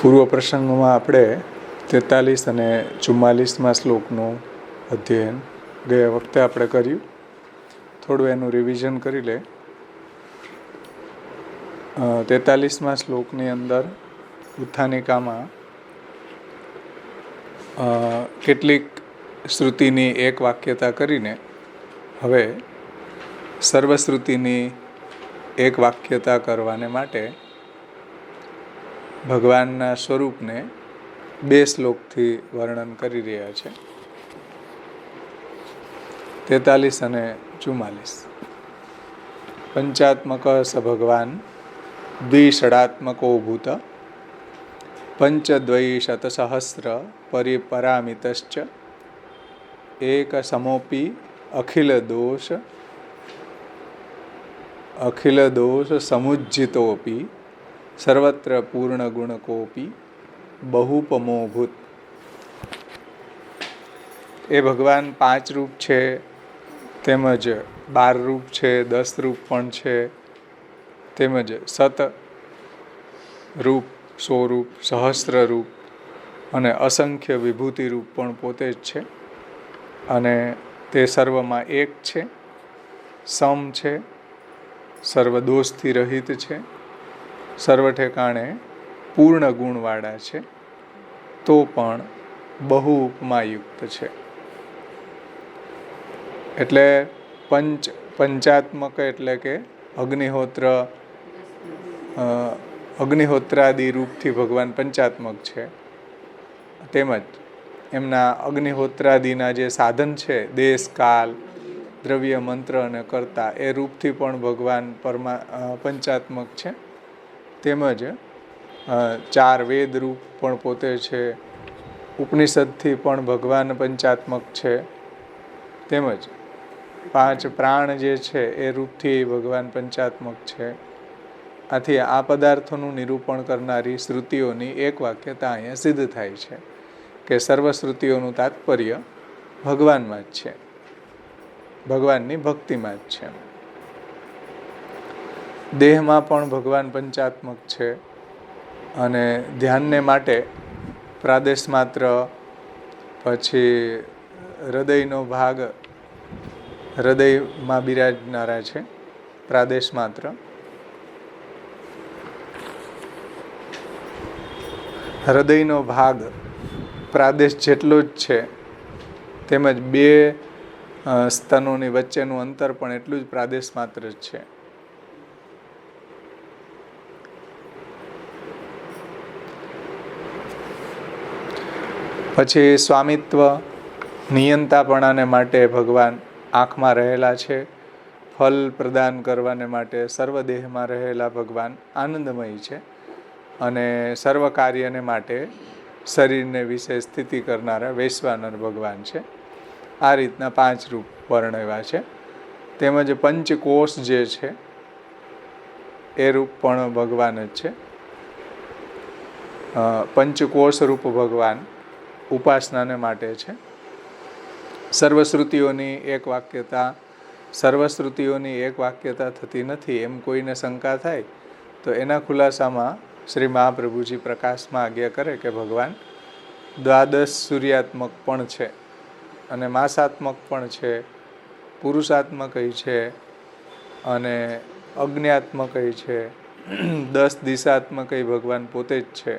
પૂર્વ પ્રસંગમાં આપણે 43 અને 44મા શ્લોકનું અધ્યયન ગયા વખતે આપણે કર્યું. થોડું એનું રિવિઝન કરી લે. 43મા શ્લોકની અંદર ઉત્થાનિકામાં કેટલીક શ્રુતિની એક વાક્યતા કરીને હવે સર્વશ્રુતિની એક વાક્યતા કરવાને માટે ભગવાનના સ્વરૂપને 2 શ્લોકથી વર્ણન કરી રહ્યા છે. 43 અને 44. પંચાત્મક સ ભગવાન દ્વિષડાત્મકો ભૂત પંચદ્વૈશતસહસ્ર પરિપરામિતશ્ચ એક સમોપી અખિલ દોષ સમુજ્જિતોપી સર્વત્ર પૂર્ણ ગુણકોપી બહુપમોભૂત. એ ભગવાન 5 રૂપ છે, તેમજ 12 રૂપ છે, 10 રૂપ પણ છે, તેમજ સત રૂપ, 100 રૂપ, સહસ્ર રૂપ અને અસંખ્ય વિભૂતિ રૂપ પણ પોતે જ છે. અને તે સર્વમાં એક છે, સમ છે, સર્વ દોષથી રહિત છે, સર્વ ઠેકાણે પૂર્ણ ગુણવાળા છે, તો પણ બહુ ઉપમાયુક્ત છે. એટલે પંચાત્મક એટલે કે અગ્નિહોત્રાદિ રૂપથી ભગવાન પંચાત્મક છે. તેમજ એમના અગ્નિહોત્રાદિના જે સાધન છે, દેશ, કાલ, દ્રવ્ય, મંત્ર અને કર્તા, એ રૂપથી પણ ભગવાન પંચાત્મક છે. તેમજ 4 વેદ રૂપ પણ પોતે છે. ઉપનિષદથી પણ ભગવાન પંચાત્મક છે. તેમજ 5 પ્રાણ જે છે એ રૂપથી ભગવાન પંચાત્મક છે. આથી આ પદાર્થોનું નિરૂપણ કરનારી શ્રુતિઓની એક વાક્યતા અહીંયા સિદ્ધ થાય છે કે સર્વ શ્રુતિઓનું તાત્પર્ય ભગવાનમાં જ છે, ભગવાનની ભક્તિમાં જ છે. દેહમાં પણ ભગવાન પંચાત્મક છે. અને ધ્યાનને માટે પ્રાદેશ માત્ર, પછી હૃદયનો ભાગ, હૃદયમાં બિરાજનારા છે પ્રાદેશ માત્ર. હૃદયનો ભાગ પ્રાદેશ જેટલો જ છે, તેમજ 2 સ્તનોની વચ્ચેનું અંતર પણ એટલું જ પ્રાદેશ માત્ર જ છે. પછી સ્વામિત્વ, નિયંતાપણાને માટે ભગવાન આંખમાં રહેલા છે. ફલ પ્રદાન કરવાને માટે સર્વદેહમાં રહેલા ભગવાન આનંદમય છે. અને સર્વ કાર્યને માટે શરીરને વિશે સ્થિતિ કરનારા વૈશ્વાનર ભગવાન છે. આ રીતના 5 રૂપ વર્ણવ્યા છે. તેમજ પંચકોશ જે છે એ રૂપ પણ ભગવાન જ છે. પંચકોશ રૂપ ભગવાન ઉપાસનાને માટે છે. સર્વશ્રુતિઓની એક વાક્યતા થતી નથી એમ કોઈને શંકા થાય તો એના ખુલાસામાં શ્રી મહાપ્રભુજી પ્રકાશમાં આજ્ઞા કરે કે ભગવાન દ્વાદશ સૂર્યાત્મક પણ છે, અને માસાત્મક પણ છે, પુરુષાત્મક છે, અને અજ્ઞાત્મક છે, 10 દિશાત્મક ભગવાન પોતે જ છે.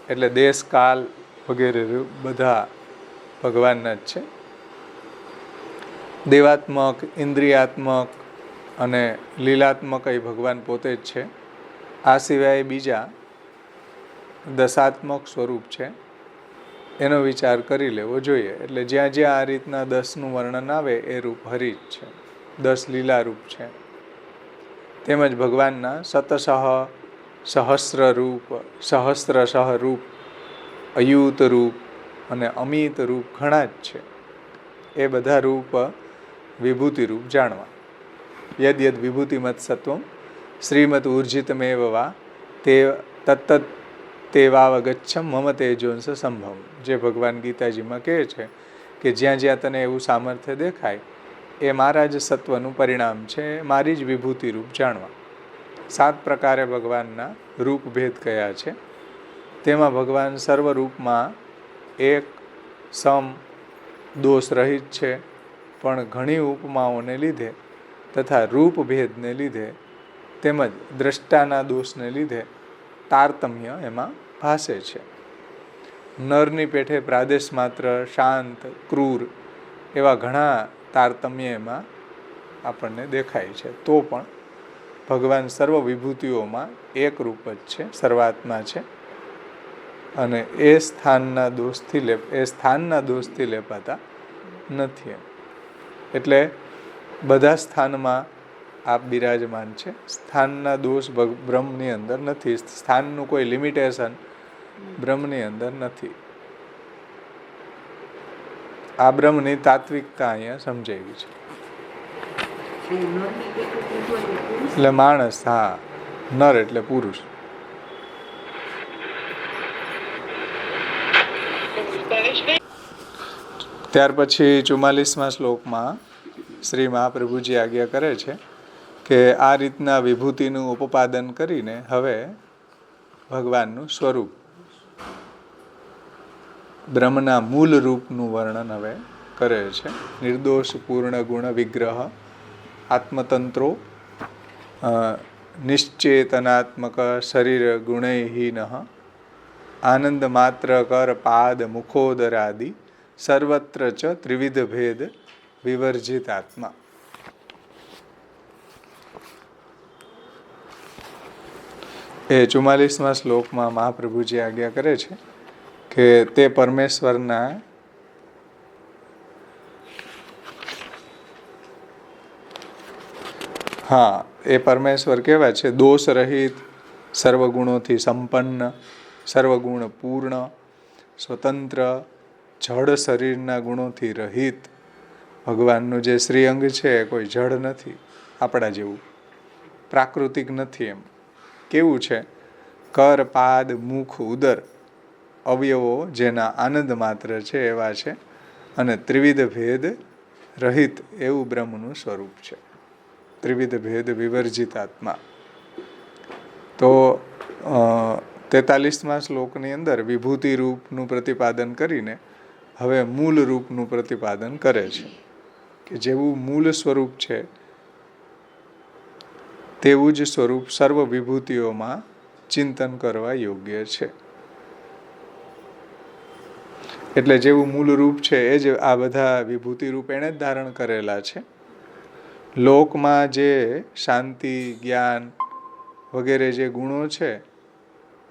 એટલે દેશ, કાલ વગેરે બધા ભગવાનના જ છે. દેવાત્મક, ઇન્દ્રિયાત્મક અને લીલાત્મક ભગવાન પોતે જ છે. આ સિવાય બીજા દશાત્મક સ્વરૂપ છે, એનો વિચાર કરી લેવો જોઈએ. એટલે જ્યાં જ્યાં આ રીતના 10નું વર્ણન આવે એ રૂપ હરિ જ છે, 10 લીલા રૂપ છે. તેમજ ભગવાનના શતસહ, સહસ્ર રૂપ, સહસ્રશઃ રૂપ, અયુત રૂપ અને અમિત રૂપ ઘણા જ છે. એ બધા રૂપ વિભૂતિ રૂપ જાણવા. યદ યદ વિભૂતિમત સત્વમ શ્રીમદ ઉર્જિતમેવ વા તે તત્ત તેવાવગચ્છમ મમ તેજોંસ સંભવમ. જે ભગવાન ગીતાજીમાં કહે છે કે જ્યાં જ્યાં તને એવું સામર્થ્ય દેખાય એ મારા જ સત્વનું પરિણામ છે, મારી જ વિભૂતિ રૂપ જાણવા. 7 પ્રકારે ભગવાનના રૂપ ભેદ કયા છે. તેમાં ભગવાન સર્વરૂપમાં એક સમ દોષ રહિત છે, પણ ઘણી ઉપમાઓને લીધે તથા રૂપભેદને લીધે તેમજ દ્રષ્ટાના દોષને લીધે તારતમ્ય એમાં ભાસે છે. નરની પેઠે પ્રાદેશ માત્ર, શાંત, ક્રૂર એવા ઘણા તારતમ્ય એમાં આપણને દેખાય છે. તો પણ ભગવાન સર્વ વિભૂતિઓમાં એક રૂપ જ છે, સર્વાત્મા છે, અને એ સ્થાનના દોષથી લેપાતા નથી. એટલે બધા સ્થાનમાં આપ બિરાજમાન છે. સ્થાનના દોષ બ્રહ્મની અંદર નથી. સ્થાનનું કોઈ લિમિટેશન બ્રહ્મની અંદર નથી. આ બ્રહ્મની તાત્વિકતા અહીંયા સમજાવી છે. એટલે માણસ, હા, નર એટલે પુરુષ. ત્યાર પછી 44મા શ્લોકમાં શ્રી મહાપ્રભુજી આજ્ઞા કરે છે કે આ રીતના વિભૂતિનું ઉપાદન કરીને હવે ભગવાનનું સ્વરૂપ, બ્રહ્મના મૂળ રૂપનું વર્ણન હવે કરે છે. નિર્દોષ પૂર્ણ ગુણ વિગ્રહ આત્મતંત્રો નિશ્ચેતનાત્મક શરીર ગુણૈહીન આનંદ માત્ર કર પાદ મુખોદરાદિ સર્વત્ર ચ ત્રિવિધ ભેદ વિવર્જિત આત્મા. એ 44મા શ્લોકમાં મહાપ્રભુજી આજ્ઞા કરે છે કે તે પરમેશ્વરના એ પરમેશ્વર કેવા છે? દોષ રહિત, સર્વગુણોથી સંપન્ન, સર્વગુણ પૂર્ણ, સ્વતંત્ર, જડ શરીરના ગુણોથી રહિત. ભગવાનનું જે શ્રીઅંગ છે કોઈ જડ નથી, આપણા જેવું પ્રાકૃતિક નથી. એમ કેવું છે? કર, પાદ, મુખ, ઉદર અવયવો જેના આનંદ માત્ર છે એવા છે, અને ત્રિવિધ ભેદ રહિત એવું બ્રહ્મનું સ્વરૂપ છે. ત્રિવિધ ભેદ વિવર્જિત આત્મા. તો 43મા શ્લોકની અંદર વિભૂતિ રૂપનું પ્રતિપાદન કરીને હવે મૂળ રૂપનું પ્રતિપાદન કરે છે કે જેવું મૂળ સ્વરૂપ છે તેવું જ સ્વરૂપ સર્વ વિભૂતિઓમાં ચિંતન કરવા યોગ્ય છે. એટલે જેવું મૂળ રૂપ છે એ જ આ બધા વિભૂતિ રૂપ એણે જ ધારણ કરેલા છે. લોકમાં જે શાંતિ, જ્ઞાન વગેરે જે ગુણો છે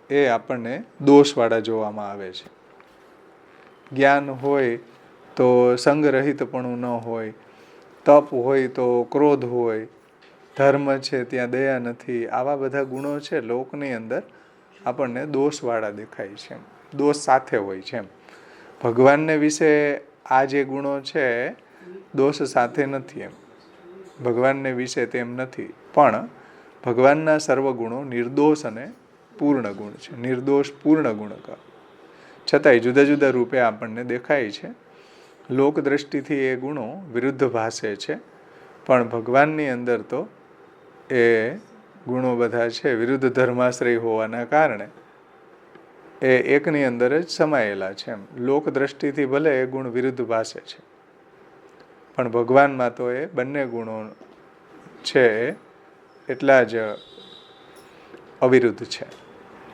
એ આપણને દોષવાળા જોવામાં આવે છે. જ્ઞાન હોય તો સંગરહિતપણું ન હોય, તપ હોય તો ક્રોધ હોય, ધર્મ છે ત્યાં દયા નથી, આવા બધા ગુણો છે લોકની અંદર આપણને દોષવાળા દેખાય છે, દોષ સાથે હોય છે. ભગવાનને વિશે આ જે ગુણો છે દોષ સાથે નથી. ભગવાનને વિશે તેમ નથી, પણ ભગવાનના સર્વ ગુણો નિર્દોષ અને પૂર્ણ ગુણ છે. નિર્દોષ પૂર્ણ ગુણ છતાંય જુદા જુદા રૂપે આપણને દેખાય છે. લોક દ્રષ્ટિથી એ ગુણો વિરુદ્ધ ભાસે છે, પણ ભગવાનની અંદર તો એ ગુણો બધા છે વિરુદ્ધ ધર્માશ્રય હોવાના કારણે એ એકની અંદર જ સમાયેલા છે. લોક દ્રષ્ટિથી ભલે એ ગુણ વિરુદ્ધ ભાસે છે, પણ ભગવાનમાં તો એ બંને ગુણો છે એટલા જ અવિરુદ્ધ છે.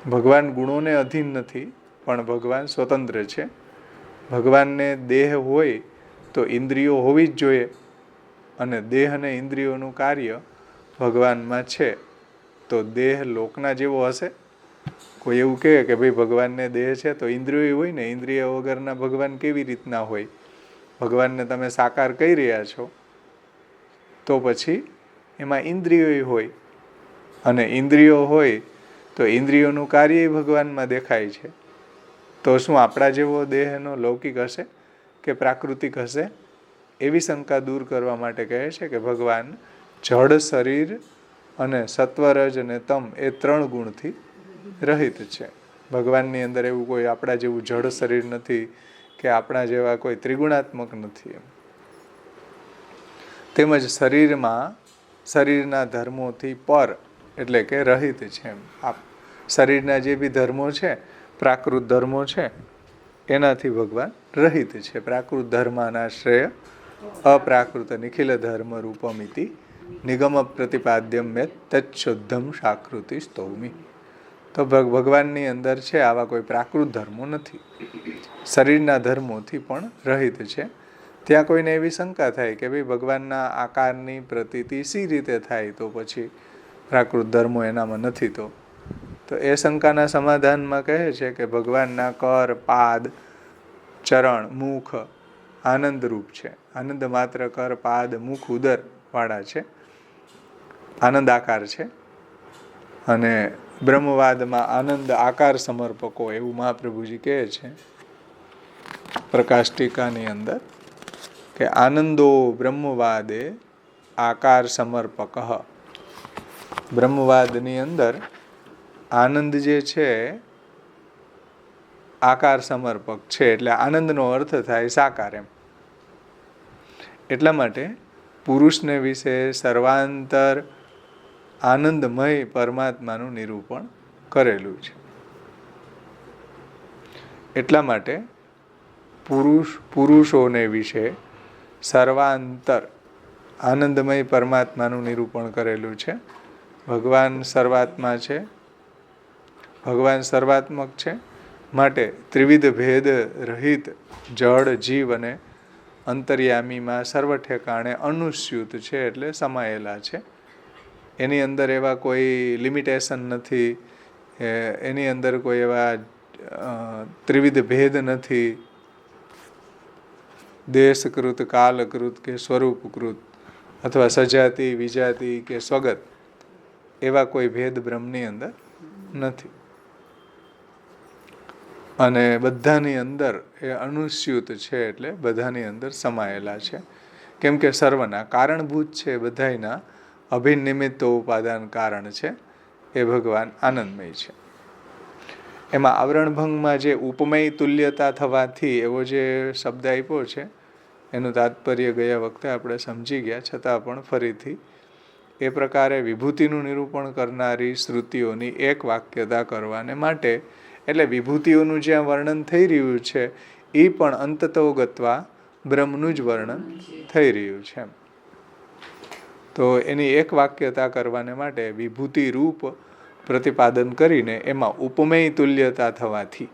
ભગવાન ગુણોને અધીન નથી, પણ ભગવાન સ્વતંત્ર છે. ભગવાનને દેહ હોય તો ઇન્દ્રિયો હોવી જ જોઈએ, અને દેહ અને ઇન્દ્રિયોનું કાર્ય ભગવાનમાં છે. તો દેહ લોકના જેવો હશે? કોઈ એવું કહે કે ભાઈ ભગવાનને દેહ છે તો ઇન્દ્રિયો હોય ને, ઇન્દ્રિયો વગરના ભગવાન કેવી રીતના હોય? ભગવાનને તમે સાકાર કહી રહ્યા છો તો પછી એમાં ઇન્દ્રિયો હોય, અને ઇન્દ્રિયો હોય તો ઇન્દ્રિયોનું કાર્ય ભગવાનમાં દેખાય છે. તો શું આપણા જેવો દેહનો લૌકિક હશે કે પ્રાકૃતિક હશે? એવી શંકા દૂર કરવા માટે કહે છે કે ભગવાન જડ શરીર અને સત્વરજ અને તમ એ 3 ગુણથી રહિત છે. ભગવાનની અંદર એવું કોઈ આપણા જેવું જડ શરીર નથી કે આપણા જેવા કોઈ ત્રિગુણાત્મક નથી. તેમજ શરીરના ધર્મોથી પર એટલે કે રહિત છે. શરીરના જે બી ધર્મો છે પ્રાકૃત ધર્મો છે એનાથી ભગવાન રહિત છે. પ્રાકૃત ધર્માનાશ્રય અપ્રાકૃત નિખિલ ધર્મ રૂપમિતિ નિગમ પ્રતિપાદ્યમ મેં તચ્શુદ્ધમ શાકૃતિ સ્તૌમી. તો ભગવાનની અંદર છે આવા કોઈ પ્રાકૃત ધર્મો નથી, શરીરના ધર્મોથી પણ રહિત છે. ત્યાં કોઈને એવી શંકા થાય કે ભાઈ ભગવાનના આકારની પ્રતીતિ સી રીતે થાય, તો પછી પ્રાકૃત ધર્મો એનામાં નથી. તો એ શંકાના સમાધાનમાં કહે છે કે ભગવાનના કર, પાદ, ચરણ, મુખ આનંદરૂપ છે. આનંદ માત્ર કર, પાદ, મુખ, ઉદર વાળા છે, આનંદ આકાર છે. અને બ્રહ્મવાદમાં આનંદ આકાર સમર્પકો એવું મહાપ્રભુજી કહે છે પ્રકાશ ટીકાની અંદર કે આનંદો બ્રહ્મવાદે આકાર સમર્પક. બ્રહ્મવાદની અંદર આનંદ જે છે આકાર સમર્પક છે, એટલે આનંદનો અર્થ થાય સાકાર એમ. એટલા માટે પુરુષને વિશે સર્વાંતર આનંદમય પરમાત્માનું નિરૂપણ કરેલું છે. એટલા માટે પુરુષોને વિશે સર્વાંતર આનંદમય પરમાત્માનું નિરૂપણ કરેલું છે. ભગવાન સર્વાત્મા છે, ભગવાન સર્વાત્મક છે, માટે ત્રિવિધ ભેદ રહિત જળ, જીવ અને અંતર્યામીમાં સર્વ ઠેકાણે અનુસ્યુત છે, એટલે સમાયેલા છે. એની અંદર એવા કોઈ લિમિટેશન નથી, એની અંદર કોઈ એવા ત્રિવિધ ભેદ નથી, દેશકૃત, કાલકૃત કે સ્વરૂપકૃત અથવા સજાતિ, વિજાતિ કે સ્વગત એવા કોઈ ભેદ બ્રહ્મની અંદર નથી. અને બધાની અંદર એ અનુસ્યુત છે, એટલે બધાની અંદર સમાયેલા છે. કેમ કે સર્વના કારણભૂત છે, બધાયના અભિનિમિત્તો ઉપાદાન કારણ છે, એ ભગવાન આનંદમય છે. એમાં આવરણભંગમાં જે ઉપમેય તુલ્યતા થવાથી એવો જે શબ્દ આપ્યો છે એનું તાત્પર્ય ગયા વખતે આપણે સમજી ગયા, છતાં પણ ફરીથી એ પ્રકારે વિભૂતિનું નિરૂપણ કરનારી શ્રુતિઓની એક વાક્યતા કરવાને માટે, એટલે વિભૂતિઓનું જ્યાં વર્ણન થઈ રહ્યું છે એ પણ અંતતો ગત્વા બ્રહ્મનું જ વર્ણન થઈ રહ્યું છે. તો એની એક વાક્યતા કરવાને માટે વિભૂતિ રૂપ પ્રતિપાદન કરીને એમાં ઉપમેય તુલ્યતા થવાથી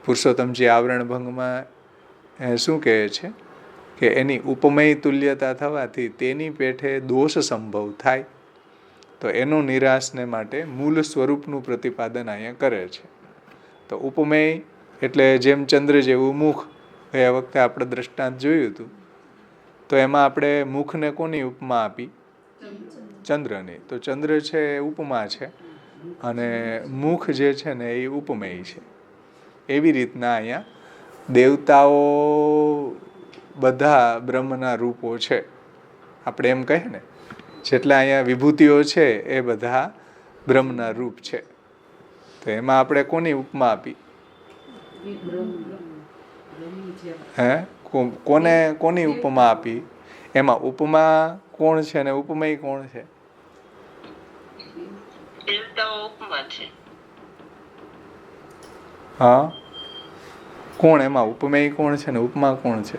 પુરુષોત્તમજી આવરણભંગમાં શું કહે છે કે એની ઉપમેય તુલ્યતા થવાથી તેની પેઠે દોષ સંભવ થાય. તો એનું નિરાશને માટે મૂળ સ્વરૂપનું પ્રતિપાદન અહીંયા કરે છે. તો ઉપમેય એટલે જેમ ચંદ્ર જેવું મુખ, ગયા વખતે આપણે દ્રષ્ટાંત જોયું હતું. તો એમાં આપણે મુખને કોની ઉપમા આપી? ચંદ્રની. તો ચંદ્ર છે એ ઉપમા છે અને મુખ જે છે ને એ ઉપમેય છે. એવી રીતના અહીંયા દેવતાઓ બધા બ્રહ્મના રૂપો છે. આપણે એમ કહીએ ને, જેટલા અહીંયા વિભૂતિઓ છે એ બધા બ્રહ્મના રૂપ છે. તો એમાં આપણે કોની ઉપમા આપી? કોની ઉપમા આપી? એમાં ઉપમા કોણ છે અને ઉપમેય કોણ છે? હા, કોણ એમાં ઉપમેય કોણ છે ને ઉપમા કોણ છે?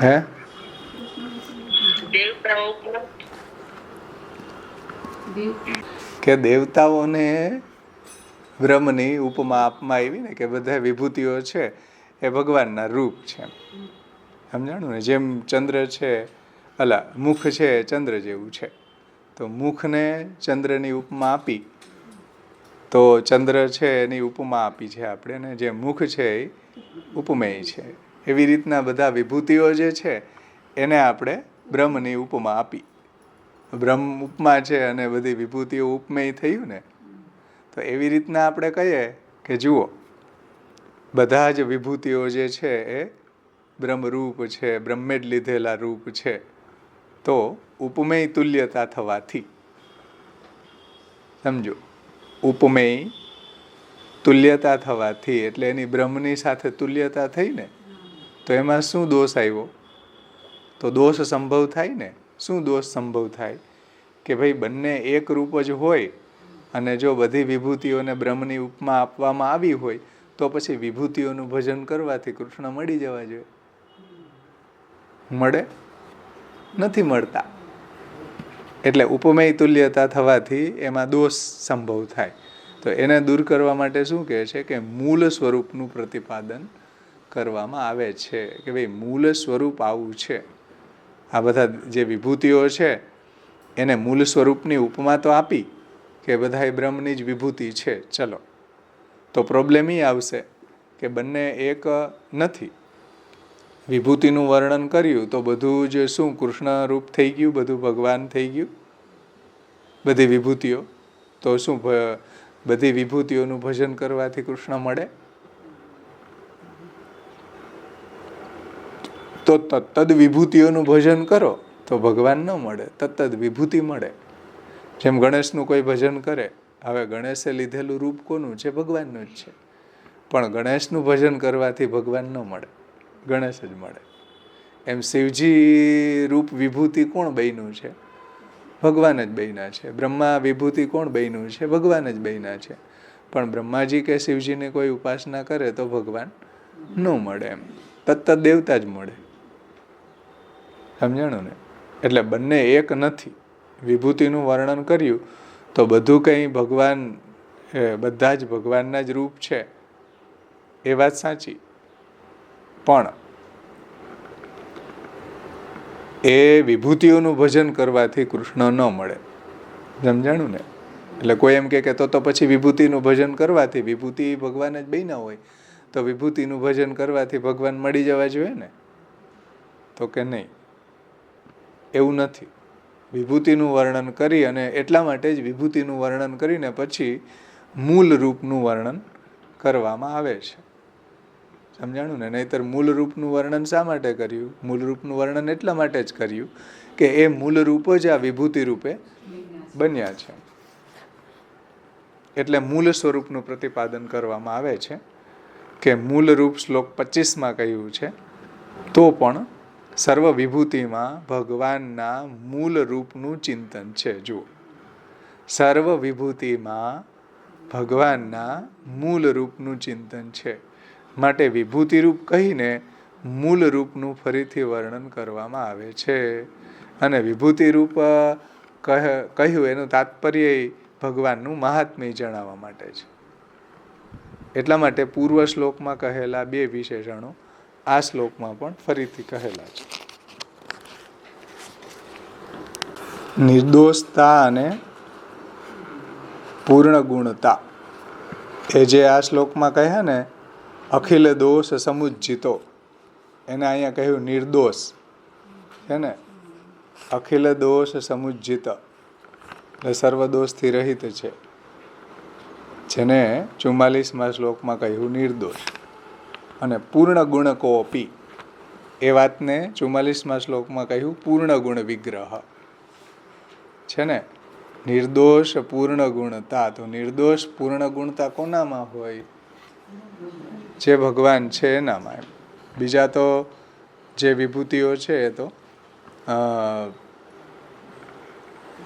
હે, કે દેવતાઓને બ્રહ્મની ઉપમા આપવામાં આવી ને, કે બધા વિભૂતિઓ છે એ ભગવાનના રૂપ છે. સમજાણું ને? જેમ ચંદ્ર છે, મુખ છે ચંદ્ર જેવું છે, તો મુખને ચંદ્રની ઉપમા આપી, તો ચંદ્ર છે એની ઉપમા આપી છે આપણે, ને જે મુખ છે એ ઉપમેય છે. એવી રીતના બધા વિભૂતિઓ જે છે એને આપણે બ્રહ્મની ઉપમા આપી. બ્રહ્મ ઉપમા છે અને બધી વિભૂતિઓ ઉપમેય થયું ને. તો એવી રીતના આપણે કહીએ કે જુઓ, બધા જ વિભૂતિઓ જે છે એ બ્રહ્મરૂપ છે, બ્રહ્મે જ લીધેલા રૂપ છે. તો ઉપમેય તુલ્યતા થવાથી, સમજો, ઉપમેય તુલ્યતા થવાથી એટલે એની બ્રહ્મની સાથે તુલ્યતા થઈ ને, તો એમાં શું દોષ આવ્યો? તો દોષ સંભવ થાય ને. શું દોષ સંભવ થાય? કે ભાઈ બંને એક રૂપ જ હોય અને જો બધી વિભૂતિઓને બ્રહ્મની ઉપમા આપવામાં આવી હોય તો પછી વિભૂતિઓનું ભજન કરવાથી કૃષ્ણ મળી જવા જોઈએ. મળે નથી મળતા. એટલે ઉપમેય તુલ્યતા થવાથી એમાં દોષ સંભવ થાય. તો એને દૂર કરવા માટે શું કહે છે કે મૂળ સ્વરૂપનું પ્રતિપાદન કરવામાં આવે છે કે ભાઈ મૂળ સ્વરૂપ આવું છે. આ બધા જે વિભૂતિઓ છે એને મૂળ સ્વરૂપની ઉપમા તો આપી કે બધા એ બ્રહ્મની જ વિભૂતિ છે. ચલો, તો પ્રોબ્લેમ એ આવશે કે બંને એક નથી. વિભૂતિનું વર્ણન કર્યું તો બધું જ શું કૃષ્ણ રૂપ થઈ ગયું, બધું ભગવાન થઈ ગયું, બધી વિભૂતિઓ. તો શું બધી વિભૂતિઓનું ભજન કરવાથી કૃષ્ણ મળે? તો તત્તદ વિભૂતિઓનું ભજન કરો તો ભગવાન ન મળે, તત્તદ વિભૂતિ મળે. જેમ ગણેશનું કોઈ ભજન કરે, હવે ગણેશે લીધેલું રૂપ કોનું છે? ભગવાનનું જ છે. પણ ગણેશનું ભજન કરવાથી ભગવાન ન મળે, ગણેશ જ મળે. એમ શિવજી રૂપ વિભૂતિ કોણ બન્યું છે? ભગવાન જ બન્યા છે. બ્રહ્મા વિભૂતિ કોણ બન્યું છે? ભગવાન જ બન્યા છે. પણ બ્રહ્માજી કે શિવજીને કોઈ ઉપાસના કરે તો ભગવાન ન મળે. એમ તત્ત દેવતા જ મળે. સમજાણું ને? એટલે બંને એક નથી. વિભૂતિનું વર્ણન કર્યું તો બધું કંઈ ભગવાન, બધા જ ભગવાનના જ રૂપ છે એ વાત સાચી. પણ એ વિભૂતિઓનું ભજન કરવાથી કૃષ્ણ ન મળે. સમજાણું ને? એટલે કોઈ એમ કે તો પછી વિભૂતિનું ભજન કરવાથી, વિભૂતિ ભગવાન જ બન્યા હોય તો વિભૂતિનું ભજન કરવાથી ભગવાન મળી જવા જોઈએ ને? તો કે નહીં, એવું નથી. વિભૂતિનું વર્ણન કરી અને એટલા માટે જ વિભૂતિનું વર્ણન કરીને પછી મૂળ રૂપનું વર્ણન કરવામાં આવે છે. સમજાણું ને? નહીંતર મૂળ રૂપનું વર્ણન શા માટે કર્યું? મૂળ રૂપનું વર્ણન એટલા માટે જ કર્યું કે એ મૂળ રૂપ જ આ વિભૂતિ રૂપે બન્યા છે. એટલે મૂળ સ્વરૂપનું પ્રતિપાદન કરવામાં આવે છે કે મૂળ રૂપ શ્લોક 25માં કહ્યું છે. તો પણ સર્વ વિભૂતિમાં ભગવાનના મૂળ રૂપનું ચિંતન છે. જુઓ, સર્વ વિભૂતિમાં ભગવાનના મૂળ રૂપનું ચિંતન છે. માટે વિભૂતિ રૂપ કહીને મૂળ રૂપનું ફરીથી વર્ણન કરવામાં આવે છે. અને વિભૂતિ રૂપ કહ્યું એનું તાત્પર્ય ભગવાનનું મહાત્મ્ય જણાવવા માટે છે. એટલા માટે પૂર્વ શ્લોકમાં કહેલા બે વિશેષણો આ શ્લોકમાં પણ ફરીથી કહેલા છે. નિર્દોષતા અને પૂર્ણ ગુણતા. એ જે આ શ્લોકમાં કહ્યા ને, અખિલ દોષ સમુજ્જિતો, એને અહીંયા કહ્યું નિર્દોષ છે ને. અખિલ દોષ સમુજ્જિત એટલે સર્વ દોષથી રહિત છે. જેને 44માં શ્લોકમાં કહ્યું નિર્દોષ. અને પૂર્ણ ગુણ કોપી, એ વાતને 44માં શ્લોકમાં કહ્યું પૂર્ણ ગુણ વિગ્રહ છે ને. નિર્દોષ પૂર્ણ ગુણતા. તો નિર્દોષ પૂર્ણ ગુણતા કોનામાં હોય? જે ભગવાન છે એનામાં. બીજા તો જે વિભૂતિઓ છે એ તો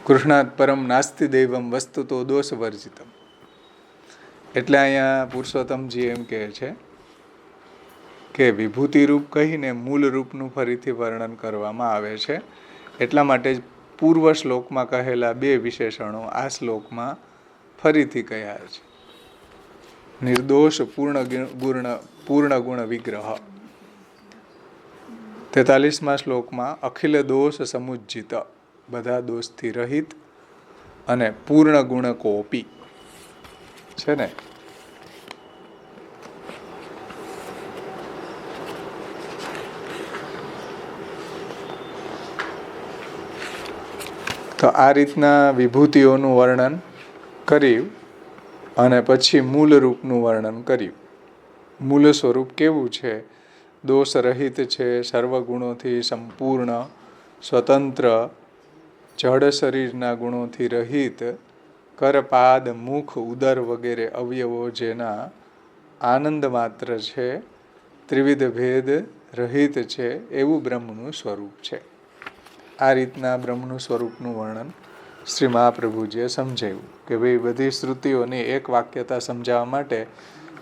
કૃષ્ણાત પરમ નાસ્તિ દૈવમ વસ્તુ તો દોષ વર્જિતમ. એટલે અહીંયા પુરુષોત્તમજી એમ કહે છે કે વિભૂતિ રૂપ કહીને મૂળ રૂપનું ફરીથી વર્ણન કરવામાં આવે છે. એટલા માટે જ પૂર્વ શ્લોકમાં કહેલા બે વિશેષણો આ શ્લોકમાં ફરીથી કહ્યા છે. નિર્દોષ પૂર્ણ ગુણ વિગ્રહ. 43માં શ્લોકમાં અખિલ દોષ સમુજ્જિત, બધા દોષથી રહિત, અને પૂર્ણ ગુણ કોપી છે ને. તો આ રીતના વિભૂતિઓનું વર્ણન કર્યું અને પછી મૂળ રૂપનું વર્ણન કર્યું. મૂળ સ્વરૂપ કેવું છે? દોષ રહિત છે, સર્વગુણોથી સંપૂર્ણ, સ્વતંત્ર, જડ શરીરના ગુણોથી રહિત, કરપાદ, મુખ, ઉદર વગેરે અવયવો જેના આનંદ માત્ર છે, ત્રિવિધ ભેદ રહિત છે, એવું બ્રહ્મનું સ્વરૂપ છે. આ રીતના બ્રહ્મનું સ્વરૂપનું વર્ણન શ્રી મહાપ્રભુજીએ સમજાવ્યું કે ભાઈ બધી શ્રુતિઓની એક વાક્યતા સમજાવવા માટે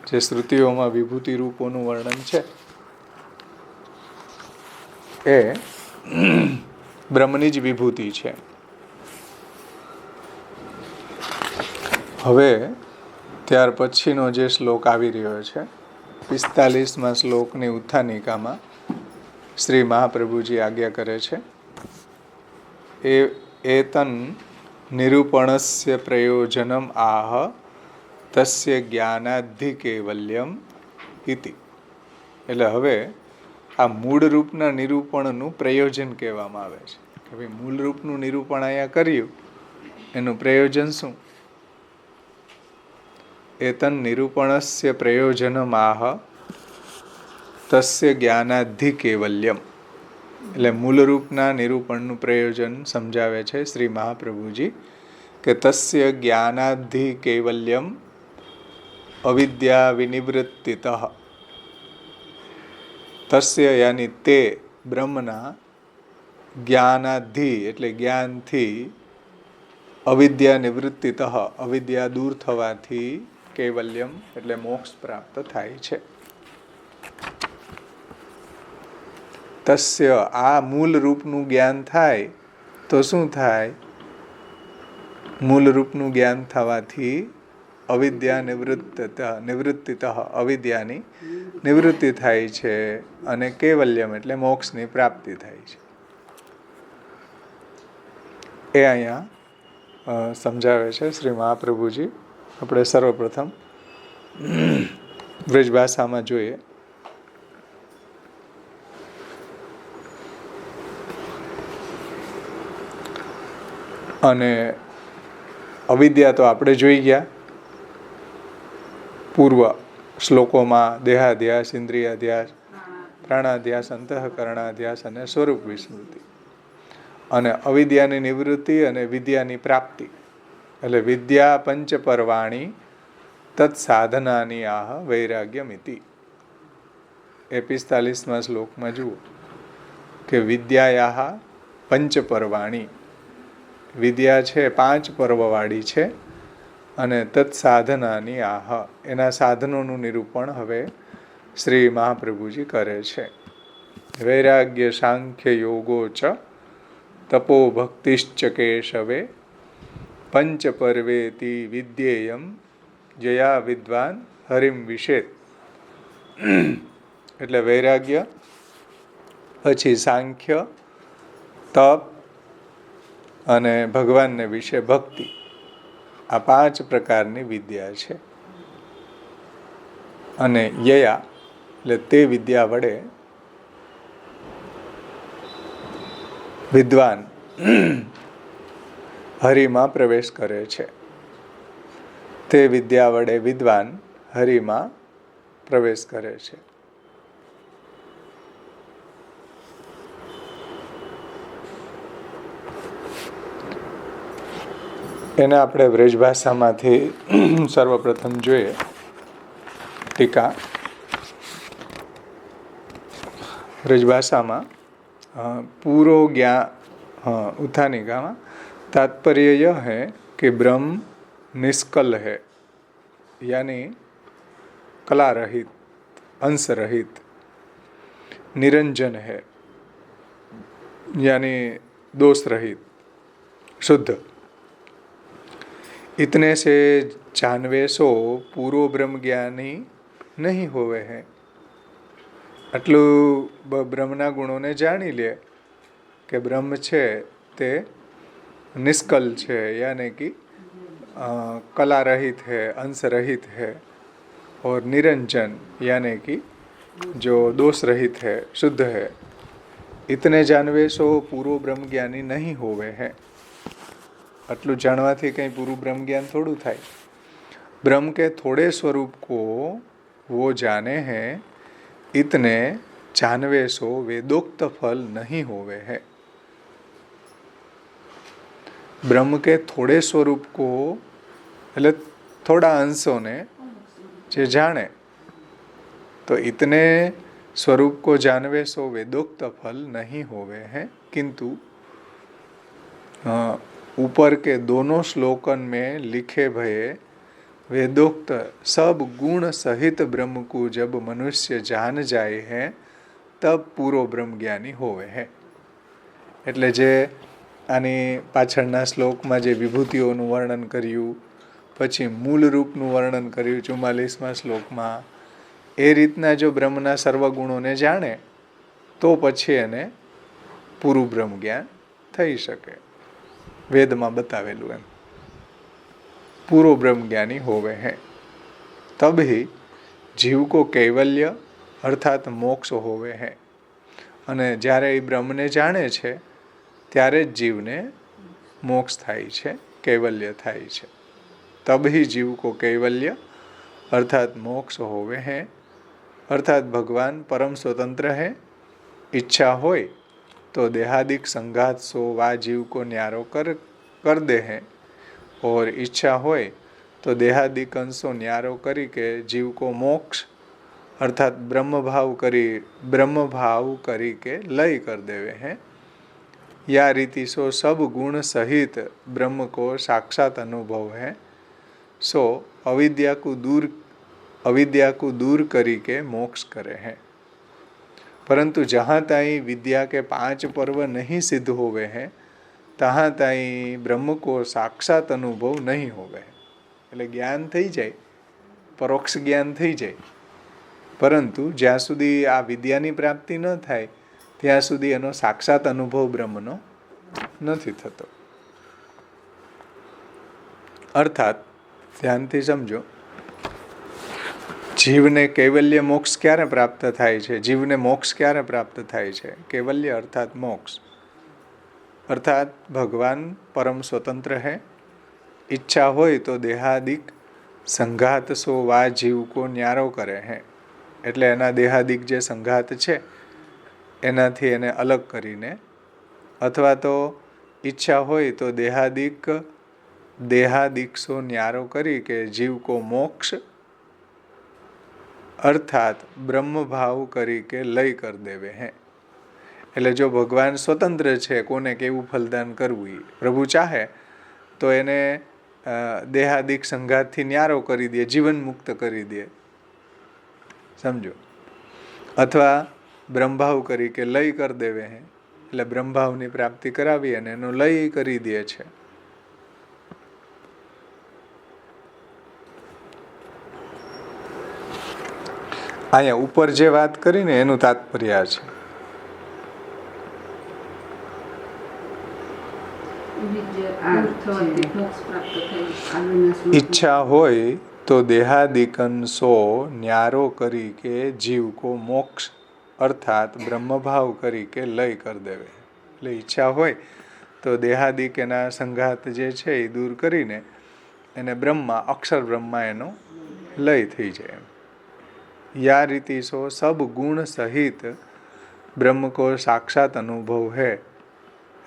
જે શ્રુતિઓમાં વિભૂતિ રૂપોનું વર્ણન છે એ બ્રહ્મની જ વિભૂતિ છે. હવે ત્યાર પછીનો જે શ્લોક આવી રહ્યો છે 45મા શ્લોકની ઉત્થાનિકામાં શ્રી મહાપ્રભુજી આજ્ઞા કરે છે એતન નિરૂપણસ્ય પ્રયોજનમ આહ તસ્ય જ્ઞાનાધિ કૈવલ્યમ ઇતિ. એટલે હવે આ મૂળ રૂપના નિરૂપણનું પ્રયોજન કહેવામાં આવે છે કે ભાઈ મૂળ રૂપનું નિરૂપણ અહીંયા કર્યું એનું પ્રયોજન શું? એતન નિરૂપણસ્ય પ્રયોજનમ આહ તસ્ય જ્ઞાનાધિ કૈવલ્યમ. એટલે મૂળરૂપના નિરૂપણનું પ્રયોજન સમજાવે છે શ્રી મહાપ્રભુજી કે તસ્ય જ્ઞાનાધિ કૈવલ્યમ અવિદ્યા વિનિવૃત્તિતઃ. તસ્ય યાની તે બ્રહ્મના જ્ઞાનાધિ એટલે જ્ઞાનથી અવિદ્યા નિવૃત્તિતઃ અવિદ્યા દૂર થવાથી કૈવલ્યમ એટલે મોક્ષ પ્રાપ્ત થાય છે. તસ્ય આ મૂળ રૂપનું જ્ઞાન થાય તો શું થાય? મૂળ રૂપનું જ્ઞાન થવાથી અવિદ્યા નિવૃત્તિતઃ અવિદ્યાની નિવૃત્તિ થાય છે અને કૈવલ્યમ એટલે મોક્ષની પ્રાપ્તિ થાય છે. એ અહીંયા સમજાવે છે શ્રી મહાપ્રભુજી. આપણે સર્વપ્રથમ બ્રજભાષામાં જોઈએ. અને અવિદ્યા તો આપણે જોઈ ગયા પૂર્વ શ્લોકોમાં દેહાધ્યાસ, ઇન્દ્રિયાધ્યાસ, પ્રાણાધ્યાસ, અંતઃકરણાધ્યાસ અને સ્વરૂપ વિસ્મૃતિ. અને અવિદ્યાની નિવૃત્તિ અને વિદ્યાની પ્રાપ્તિ એટલે વિદ્યા પંચપર્વાણી તત્સાધનાની આહ વૈરાગ્યમિતિ. એ 45મા શ્લોકમાં જુઓ કે વિદ્યાયાહ પંચપર્વાણી, વિદ્યા છે 5 પર્વવાળી છે અને તત્સાધનાની આહ એના સાધનોનું નિરૂપણ હવે શ્રી મહાપ્રભુજી કરે છે. વૈરાગ્ય સાંખ્ય યોગો ચ તપો ભક્તિશ્ચ કેશવે પંચ પર્વેતિ વિદ્યેયમ જયા વિદ્વાન હરિમ વિશેત. એટલે વૈરાગ્ય, પછી સાંખ્ય, તપ અને ભગવાનને વિશે ભક્તિ, આ 5 પ્રકારની વિદ્યા છે. અને યયા એટલે તે વિદ્યા વડે વિદ્વાન હરિમાં પ્રવેશ કરે છે. તે વિદ્યા વડે વિદ્વાન હરિમાં પ્રવેશ કરે છે. એને આપણે વ્રજભાષામાંથી સર્વપ્રથમ જોઈએ ટીકા. વ્રજભાષામાં પૂરો જ્ઞાન उत्थानिका तात्पर्य यह है कि ब्रह्म निष्कल है, यानी कला रहित, अंश रहित, निरंजन है, यानी दोष रहित, शुद्ध. इतने से जानवे सो पूरो ब्रह्म ज्ञानी नहीं होवे हैं. આટલું બ્રહ્મના ગુણોને જાણી લે કે બ્રહ્મ છે તે નિષ્કલ છે, यानी कि कला रहित है, अंश रहित है, और निरंजन यानी कि जो दोष रहित है, शुद्ध है. इतने जानवे सो पूरो ब्रह्म ज्ञानी नहीं होवे हैं. आटलू जाणवाथी कहीं पूરું ब्रह्म ज्ञान थोड़ू थाय. ब्रह्म के थोड़े स्वरूप को वो जाने हैं, इतने जानवे सो वेदोक्त फल नहीं होवे हैं. ब्रह्म के थोड़े स्वरूप को એટલે થોડા અંશોને જે જાણે તો इतने स्वरूप को जानवे सो वेदोक्त फल नहीं होवे हैं. किंतु ऊपर के दोनों श्लोकन में लिखे भये वेदोक्त सब गुण सहित ब्रह्म को जब मनुष्य जान जाए है तब પૂરો બ્રહ્મજ્ઞાની હોવે હે. એટલે જે આની પાછળના શ્લોકમાં જે વિભૂતિઓનું વર્ણન કર્યું, પછી મૂળ રૂપનું વર્ણન કર્યું 44મા શ્લોકમાં, એ રીતના જો બ્રહ્મના સર્વગુણોને જાણે તો પછી એને પૂરું બ્રહ્મ જ્ઞાન થઈ શકે. વેદમાં બતાવેલું એમ પૂરો બ્રહ્મ જ્ઞાની હોવે હે. તબ હી જીવ કો કૈવલ્ય અર્થાત મોક્ષ હોવે હે. અને જ્યારે એ બ્રહ્મને જાણે છે ત્યારે જ જીવને મોક્ષ થાય છે, કૈવલ્ય થાય છે. તબહી જીવ કો કૈવલ્ય અર્થાત મોક્ષ હોવે હે. અર્થાત ભગવાન પરમ સ્વતંત્ર હે. ઈચ્છા હોય તો देहादिक संघात सो वा जीव को न्यारो कर दे हैं और इच्छा હોય તો देहादिक अंशो न्यारो કરી કે जीव को मोक्ष अर्थात ब्रह्म भाव करी के लय कर देवे हैं. या रीति सो सब गुण सहित ब्रह्म को साक्षात अनुभव है. सो अविद्या को दूर करी के मोक्ष करे हैं. परंतु जहाँ ताई विद्या के 5 पर्व नहीं सिद्ध होवे हैं तहाँ ताई ब्रह्म को साक्षात अनुभव नहीं होवे. એટલે જ્ઞાન થઈ જાય, પરોક્ષ જ્ઞાન થઈ જાય, પરંતુ જ્યાં સુધી આ વિદ્યાની પ્રાપ્તિ ન થાય ત્યાં સુધી એનો સાક્ષાત અનુભવ બ્રહ્મનો નથી થતો. અર્થાત ધ્યાનથી સમજો, જીવને કૈવલ્ય મોક્ષ ક્યારે પ્રાપ્ત થાય છે? જીવને મોક્ષ ક્યારે પ્રાપ્ત થાય છે? કૈવલ્ય અર્થાત મોક્ષ. અર્થાત ભગવાન પરમ સ્વતંત્ર હે. ઈચ્છા હોય તો દેહાદિક સંઘાત સો વા જીવ કો ન્યારો કરે હે. એટલે એના દેહાદિક જે સંઘાત છે એનાથી એને અલગ કરીને, અથવા તો ઈચ્છા હોય તો દેહાદિક સો ન્યારો કરી કે જીવ કો મોક્ષ અર્થાત બ્રહ્મ ભાવ કરી કે લય કર દેવે હે. એટલે જો ભગવાન સ્વતંત્ર છે, કોને કેવું ફલદાન કરવું એ પ્રભુ ચાહે તો એને દેહાદિક સંઘાતથી ન્યારો કરી દે, જીવન મુક્ત કરી દે, સમજો. અથવા બ્રહ્મભાવ કરી કે લય કર દેવે હે. એટલે બ્રહ્મભાવની પ્રાપ્તિ કરાવી અને એનો લય કરી દે છે. અહીંયા ઉપર જે વાત કરીને એનું તાત્પર્ય છે. ઈચ્છા હોય તો દેહાદિકંસો ન્યારો કરી કે જીવ કો મોક્ષ અર્થાત બ્રહ્મભાવ કરી કે લય કર દેવે. એટલે ઈચ્છા હોય તો દેહાદિક એના સંઘાત જે છે એ દૂર કરીને એને બ્રહ્મા, અક્ષર બ્રહ્મા એનો લય થઈ જાય. या रीति सो सब गुण सहित ब्रह्म को साक्षात अनुभव है.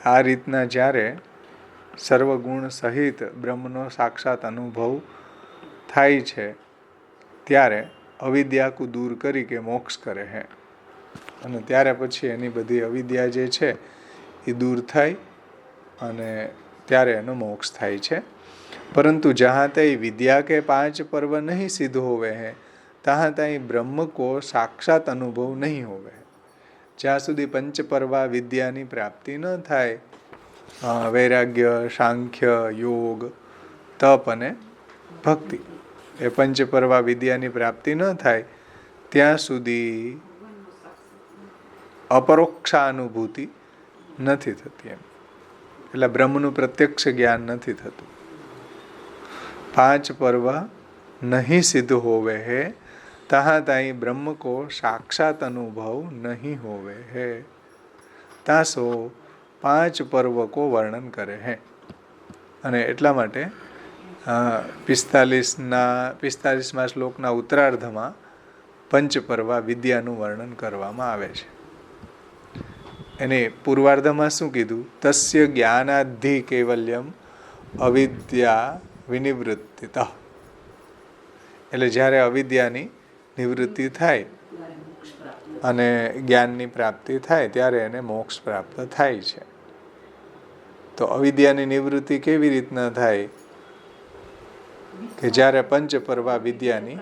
आ રીતના જ્યારે સર્વગુણ સહિત બ્રહ્મનો સાક્ષાત અનુભવ થાય છે ત્યારે અવિદ્યા કો દૂર કરી કે મોક્ષ કરે હે. અને ત્યારે પછી એની બધી અવિદ્યા જે છે એ દૂર થાય અને ત્યારે એનો મોક્ષ થાય છે. પરંતુ જहाँ तक विद्या के 5 पर्व नहीं सिद्ध होवे हैं तहाँ ताई ब्रह्म को साक्षात अनुभव नहीं होवे. જ્યાં સુધી પંચપર્વા વિદ્યાની પ્રાપ્તિ ન થાય, વૈરાગ્ય, સાંખ્ય, યોગ, તપ અને ભક્તિ, એ પંચપર્વા વિદ્યાની પ્રાપ્તિ ન થાય ત્યાં સુધી અપરોક્ષાનુભૂતિ નથી થતી એમ. એટલે બ્રહ્મનું પ્રત્યક્ષ જ્ઞાન નથી થતું. 5 पर्व नहीं सिद्ध होवे है तहाँ ताई ब्रह्म को साक्षात अनुभव नहीं होवे है. तासो 5 पर्व को वर्णन करे है. અને એટલા માટે 45મા શ્લોકના ઉત્તરાર્ધમાં પંચપર્વા વિદ્યાનું વર્ણન કરવામાં આવે છે. એને પૂર્વાર્ધમાં શું કીધું? તસ્ય જ્ઞાનાધિ કૈવલ્યમ અવિદ્યા વિનિવૃત્તિત. એટલે જ્યારે અવિદ્યાની નિવૃત્તિ થાય અને જ્ઞાનની પ્રાપ્તિ થાય ત્યારે એને મોક્ષ પ્રાપ્ત થાય છે. તો અવિદ્યાની નિવૃત્તિ કેવી રીતના થાય? કે જ્યારે પંચપર્વા વિદ્યાની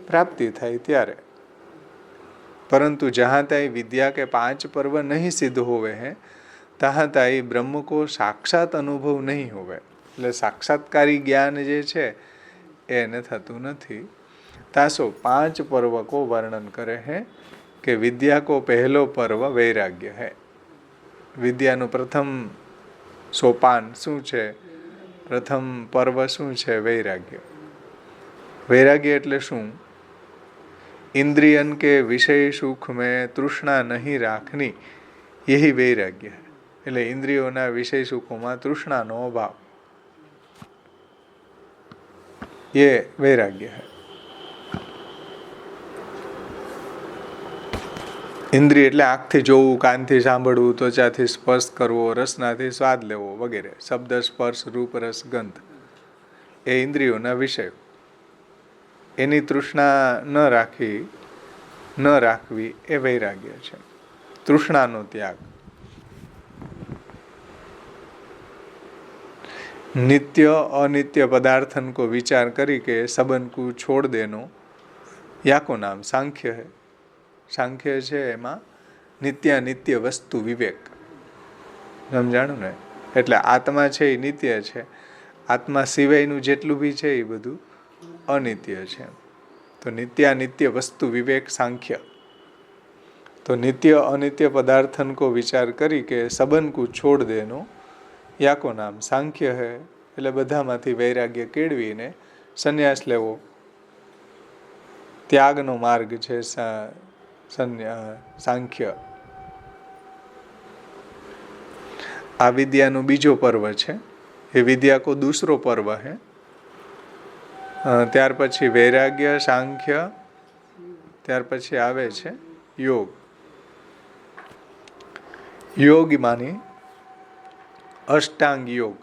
પ્રાપ્તિ થાય ત્યારે. परंतु जहाँ ताई विद्या के 5 पर्व नहीं सिद्ध होवे हैं तहाँ ताई ब्रह्म को साक्षात अनुभव नहीं होवे. એટલે સાક્ષાત્કારી જ્ઞાન જે છે એને થતું નથી. तासो 5 पर्व को वर्णन करे हैं कि विद्या को पहलो पर्व वैराग्य है. विद्याનું પ્રથમ સોપાન શું છે? પ્રથમ પર્વ શું છે? વૈરાગ્ય. वैराग्य એટલે શું? इंद्रियन के विषय सुख में तृष्णा नहीं राखनी, यही वैराग्य है. એટલે ઇન્દ્રિયોના વિષય સુખોમાં તૃષ્ણાનો અભાવ, ये वैराग्य है. ઇન્દ્રિય એટલે આંખથી જોવું, કાનથી સાંભળવું, ત્વચાથી સ્પર્શ કરવો, રસનાથી સ્વાદ લેવો વગેરે. શબ્દ, સ્પર્શ, રૂપ, રસ, ગંધ એ ઇન્દ્રિયોના વિષયો. એની તૃષ્ણા ન રાખવી એ વૈરાગ્ય છે. તૃષ્ણાનો ત્યાગ. नित्य अनित्य पदार्थन को विचार करी के सबन को छोड़ देनो याको नाम सांख्य है. सांख्य છે એમાં નિત્યાનિત્ય વસ્તુ વિવેક. સમજાણું ને? એટલે આત્મા છે એ નિત્ય છે, આત્મા સિવાયનું જેટલું બી છે એ બધું અનિત્ય છે. તો નિત્યાનિત્ય વસ્તુ વિવેક सांख्य. तो नित्य अनित्य पदार्थन को विचार करी के सबन को छोड़ देनो याको नाम सांख्य है. એટલે બધામાંથી વૈરાગ્ય કેળવીને સંન્યાસ લેવો ત્યાગનો માર્ગ છે सांख्य. આ વિદ્યાનો બીજો પર્વ છે. એ વિદ્યા કો दूसरो पर्व है. ત્યાર પછી વૈરાગ્ય, सांख्य, ત્યાર પછી આવે છે યોગ. યોગ માની અષ્ટાંગ યોગ.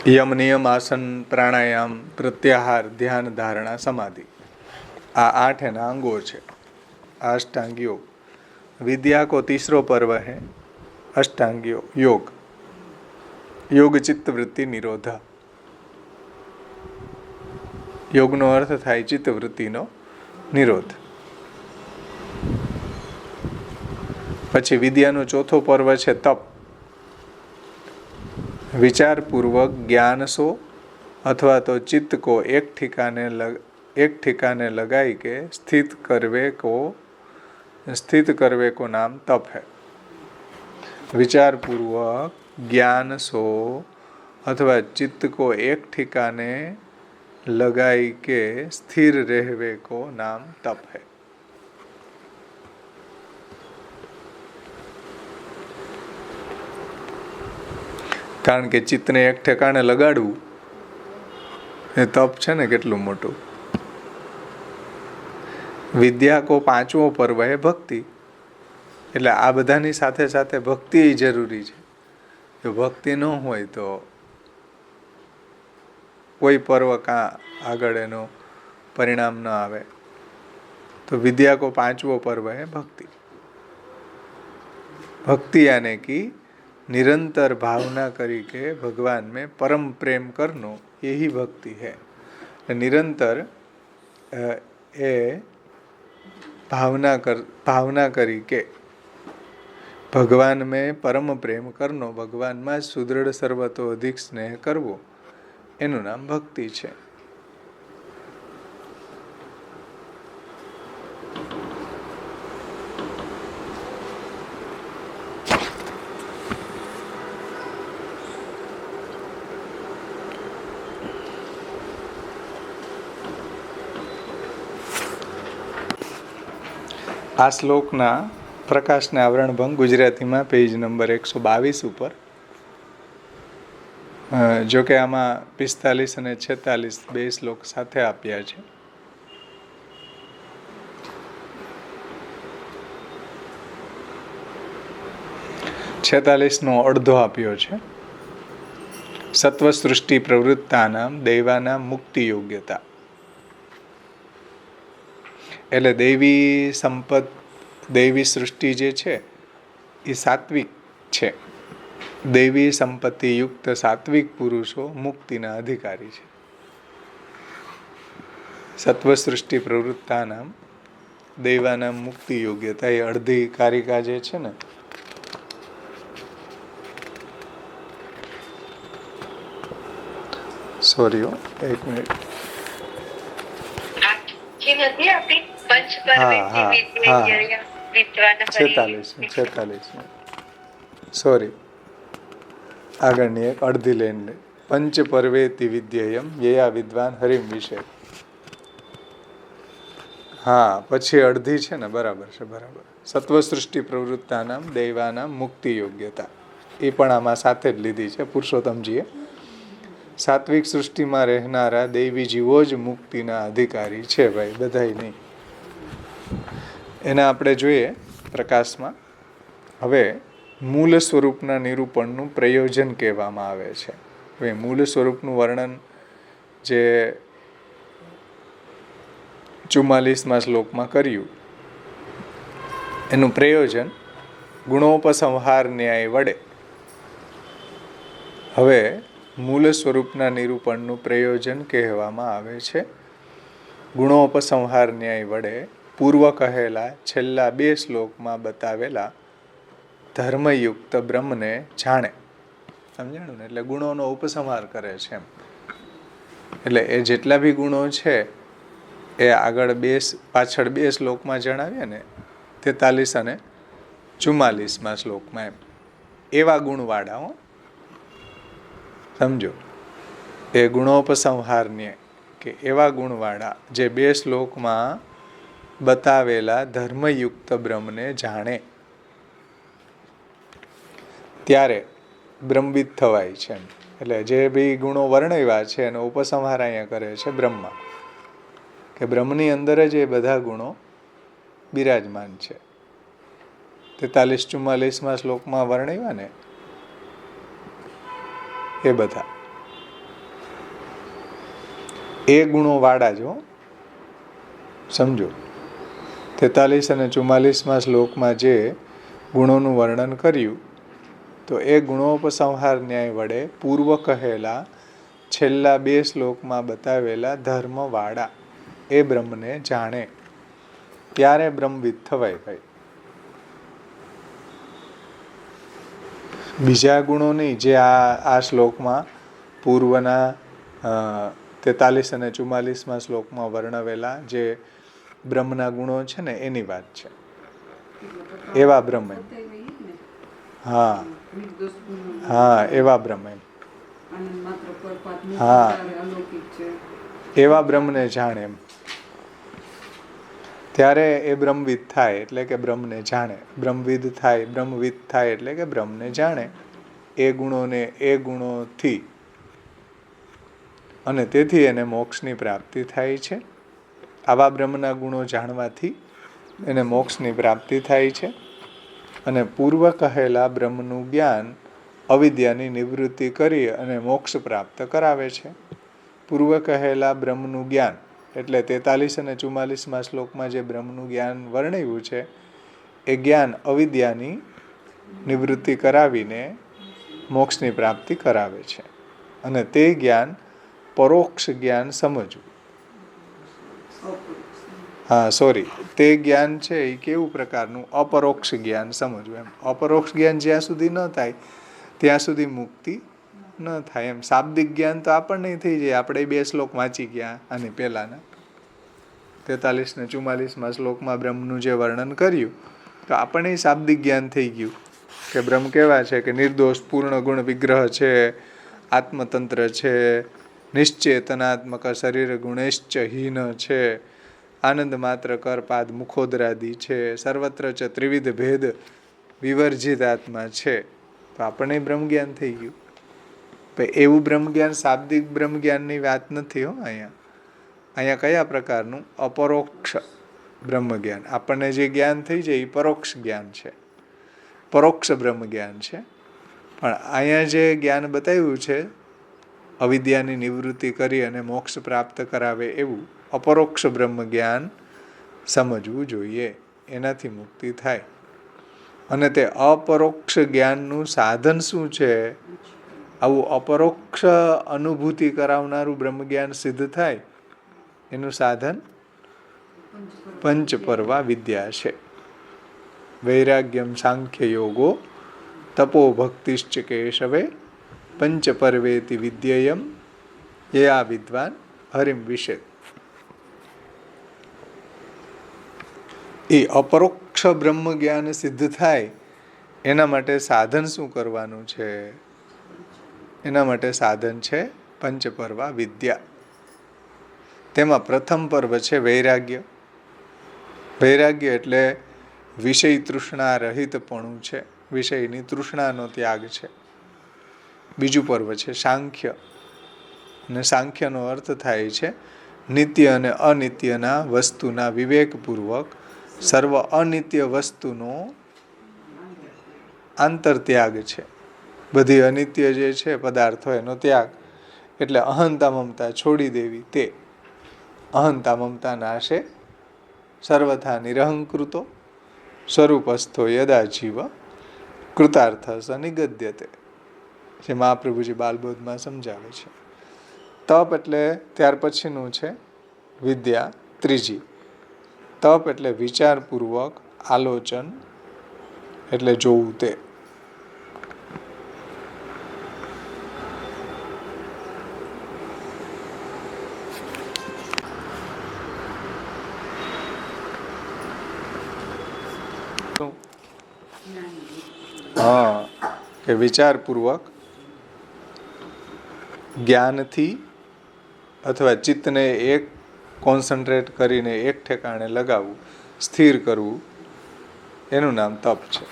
यम नियम आसन प्राणायाम प्रत्याहार ध्यान धारणा समाधि आ 8 एना अंगो छे. अष्टांग योग. विद्या को तीसरो पर्व है अष्टांग योग. योग चित्त वृत्ति निरोध. योगनो अर्थ थाय चित्त वृत्तिनो निरोध. પછી વિદ્યાનો ચોથો પર્વ છે તપ. विचार पूर्वक ज्ञान सो अथवा तो चित्त को एक ठिकाने लगाई के स्थित करवे को नाम तप है. विचार पूर्वक ज्ञान सो अथवा चित्त को एक ठिकाने लगाई के स्थिर रहवे को नाम तप है. કારણ કે ચિત્તને એક ઠેકાણે લગાડવું એ તપ છે ને કેટલું મોટું. વિદ્યા કો 5મો પર્વ હે ભક્તિ. એટલે આ બધાની સાથે સાથે ભક્તિ જરૂરી છે. જો ભક્તિ ન હોય તો કોઈ પર્વ કાં આગળ એનો પરિણામ ન આવે. તો વિદ્યા કો 5મો પર્વ હે ભક્તિ. भक्ति यानी कि निरंतर भावना करी के भगवान में परम प्रेम करनो, यही भक्ति है. निरंतर ए भावना करी के भगवान में परम प्रेम करनो, भगवान में सुदृढ़ सर्वतो अधिक स्नेह करवो, एनु नाम भक्ति है. આ શ્લોકના પ્રકાશને આવરણ ભંગ ગુજરાતીમાં પેજ નંબર 122 ઉપર. જો કે આમાં 45 અને 46 બે શ્લોક સાથે આપ્યા છે. 46નો અડધો આપ્યો છે. સત્વ સૃષ્ટિ પ્રવૃત્તાનામ દૈવાના મુક્તિ યોગ્યતા. એટલે દૈવી સંપદ, દૈવી સૃષ્ટિ જે છે એ સાત્વિક છે. દૈવી સંપત્તિ યુક્ત સાત્વિક પુરુષો મુક્તિના અધિકારી છે. સત્વસૃષ્ટિ પ્રવૃત્તાનામ દૈવાનામ મુક્તિ યોગ્યતા, એ અડધી કારિકા જે છે ને, સોરી એક મિનિટ, હા 46 સોરી, આગળની એક અડધી લઈને, પંચ પર્વેતિ વિદ્યેયમ યયા વિદ્વાન હરિમ વિશે. હા પછી અડધી છે ને, બરાબર છે, બરાબર. સત્વસૃષ્ટિ પ્રવૃત્તાનામ દૈવાનામ મુક્તિ યોગ્યતા, એ પણ આમાં સાથે જ લીધી છે પુરુષોત્તમજીએ. સાત્વિક સૃષ્ટિમાં રહેનારા દૈવી જીવો જ મુક્તિના અધિકારી છે ભાઈ, બધાય નહીં. એના આપણે જોઈએ પ્રકાશમાં. હવે મૂળ સ્વરૂપના નિરૂપણનું પ્રયોજન કહેવામાં આવે છે. હવે મૂળ સ્વરૂપનું વર્ણન જે 44મા શ્લોકમાં કર્યું, એનું પ્રયોજન ગુણોપસંહાર ન્યાય વડે. હવે મૂળ સ્વરૂપના નિરૂપણનું પ્રયોજન કહેવામાં આવે છે ગુણોપસંહાર ન્યાય વડે પૂર્વ કહેલા છેલ્લા 2 શ્લોકમાં બતાવેલા ધર્મયુક્ત બ્રહ્મને જાણે. સમજાણું ને? એટલે ગુણોનો ઉપસંહાર કરે છે એમ. એટલે એ જેટલા બી ગુણો છે એ આગળ પાછળ 2 શ્લોકમાં જણાવ્યા ને, 43 અને 44મા શ્લોકમાં, એમ એવા ગુણવાળા, હો સમજો, એ ગુણોપસંહારને કે એવા ગુણવાળા જે 2 શ્લોકમાં બતાવેલા ધર્મયુક્ત બ્રહ્મને જાણે, ત્યારે બ્રહ્મવિદ થવાય છે. એટલે જે બી ગુણો વર્ણવ્યા છે એનો ઉપસંહાર અહીંયા કરે છે બ્રહ્મા, કે બ્રહ્મની અંદર જ એ બધા ગુણો બિરાજમાન છે. 43-44મા શ્લોકમાં વર્ણવ્યા ને એ બધા એ ગુણો વાળા જો, સમજો. 43 અને 44મા શ્લોકમાં જે ગુણોનું વર્ણન કર્યું, તો એ ગુણોપસંહાર ન્યાય વડે પૂર્વ કહેલા છેલ્લા 2 શ્લોકમાં બતાવેલા ધર્મવાળા એ બ્રહ્મને જાણે, ત્યારે બ્રહ્મવિદ થવાય ભાઈ. બીજા ગુણો નહીં જે આ શ્લોકમાં પૂર્વના 43 અને 44મા શ્લોકમાં વર્ણવેલા જે બ્રહ્મના ગુણો છે ને એની વાત છે. એવા બ્રહ્મ એમ. હા હા, એવા બ્રહ્મ એમ. હા, એવા બ્રહ્મને જાણે એમ. ત્યારે એ બ્રહ્મવિદ થાય, એટલે કે બ્રહ્મને જાણે. બ્રહ્મવિદ થાય, બ્રહ્મવિદ થાય એટલે કે બ્રહ્મને જાણે એ ગુણોને એ ગુણોથી, અને તેથી એને મોક્ષની પ્રાપ્તિ થાય છે. આવા બ્રહ્મના ગુણો જાણવાથી એને મોક્ષની પ્રાપ્તિ થાય છે. અને પૂર્વ કહેલા બ્રહ્મનું જ્ઞાન અવિદ્યાની નિવૃત્તિ કરી અને મોક્ષ પ્રાપ્ત કરાવે છે. પૂર્વ કહેલા બ્રહ્મનું જ્ઞાન એટલે 43 અને 44મા શ્લોકમાં જે બ્રહ્મનું જ્ઞાન વર્ણવ્યું છે એ જ્ઞાન અવિદ્યાની નિવૃત્તિ કરાવીને મોક્ષની પ્રાપ્તિ કરાવે છે. અને તે જ્ઞાન પરોક્ષ જ્ઞાન સમજવું. હા સોરી, તે જ્ઞાન છે એ કેવું પ્રકારનું? અપરોક્ષ જ્ઞાન સમજવું એમ. અપરોક્ષ જ્ઞાન જ્યાં સુધી ન થાય ત્યાં સુધી મુક્તિ ન થાય એમ. શાબ્દિક જ્ઞાન તો આપણને થઈ જાય. આપણે 2 શ્લોક વાંચી ગયા આની પહેલાના 43 ને 44મા શ્લોકમાં બ્રહ્મનું જે વર્ણન કર્યું, તો આપણને શાબ્દિક જ્ઞાન થઈ ગયું કે બ્રહ્મ કેવા છે કે નિર્દોષ પૂર્ણ ગુણ વિગ્રહ છે, આત્મતંત્ર છે, નિશ્ચેતનાત્મક શરીર ગુણેશ્ચ હીન છે, આનંદ માત્ર કરપાદ મુખોદરાદી છે, સર્વત્ર ચ ત્રિવિધ ભેદ વિવર્જિત આત્મા છે. તો આપણને બ્રહ્મ જ્ઞાન થઈ ગયું. એવું બ્રહ્મ જ્ઞાન શાબ્દિક બ્રહ્મ જ્ઞાનની વાત નથી હો. અહીંયા કયા પ્રકારનું? અપરોક્ષ બ્રહ્મ જ્ઞાન. આપણને જે જ્ઞાન થઈ જાય એ પરોક્ષ જ્ઞાન છે, પરોક્ષ બ્રહ્મ જ્ઞાન છે. પણ અહીંયા જે જ્ઞાન બતાવ્યું છે અવિદ્યાની નિવૃત્તિ કરી અને મોક્ષ પ્રાપ્ત કરાવે એવું અપરોક્ષ બ્રહ્મ જ્ઞાન સમજવું જોઈએ. એનાથી મુક્તિ થાય. અને તે અપરોક્ષ જ્ઞાનનું સાધન શું છે? આવું અપરોક્ષ અનુભૂતિ કરાવનારું બ્રહ્મજ્ઞાન સિદ્ધ થાય એનું સાધન પંચપર્વા વિદ્યા છે. વૈરાગ્યમ સાંખ્ય યોગો તપો ભક્તિશ્ચ કેશવે પંચપર્વેતિ વિદ્યેયમ યયા વિદ્વાન હરિમ વિશેત. એ અપરોક્ષ બ્રહ્મ જ્ઞાન સિદ્ધ થાય એના માટે સાધન શું કરવાનું છે? એના માટે સાધન છે પંચપર્વા વિદ્યા. તેમાં પ્રથમ પર્વ છે વૈરાગ્ય. વૈરાગ્ય એટલે વિષય તૃષ્ણા રહિતપણું છે, વિષયની તૃષ્ણાનો ત્યાગ છે. બીજું પર્વ છે સાંખ્ય, અને સાંખ્યનો અર્થ થાય છે નિત્ય અને અનિત્યના વસ્તુના વિવેકપૂર્વક સર્વ અનિત્ય વસ્તુનો આંતરત્યાગ છે. બધી અનિત્ય જે છે પદાર્થો એનો ત્યાગ એટલે અહંતા મમતા છોડી દેવી. તે અહંતા મમતા નાશે સર્વથા નિરહંકૃતો સ્વરૂપસ્થો યદા જીવ કૃતાર્થ સ નિગદ્યતે, જે મહાપ્રભુજી બાલબોધમાં સમજાવે છે. તપ એટલે ત્યાર પછીનું છે વિદ્યા ત્રીજી. તપ એટલે વિચારપૂર્વક આલોચન એટલે જોવું તે. કે વિચારપૂર્વક જ્ઞાનથી અથવા ચિત્તને એક કોન્સન્ટ્રેટ કરીને એક ઠેકાણે લગાવવું, સ્થિર કરવું, એનું નામ તપ છે.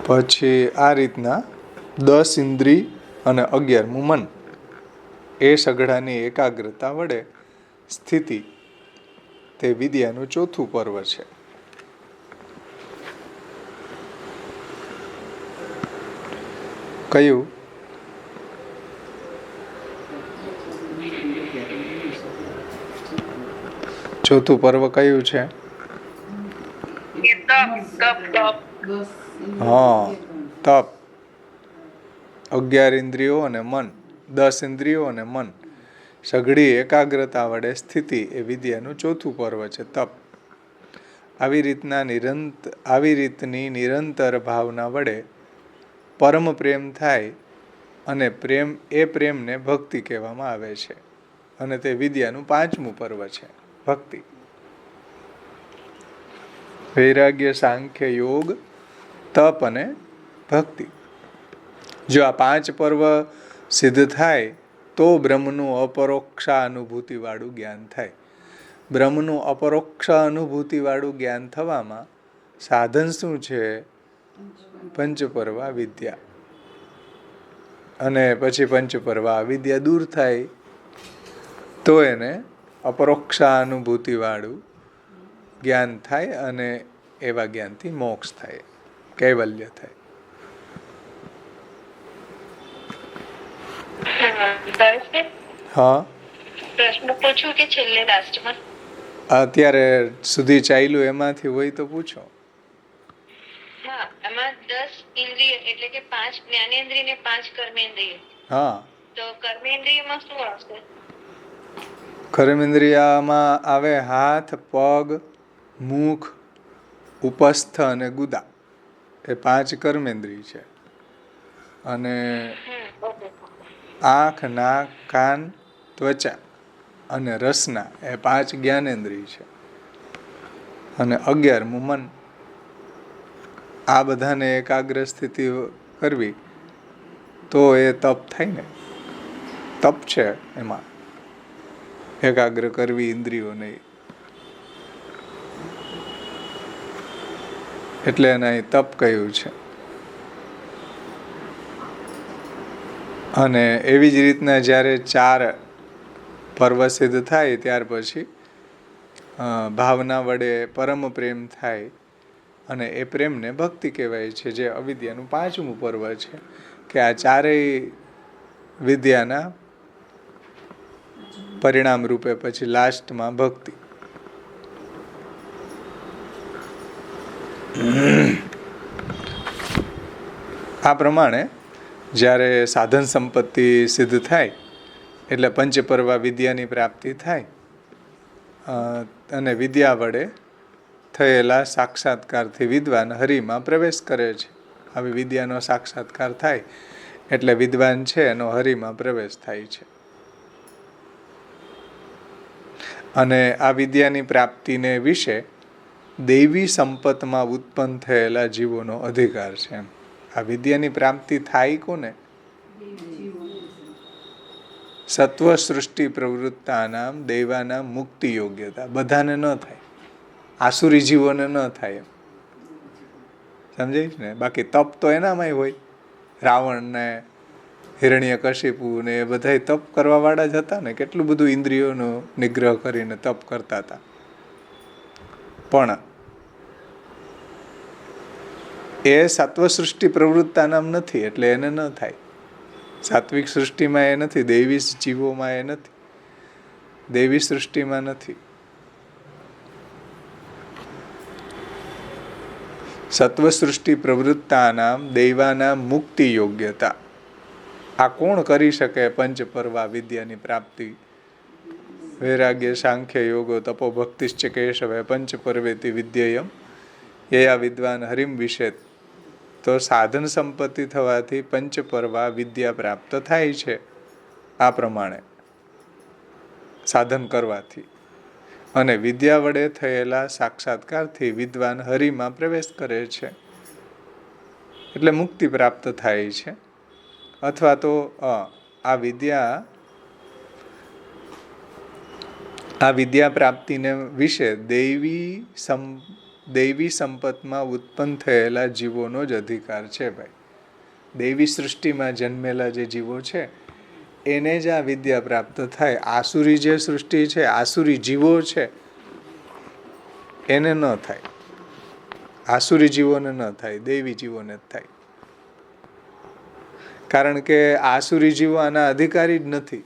પછી આ રીતના 10 ઇન્દ્રિય અને 11મું મન એ સઘળાની એકાગ્રતા વડે સ્થિતિ તે વિદ્યાનું ચોથું પર્વ છે. કયું? ચોથું પર્વ કયું છે? હા, તપ. 11 ઇન્દ્રિયો અને મન, 10 ઇન્દ્રિયો અને મન સઘળી એકાગ્રતા વડે સ્થિતિ એ વિદ્યાનું ચોથું પર્વ છે, તપ. આવી રીતની નિરંતર ભાવના વડે પરમ પ્રેમ થાય અને પ્રેમને ભક્તિ કહેવામાં આવે છે. અને તે વિદ્યાનું 5મું પર્વ છે, ભક્તિ. વૈરાગ્ય, સાંખ્ય, યોગ, તપ અને ભક્તિ. જો આ 5 પર્વ સિદ્ધ થાય તો બ્રહ્મનું અપરોક્ષાનુભૂતિવાળું જ્ઞાન થાય. બ્રહ્મનું અપરોક્ષાનુભૂતિવાળું જ્ઞાન થવામાં સાધન શું છે? પંચપર્વા વિદ્યા. અને પછી પંચપર્વા વિદ્યા દૂર થાય તો એને અપરોક્ષાનુભૂતિવાળું જ્ઞાન થાય અને એવા જ્ઞાનથી મોક્ષ થાય, કૈવલ્ય થાય. હા, પ્રશ્ન પૂછું કે છેલ્લે લાસ્ટમાં? અત્યારે સુધી ચાલ્યું એમાંથી હોય તો પૂછો. હા, એમાં 10 ઇન્દ્રિય એટલે કે 5 જ્ઞાનેન્દ્રિય ને 5 કર્મેન્દ્રિય. હા, તો કર્મેન્દ્રિયમાં શું આવશે? કર્મેન્દ્રિયમાં આવે હાથ, પગ, મુખ, ઉપસ્થ અને ગુદા. એ 5 કર્મેન્દ્રિય છે. અને આંખ, નાક, કાન, ત્વચા અને રસના એ 5 જ્ઞાનેન્દ્રિય છે. અને 11મું મન. આ બધાને એકાગ્ર સ્થિતિ કરવી તો એ તપ થાય ને. તપ છે એમાં એકાગ્ર કરવી ઇન્દ્રિયોને, એટલે એને અહીં તપ કહ્યું છે. અને એવી જ રીતના જ્યારે 4 પર્વ સિદ્ધ થાય ત્યાર પછી ભાવના વડે પરમ પ્રેમ થાય અને એ પ્રેમને ભક્તિ કહેવાય છે, જે અવિદ્યાનું 5મું પર્વ છે. કે આ 4 વિદ્યાના પરિણામ રૂપે પછી લાસ્ટમાં ભક્તિ. આ પ્રમાણે જ્યારે સાધન સંપત્તિ સિદ્ધ થાય એટલે પંચપર્વા વિદ્યાની પ્રાપ્તિ થાય અને વિદ્યા વડે થયેલા સાક્ષાત્કારથી વિદ્વાન હરિમાં પ્રવેશ કરે છે. આવી વિદ્યાનો સાક્ષાત્કાર થાય એટલે વિદ્વાન છે એનો હરિમાં પ્રવેશ થાય છે. અને આ વિદ્યાની પ્રાપ્તિને વિશે દૈવી સંપતમાં ઉત્પન્ન થયેલા જીવોનો અધિકાર છે. આ વિદ્યાની પ્રાપ્તિ થાય કોને? સત્વ સૃષ્ટિ પ્રવૃત્તાનામ દૈવાના મુક્તિ યોગ્યતા. બધાને ન થાય, આસુરી જીવોને ન થાય એમ સમજાય ને. બાકી તપ તો એનામાંય હોય. રાવણ ને હિરણ્યકશિપુ ને એ બધા તપ કરવા વાળા જ હતા ને. કેટલું બધું ઇન્દ્રિયોનો નિગ્રહ કરીને તપ કરતા હતા. પણ એ સત્વ સૃષ્ટિ પ્રવૃત્તાનામ નથી એટલે એને ન થાય. સાત્વિક સૃષ્ટિમાં એ નથી, દૈવી જીવોમાં એ નથી, દૈવી સૃષ્ટિમાં નથી. સત્વ સૃષ્ટિ પ્રવૃત્તાનામ દૈવાના મુક્તિ યોગ્યતા. આ કોણ કરી શકે? પંચપર્વા વિદ્યાની પ્રાપ્તિ. વૈરાગ્ય સાંખ્ય યોગો તપો ભક્તિશ્ચ કેશવે પંચપર્વેતિ વિદ્યયમ યયા વિદ્વાન હરિમ વિશેત. તો સાધન સંપત્તિ થવાથી પંચપર્વા વિદ્યા પ્રાપ્ત થાય છે. આ પ્રમાણે સાધન કરવાથી અને વિદ્યા વડે થયેલા સાક્ષાત્કારથી વિદ્વાન હરિમાં પ્રવેશ કરે છે એટલે મુક્તિ પ્રાપ્ત થાય છે. અથવા તો આ વિદ્યા પ્રાપ્તિને વિશે દૈવી સંપતમાં ઉત્પન્ન થયેલા જીવોનો જ અધિકાર છે ભાઈ. દૈવી સૃષ્ટિમાં જન્મેલા જે જીવો છે એને જ આ વિદ્યા પ્રાપ્ત થાય. આસુરી જે સૃષ્ટિ છે, આસુરી જીવો છે એને ન થાય. આસુરી જીવોને ન થાય, દૈવી જીવોને જ થાય. કારણ કે આસુરી જીવો આના અધિકારી જ નથી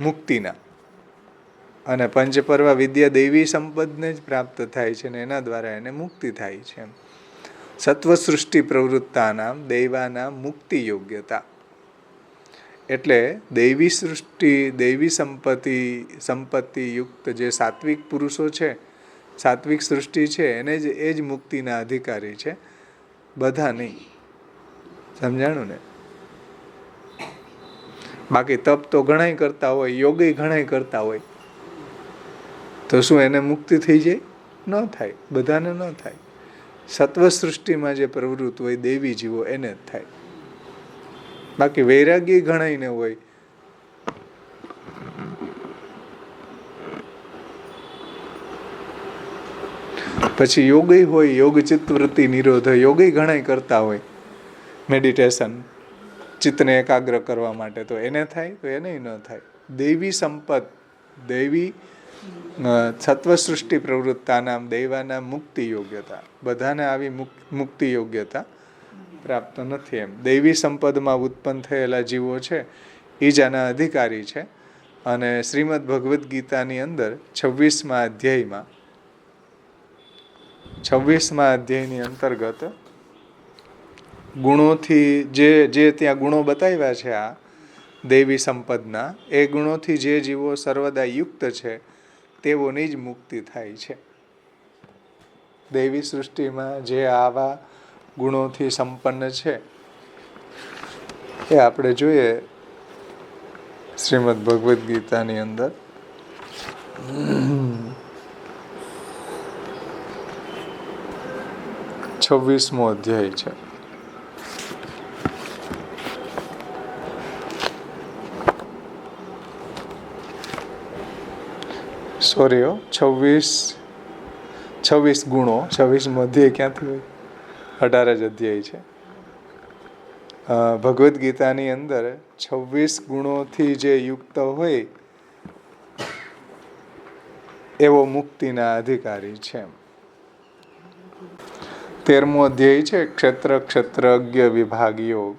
મુક્તિના. અને પંચપર્વા વિદ્યા દૈવી સંપદને જ પ્રાપ્ત થાય છે ને એના દ્વારા એને મુક્તિ થાય છે. સત્વ સૃષ્ટિ પ્રવૃત્તાનામ દૈવાના મુક્તિ યોગ્યતા. એટલે દૈવી સૃષ્ટિ, દૈવી સંપત્તિ યુક્ત જે સાત્વિક પુરુષો છે, સાત્વિક સૃષ્ટિ છે એને જ એ જ મુક્તિના અધિકારી છે, બધા નહીં. સમજાણું ને? બાકી તપ તો ઘણાય કરતા હોય, યોગી ઘણાય કરતા હોય, તો શું એને મુક્તિ થઈ જાય? ન થાય, બધાને ન થાય. સત્વ સૃષ્ટિમાં જે પ્રવૃત્ત હોય દૈવી જીવો એને જ થાય. બાકી વૈરાગ્ય ઘણાઈને હોય. પછી યોગી હોય, યોગ ચિત્તવૃત્તિ નિરોધ, યોગી ઘણાય કરતા હોય મેડિટેશન, ચિત્તને એકાગ્ર કરવા માટે, તો એને થાય? તો એને ન થાય. દૈવી સંપત, દૈવી સત્વ સૃષ્ટિ પ્રવૃત્તાનામ દૈવાના મુક્તિ યોગ્યતા. બધાને આવી મુક્તિ યોગ્યતા પ્રાપ્ત નથી એમ. દૈવી સંપદમાં ઉત્પન્ન થયેલા જીવો છે એ જ આના અધિકારી છે. અને શ્રીમદ ભગવદ્ ગીતાની અંદર 26મા અધ્યાયની અંતર્ગત ગુણોથી જે ત્યાં ગુણો બતાવ્યા છે આ દૈવી સંપદના, એ ગુણોથી જે જીવો સર્વદા યુક્ત છે તેઓની જ મુક્તિ થાય છે. દૈવી સૃષ્ટિમાં જે આવા ગુણોથી સંપન્ન છે એ આપણે જોઈએ શ્રીમદ ભગવદ્ ગીતાની અંદર 26મો અધ્યાય છે. સોરી 26 ગુણો. 26મો અધ્યાય ક્યાંથી હોય? 18 જ અધ્યાય છે. ભગવદ્ ગીતાની અંદર 26 ગુણોથી જે યુક્ત હોય એવો મુક્તિના અધિકારી છે. 13મો અધ્યાય છે ક્ષેત્રજ્ઞ વિભાગ યોગ.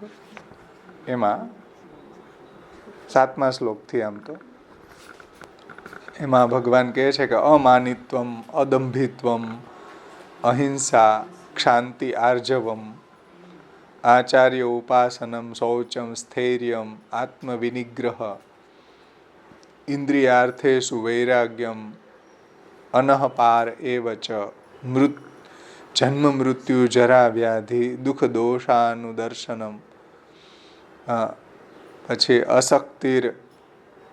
એમાં 7મા શ્લોકથી આમ તો એમાં ભગવાન કહે છે કે અમાનિત્વમ, અદંભિત્વમ, અહિંસા, ક્ષાંતિ, આર્જવમ, આચાર્ય ઉપાસનમ, શૌચમ, સ્થૈર્યમ, આત્મવિનિગ્રહ, ઇન્દ્રિયાર્થેષુ વૈરાગ્યમ, અનહપાર એવ ચ, જન્મ મૃત્યુ જરા વ્યાધિ દુઃખ દોષાનુદર્શનમ, પછી અશક્તિર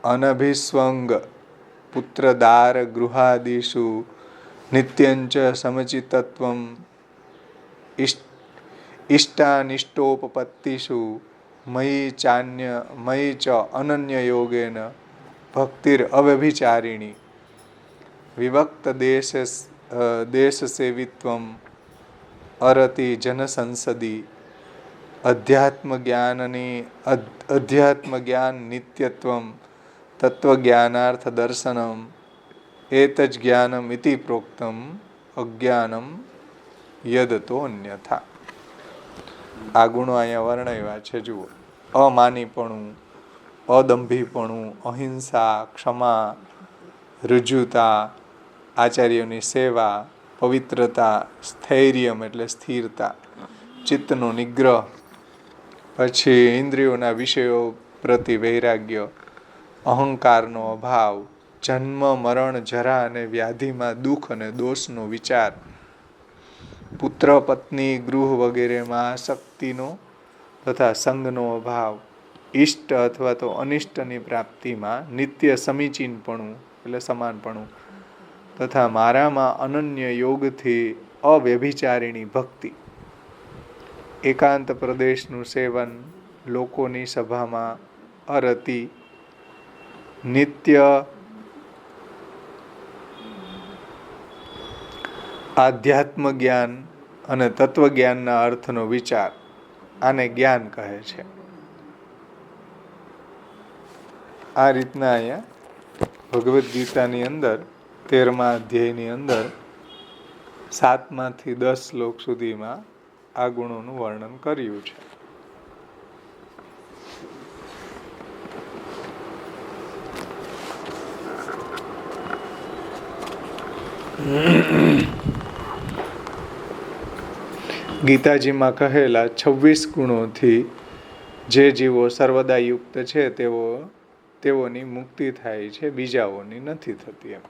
અનભિસ્વંગ પુત્રદાર ગૃહાદિષુ નિત્યંચ સમચિતત્વમ, ઇષ્ટાનિષ્ટોપપત્તિષુ મયી ચ અનન્ય યોગેન ભક્તિર અવ્યભિચારિણી, વિવક્ત દેશ સેવિત્વમ, અરતિ જન સંસદી, અધ્યાત્મ જ્ઞાન નિત્યત્વમ, તત્વજ્ઞાનાર્થ દર્શનમ, એતજ જ્ઞાનમ ઇતિ પ્રોક્તમ, અજ્ઞાનમ યદતો અન્યથા. આ ગુણો અહીંયા વર્ણવ્યા છે. જુઓ, અમાનીપણું, અદંભીપણું, અહિંસા, ક્ષમા, ઋજુતા, આચાર્યોની સેવા, પવિત્રતા, સ્થૈર્યમ એટલે સ્થિરતા, ચિત્તનો નિગ્રહ, પછી ઇન્દ્રિયોના વિષયો પ્રતિ વૈરાગ્ય, અહંકારનો અભાવ, જન્મ મરણ જરા અને વ્યાધિમાં દુઃખ અને દોષનો વિચાર, પુત્ર પત્ની ગૃહ વગેરેમાં આસક્તિનો તથા સંગનો અભાવ, ઇષ્ટ અથવા તો અનિષ્ટની પ્રાપ્તિમાં નિત્ય સમીચીનપણું એટલે સમાનપણું, તથા મારામાં અનન્ય યોગથી અવ્યભિચારિણી ભક્તિ, એકાંત પ્રદેશનું સેવન, લોકોની સભામાં અરતિ, નિત્ય આધ્યાત્મ જ્ઞાન અને તત્વજ્ઞાનના અર્થનો વિચાર, આને જ્ઞાન કહે છે. આ રીતના અહીંયા ભગવદ્ ગીતાની અંદર 13મા અધ્યાયની અંદર 7માંથી 10 શ્લોક સુધીમાં આ ગુણોનું વર્ણન કર્યું છે. ગીતાજીમાં કહેલા 26 ગુણોથી જે જીવો સર્વદા યુક્ત છે તેઓની મુક્તિ થાય છે, બીજાઓની નથી થતી. એમ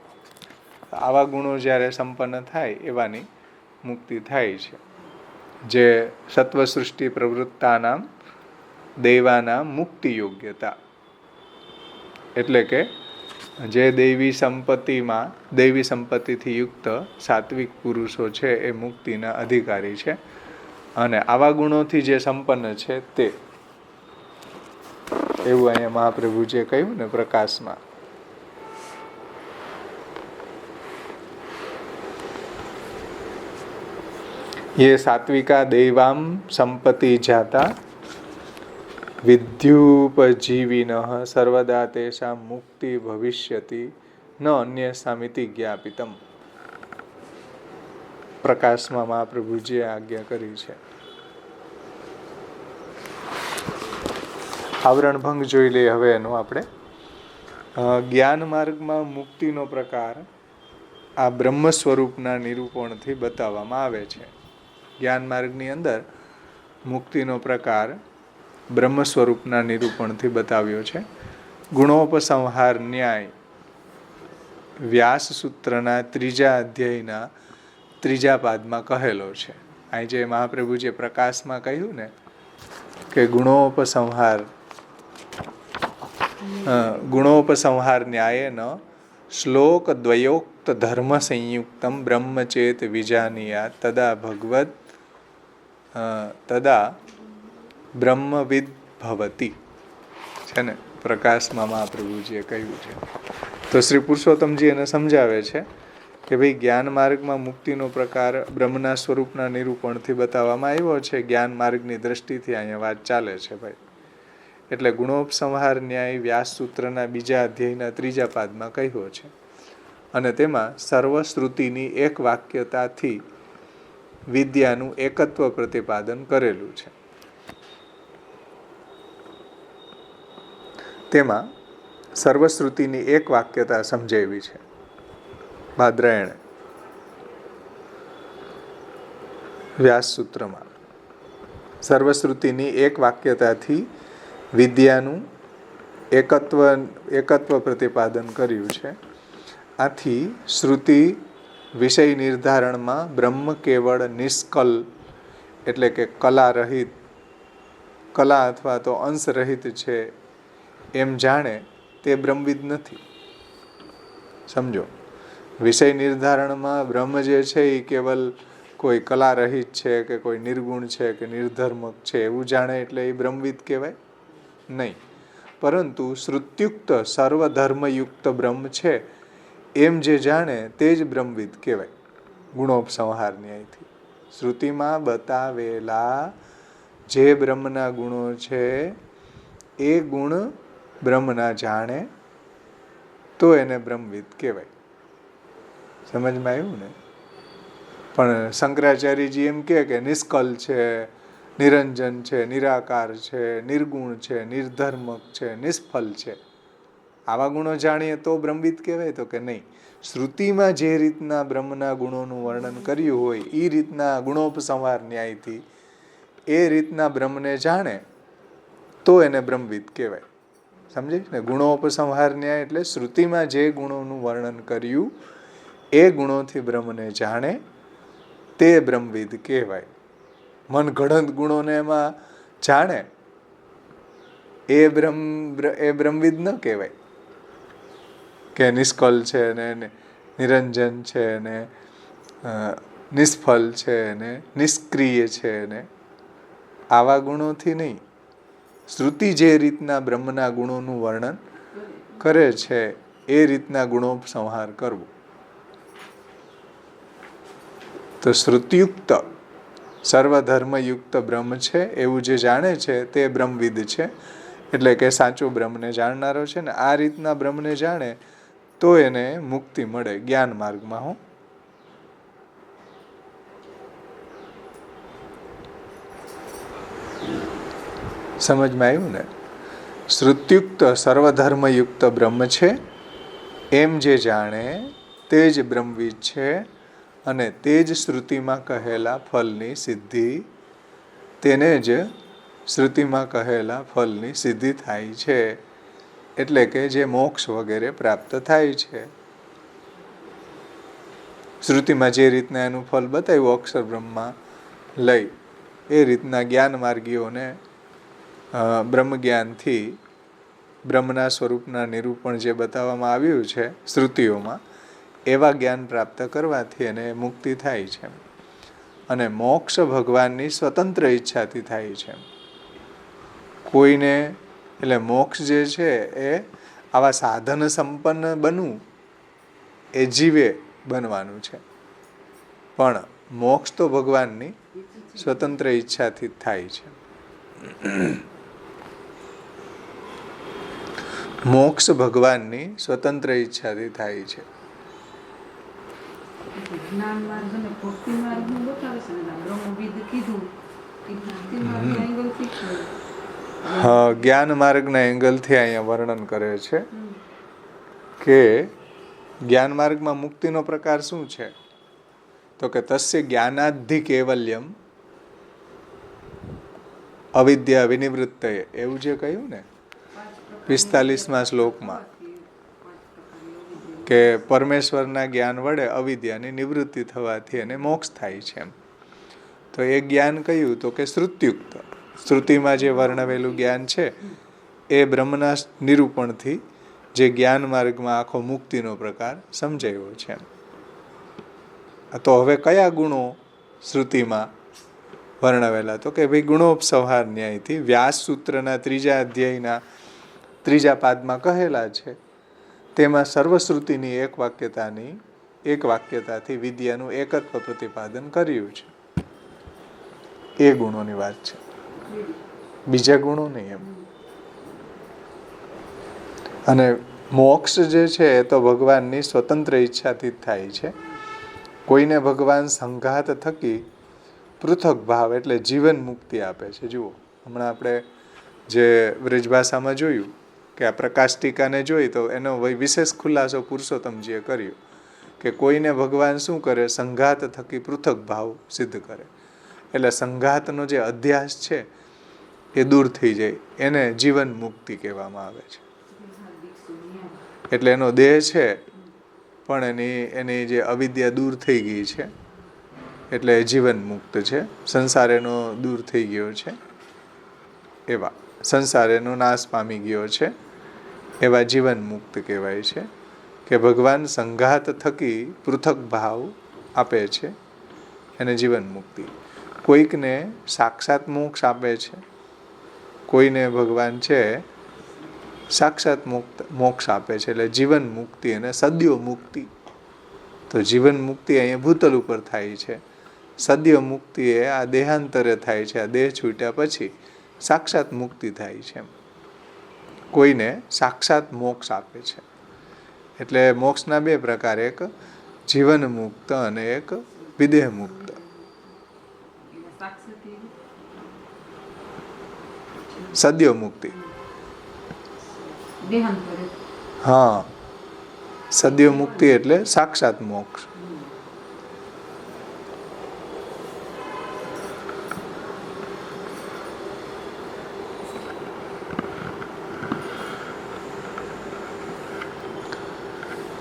આવા ગુણો જ્યારે સંપન્ન થાય એવાની મુક્તિ થાય છે. જે સત્વસૃષ્ટિ પ્રવૃત્તાનામ દૈવાના મુક્તિ યોગ્યતા, એટલે કે જે દૈવી સંપત્તિથી યુક્ત સાત્વિક પુરુષો છે એ મુક્તિના અધિકારી છે. અને આવા ગુણોથી જે સંપન્ન છે તે, એવું અહીંયા મહાપ્રભુજીએ કહ્યું ને પ્રકાશમાં. ये सात्विका देवां संपत्ति जाता विद्युपजीविनः सर्वदा तेषां मुक्ति भविष्यति न अन्येषामिति ज्ञापितम्. પ્રકાશમાં મહાપ્રભુજીએ આજ્ઞા કરી છે. આવરણ ભંગ જોઈ લઈએ હવે એનો આપણે. જ્ઞાન માર્ગમાં મુક્તિનો પ્રકાર આ બ્રહ્મ સ્વરૂપના નિરૂપણથી બતાવવામાં આવે છે. જ્ઞાન માર્ગની અંદર મુક્તિનો પ્રકાર બ્રહ્મ સ્વરૂપના નિરૂપણથી બતાવ્યો છે. ગુણોપસંહાર ન્યાય વ્યાસ સૂત્રના 3જા અધ્યાયના 3જા પાદમાં કહેલો છે. અહીં જે મહાપ્રભુજીએ પ્રકાશમાં કહ્યું ને કે ગુણોપસંહાર ન્યાયેન શ્લોક દ્વયોક્ત ધર્મ સંયુક્તમ બ્રહ્મચેત વિજાનીયા તદા બ્રહ્મવિદ ભવતી છે ને. પ્રકાશમાં મહાપ્રભુજીએ કહ્યું છે. તો શ્રી પુરુષોત્તમજી એને સમજાવે છે કે ભાઈ જ્ઞાન માર્ગમાં મુક્તિનો પ્રકાર બ્રહ્મના સ્વરૂપના નિરૂપણથી બતાવવામાં આવ્યો છે. જ્ઞાન માર્ગની દ્રષ્ટિથી અહીંયા વાત ચાલે છે ભાઈ. એટલે ગુણોપસંહાર ન્યાય વ્યાસ સૂત્રના 2જા અધ્યાયના 3જા પાદમાં કહ્યો છે. અને તેમાં સર્વશ્રુતિની એક વાક્યતાથી વિદ્યાનું એકત્વ પ્રતિપાદન કરેલું છે. તેમાં સર્વશ્રુતિની એક વાક્યતા સમજાવી છે બાદરાયણે વ્યાસ સૂત્રમાં. સર્વશ્રુતિની એક વાક્યતાથી વિદ્યાનું એકત્વ પ્રતિપાદન કર્યું છે. આથી શ્રુતિ વિષય નિર્ધારણમાં બ્રહ્મ કેવળ નિષ્કલ એટલે કે કલા રહિત, કલા અથવા તો અંશ રહિત છે એમ જાણે તે બ્રહ્મવિદ નથી. સમજો, વિષય નિર્ધારણમાં બ્રહ્મ જે છે એ કેવલ કોઈ કલા રહિત છે કે કોઈ નિર્ગુણ છે કે નિર્ધર્મક છે એવું જાણે એટલે એ બ્રહ્મવિદ કહેવાય નહીં. પરંતુ શ્રુત્યુક્ત સર્વધર્મયુક્ત બ્રહ્મ છે એમ જે જાણે તે જ બ્રહ્મવિદ કહેવાય. ગુણોપસંહાર ન્યાયથી શ્રુતિમાં બતાવેલા જે બ્રહ્મના ગુણો છે એ ગુણ બ્રહ્મના જાણે તો એને બ્રહ્મવિદ કહેવાય. સમજમાં આવ્યું ને? પણ શંકરાચાર્યજી એમ કે નિષ્કલ છે, નિરંજન છે, નિરાકાર છે, નિર્ગુણ છે, નિર્ધર્મક છે, નિષ્ફલ છે, આવા ગુણો જાણીએ તો બ્રહ્મવિદ કહેવાય? તો કે નહીં. શ્રુતિમાં જે રીતના બ્રહ્મના ગુણોનું વર્ણન કર્યું હોય એ રીતના ગુણોપસંહાર ન્યાયથી એ રીતના બ્રહ્મને જાણે તો એને બ્રહ્મવિદ કહેવાય. સમજીશ ને? ગુણોપસંહાર ન્યાય એટલે શ્રુતિમાં જે ગુણોનું વર્ણન કર્યું એ ગુણોથી બ્રહ્મને જાણે તે બ્રહ્મવિદ કહેવાય. મનગઢંત ગુણોને એમાં જાણે એ બ્રહ્મવિદ ન કહેવાય કે નિષ્કલ છે ને નિરંજન છે ને નિષ્ફલ છે ને નિષ્ક્રિય છે ને આવા ગુણોથી નહીં. શ્રુતિ જે રીતના બ્રહ્મના ગુણોનું વર્ણન કરે છે એ રીતના ગુણોપસંહાર કરવું. તો શ્રુતિયુક્ત સર્વધર્મયુક્ત બ્રહ્મ છે એવું જે જાણે છે તે બ્રહ્મવિદ છે, એટલે કે સાચો બ્રહ્મને જાણનારો છે ને. આ રીતના બ્રહ્મને જાણે તો એને મુક્તિ મળે જ્ઞાન માર્ગમાં. હું સમજમાં આવ્યું ને? શ્રુત્યુક્ત સર્વધર્મયુક્ત બ્રહ્મ છે એમ જે જાણે તે જ બ્રહ્મવિદ છે અને તે જ શ્રુતિમાં કહેલા ફલની સિદ્ધિ, તેને જ શ્રુતિમાં કહેલા ફલની સિદ્ધિ થાય છે. એટલે કે જે મોક્ષ વગેરે પ્રાપ્ત થાય છે. શ્રુતિમાં જે રીતના એનું ફલ બતાવ્યું અક્ષર બ્રહ્મા લઈ એ રીતના જ્ઞાન માર્ગીઓને બ્રહ્મ જ્ઞાનથી બ્રહ્મના સ્વરૂપના નિરૂપણ જે બતાવવામાં આવ્યું છે શ્રુતિઓમાં એવા જ્ઞાન પ્રાપ્ત કરવાથી એને મુક્તિ થાય છે. અને મોક્ષ ભગવાનની સ્વતંત્ર ઈચ્છાથી થાય છે. કોઈને એટલે મોક્ષ જે છે એ આવા સાધન સંપન્ન બનવું એ જીવે બનવાનું છે, પણ મોક્ષ તો ભગવાનની સ્વતંત્ર ઈચ્છાથી જ થાય છે. મોક્ષ ભગવાનની સ્વતંત્ર ઈચ્છાથી થાય છે. જ્ઞાન માર્ગ અને ભક્તિ માર્ગ નું બતાવે છે ને બ્રહ્મવિદ કીધું એ ભક્તિ માર્ગ એંગલ થી જ્ઞાન માર્ગના એંગલથી અહીંયા વર્ણન કરે છે કે જ્ઞાન માર્ગમાં મુક્તિનો પ્રકાર શું છે? તો કે તસ્ય જ્ઞાનાદ્ધિ કૈવલ્યમ અવિદ્યા વિનિવૃત્તય, એવું જે કહ્યું ને 45મા શ્લોકમાં કે પરમેશ્વરના જ્ઞાન વડે અવિદ્યાની નિવૃત્તિ થવાથી એને મોક્ષ થાય છે. તો એ જ્ઞાન કયું? તો કે શ્રુત્યુક્ત. શ્રુતિમાં જે વર્ણવેલું જ્ઞાન છે એ બ્રહ્મના નિરૂપણથી જે જ્ઞાન માર્ગમાં આખો મુક્તિનો પ્રકાર સમજાયો છે. તો હવે કયા ગુણો શ્રુતિમાં વર્ણવેલા? તો કે ભાઈ ગુણોપસંહાર ન્યાયથી વ્યાસ સૂત્રના 3જા અધ્યાયના 3જા પાદમાં કહેલા છે. તેમાં સર્વશ્રુતિની એક વાક્યતાથી વિદ્યાનું એકત્વ પ્રતિપાદન કર્યું છે. એ ગુણોની વાત છે, બીજા ગુણો નહીં એમ. અને મોક્ષ જે છે એ તો ભગવાનની સ્વતંત્ર ઈચ્છાથી જ થાય છે. કોઈને ભગવાન સંઘાત થકી પૃથક ભાવ એટલે જીવન મુક્તિ આપે છે. જુઓ, હમણાં આપણે જે વ્રજભાષામાં જોયું કે આ પ્રકાશ ટીકાને જોઈ તો એનો વિશેષ ખુલાસો પુરુષોત્તમજીએ કર્યો કે કોઈને ભગવાન શું કરે, સંઘાત થકી પૃથક ભાવ સિદ્ધ કરે. એટલે સંઘાતનો જે અધ્યાસ છે એ દૂર થઈ જાય, એને જીવન મુક્તિ કહેવામાં આવે છે. એટલે એનો દેહ છે પણ એની જે અવિદ્યા દૂર થઈ ગઈ છે, એટલે જીવન મુક્ત છે. સંસાર એનો દૂર થઈ ગયો છે, એવા સંસાર એનો નાશ પામી ગયો છે, એવા જીવન મુક્ત કહેવાય છે. કે ભગવાન સંઘાત થકી પૃથક ભાવ આપે છે, એને જીવન મુક્તિ. કોઈકને સાક્ષાત મોક્ષ આપે છે, કોઈને ભગવાન છે સાક્ષાત મોક્ષ આપે છે, એટલે જીવન મુક્તિ અને સદ્યો મુક્તિ. તો જીવન મુક્તિ અહીંયા ભૂતલ ઉપર થાય છે, સદ્ય મુક્તિ એ આ દેહાંતરે થાય છે, આ દેહ છૂટ્યા પછી સાક્ષાત મુક્તિ થાય છે. કોઈને સાક્ષાત મોક્ષ આપે છે. એટલે મોક્ષના બે પ્રકાર, એક જીવન મુક્ત અને એક વિદેહ મુક્ત. સદ્ય મુક્તિ, હા, સદ્ય મુક્તિ એટલે સાક્ષાત મોક્ષ.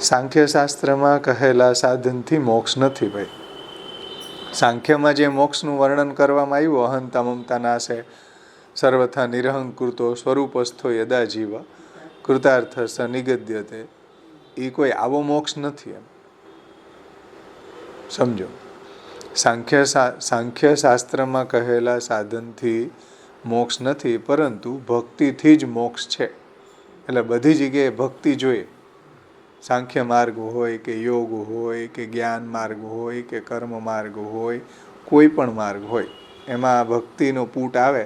સાંખ્યશાસ્ત્રમાં કહેલા સાધનથી મોક્ષ નથી ભાઈ. સાંખ્યમાં જે મોક્ષનું વર્ણન કરવામાં આવ્યું, અહંતા મમતા નાશે સર્વથા નિરહંકૃતો સ્વરૂપસ્થો યદા જીવ કૃતાર્થ સ નિગદ્યતે, એ કોઈ આવો મોક્ષ નથી એમ સમજો. સાંખ્યશાસ્ત્રમાં કહેલા સાધનથી મોક્ષ નથી, પરંતુ ભક્તિથી જ મોક્ષ છે. એટલે બધી જગ્યાએ ભક્તિ જોઈએ. સાંખ્ય માર્ગ હોય કે યોગ હોય કે જ્ઞાન માર્ગ હોય કે કર્મ માર્ગ હોય, કોઈ પણ માર્ગ હોય, એમાં ભક્તિનો પૂટ આવે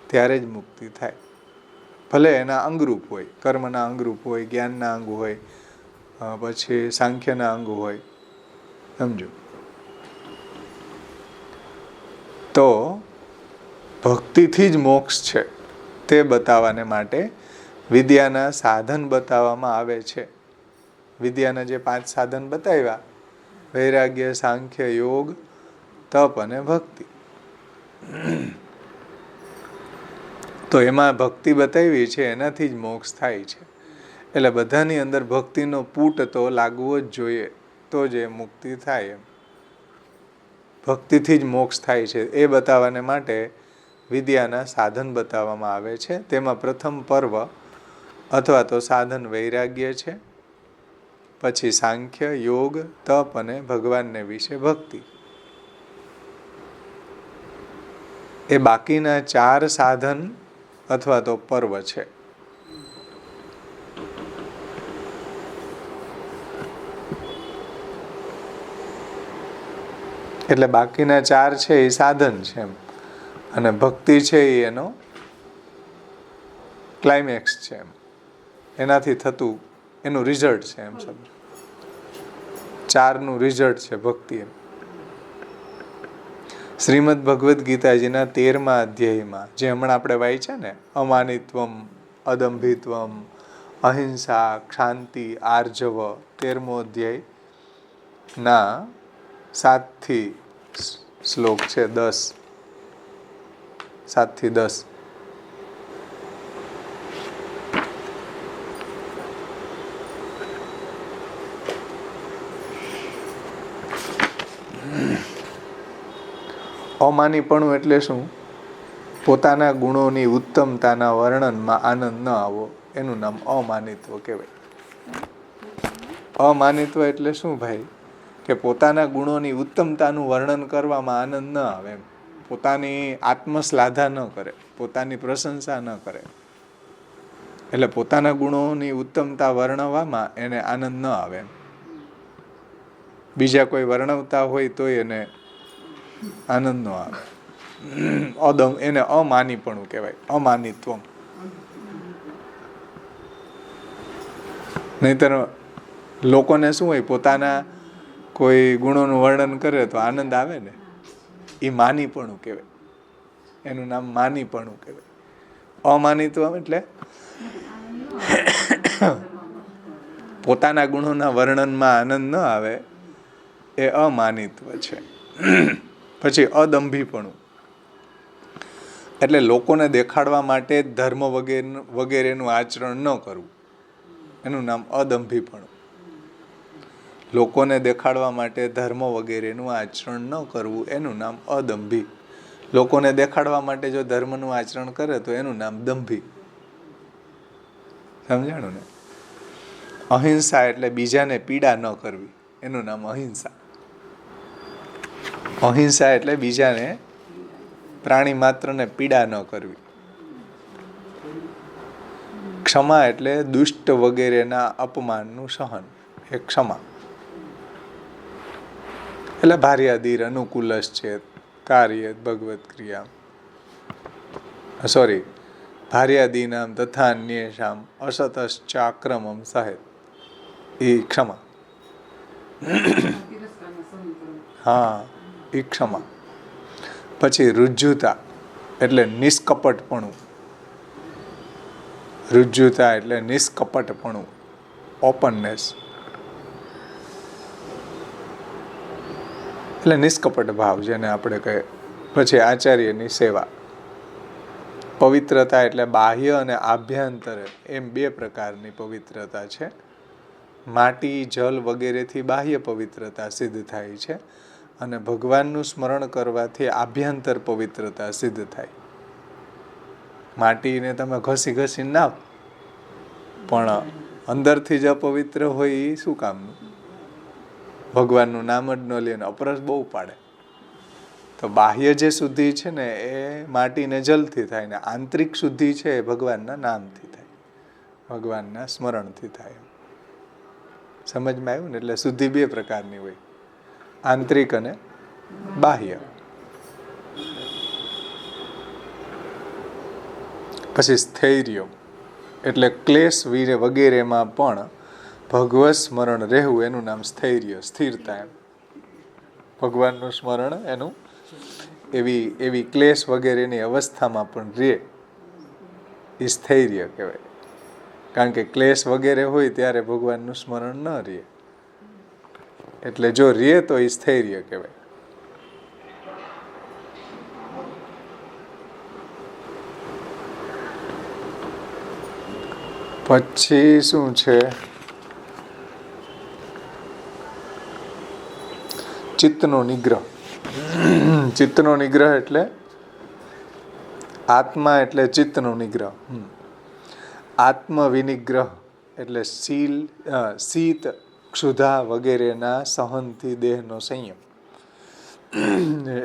ત્યારે જ મુક્તિ થાય. ભલે એના અંગરૂપ હોય, કર્મના અંગરૂપ હોય, જ્ઞાનના અંગ હોય, પછી સાંખ્યના અંગ હોય, સમજો. તો ભક્તિથી જ મોક્ષ છે તે બતાવવાને માટે વિદ્યાના સાધન બતાવવામાં આવે છે. વિદ્યાના જે 5 સાધન બતાવ્યા, વૈરાગ્ય, સાંખ્ય, યોગ, તપ અને ભક્તિ. તો એમાં ભક્તિ બતાવી છે, એનાથી જ મોક્ષ થાય છે. એટલે બધાની અંદર ભક્તિનો પૂટ તો લાગવો જ જોઈએ, તો જ એ મુક્તિ થાય. એમ ભક્તિથી જ મોક્ષ થાય છે એ બતાવવાને માટે વિદ્યાના સાધન બતાવવામાં આવે છે. તેમાં પ્રથમ પર્વ અથવા તો સાધન વૈરાગ્ય છે, પછી સાંખ્ય, યોગ, તપ અને ભગવાનને વિશે ભક્તિ. એ બાકીના 4 સાધન અથવા તો પર્વ છે. એટલે બાકીના 4 છે એ સાધન છે એમ, અને ભક્તિ છે એ એનો ક્લાઇમેક્સ છે એમ, એનાથી થતું એનું રિઝલ્ટ છે એમ સમજો. 4નું રિઝલ્ટ છે ભક્તિ એમ. શ્રીમદ ભગવદ્ ગીતાજીના 13મા અધ્યાયમાં જે હમણાં આપણે વાંચ્યા ને, અમાનિત્વમ, અદંભિત્વમ, અહિંસા, ક્ષાંતિ, આર્જવ, 13મો અધ્યાયના 7 થી શ્લોક છે 10, 7 થી 10. અમાનીપણું એટલે શું? પોતાના ગુણોની ઉત્તમતાના વર્ણનમાં આનંદ ન આવો, એનું નામ અમાનિત્વ કહેવાય. અમાનિત્વ એટલે શું ભાઈ? કે પોતાના ગુણોની ઉત્તમતાનું વર્ણન કરવામાં આનંદ ન આવે એમ, પોતાની આત્મશ્લાઘા ન કરે, પોતાની પ્રશંસા ન કરે. એટલે પોતાના ગુણોની ઉત્તમતા વર્ણવામાં એને આનંદ ન આવે એમ. બીજા કોઈ વર્ણવતા હોય તો એને આનંદ નો આવે. એને અમાનીપણું કહેવાય, અમાનિત્વમ. નહીતર લોકોને શું હોય, પોતાના કોઈ ગુણોનું વર્ણન કરે તો આનંદ આવે ને, એ માનીપણું કહેવાય. એનું નામ માનીપણું કહેવાય. અમાનિત્વમ એટલે પોતાના ગુણોના વર્ણનમાં આનંદ ન આવે એ અમાનિત્વ છે. પછી અદંભીપણું, એટલે લોકોને દેખાડવા માટે ધર્મ વગેરેનું આચરણ ન કરવું, એનું નામ અદંભીપણું. લોકોને દેખાડવા માટે ધર્મ વગેરેનું આચરણ ન કરવું એનું નામ અદંભી. લોકોને દેખાડવા માટે જો ધર્મનું આચરણ કરે તો એનું નામ દંભી. સમજાણું ને? અહિંસા એટલે બીજાને પીડા ન કરવી, એનું નામ અહિંસા. અહિંસા એટલે બીજાને, પ્રાણી માત્રને પીડા ન કરવી. ક્ષમા એટલે દુષ્ટ વગેરેના અપમાનનું સહન, એ ક્ષમા. એટલે ભાર્યાદીર અનુકૂલશ્ચેત કાર્ય ભગવત ક્રિયા, સોરી, ભાર્યાદીનામ તથા અન્યેષામ અસતશ્ચાક્રમમ સહેત, એ ક્ષમા. હા, એ ક્ષમા. પછી રુજ્જુતા એટલે નિષ્કપટપણું. રુજ્જુતા એટલે નિષ્કપટપણું, ઓપનનેસ. એટલે નિષ્કપટ ભાવ જેને આપણે કહીએ. પછી આચાર્યની સેવા. પવિત્રતા એટલે બાહ્ય અને આભ્યંતરે એમ બે પ્રકારની પવિત્રતા છે. માટી, જલ વગેરેથી બાહ્ય પવિત્રતા સિદ્ધ થાય છે અને ભગવાનનું સ્મરણ કરવાથી આભ્યંતર પવિત્રતા સિદ્ધ થાય. માટીને તમે ઘસી ઘસીને નાવ, પણ અંદરથી જ અપવિત્ર હોય એ શું કામનું? ભગવાનનું નામ જ ન લે ને અપરસ બહુ પાડે. તો બાહ્ય જે શુદ્ધિ છે ને એ માટીને જલથી થાય, ને આંતરિક શુદ્ધિ છે એ ભગવાનના નામથી થાય, ભગવાનના સ્મરણથી થાય. સમજમાં આવ્યું ને? એટલે શુદ્ધિ બે પ્રકારની હોય, આંતરિક અને બાહ્ય. પછી સ્થૈર્ય એટલે ક્લેશ વગેરેમાં પણ ભગવત સ્મરણ રહેવું, એનું નામ સ્થૈર્ય, સ્થિરતા. એમ ભગવાનનું સ્મરણ એનું એવી ક્લેશ વગેરેની અવસ્થામાં પણ રહે, એ સ્થૈર્ય કહેવાય. કારણ કે ક્લેશ વગેરે હોય ત્યારે ભગવાનનું સ્મરણ ન રહે, એટલે જો રહે તો એ સ્થૈર્ય કહેવાય. પછી શું છે? ચિત્તનો નિગ્રહ. ચિત્તનો નિગ્રહ એટલે આત્મા એટલે ચિત્તનો નિગ્રહ. આત્મવિનિગ્રહ એટલે શીત, ક્ષુધા વગેરેના સહનથી દેહનો સંયમ.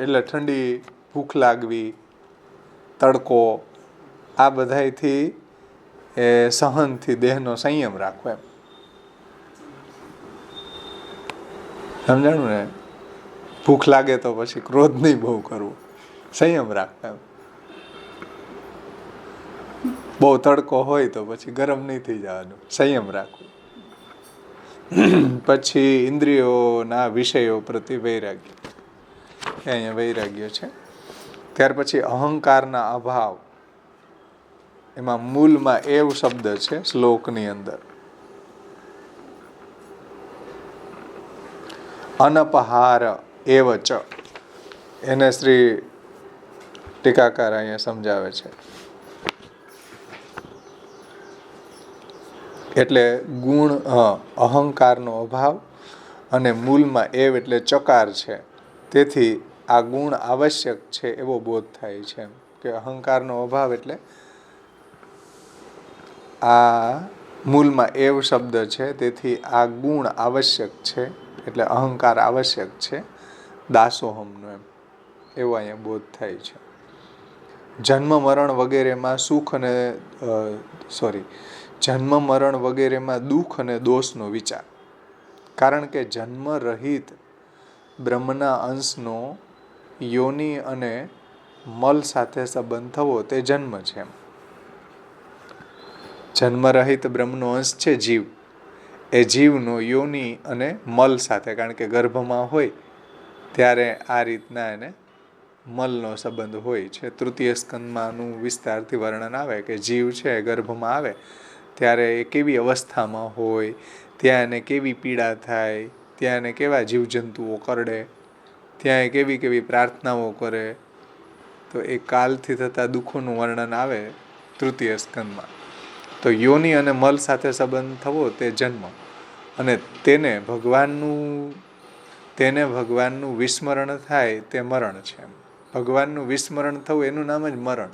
એટલે ઠંડી, ભૂખ લાગવી, તડકો, આ બધાયથી એ સહનથી દેહનો સંયમ રાખવો. એમ સમજાણું ને? ભૂખ લાગે તો પછી ક્રોધ નહીં બહુ કરવો, સંયમ રાખવો. એમ બહુ તડકો હોય તો પછી ગરમ નહીં થઈ જવાનું, સંયમ રાખવો. પછી ઇન્દ્રિયોના વિષયો પ્રતિ વૈરાગ્ય, અહીંયા વૈરાગ્ય છે. ત્યાર પછી અહંકારના અભાવ. એમાં મૂળમાં એવ શબ્દ છે શ્લોકની અંદર. અનપહાર એવ ચ, એને શ્રી ટીકાકાર અહીંયા સમજાવે છે. એટલે ગુણ, અહંકારનો અભાવ, અને મૂળમાં એવ એટલે ચકાર છે, તેથી આ ગુણ આવશ્યક છે એવો બોધ થાય છે. એમ કે અહંકારનો અભાવ એટલે આ મૂળમાં એવ શબ્દ છે, તેથી આ ગુણ આવશ્યક છે, એટલે અહંકાર આવશ્યક છે દાસોહમનો. એમ એવો અહીંયા બોધ થાય છે. જન્મ મરણ વગેરેમાં જન્મ મરણ વગેરેમાં દુઃખ અને દોષનો વિચાર. કારણ કે જન્મ રહિત બ્રહ્મના અંશનો યોનિ અને મલ સાથે સંબંધ થવો તે જન્મ છે. એમ જન્મરહિત બ્રહ્મનો અંશ છે જીવ, એ જીવનો યોનિ અને મલ સાથે, કારણ કે ગર્ભમાં હોય ત્યારે આ રીતના એને મલનો સંબંધ હોય છે. તૃતીય સ્કંદમાં આનું વિસ્તારથી વર્ણન આવે કે જીવ છે ગર્ભમાં આવે ત્યારે એ કેવી અવસ્થામાં હોય, ત્યાં એને કેવી પીડા થાય, ત્યાં એને કેવા જીવજંતુઓ કરડે, ત્યાં એ કેવી કેવી પ્રાર્થનાઓ કરે. તો એ કાલથી થતા દુઃખોનું વર્ણન આવે તૃતીય સ્કંદમાં. તો યોનિ અને મલ સાથે સંબંધ થવો તે જન્મ, અને તેને ભગવાનનું વિસ્મરણ થાય તે મરણ છે. ભગવાનનું વિસ્મરણ થવું એનું નામ જ મરણ.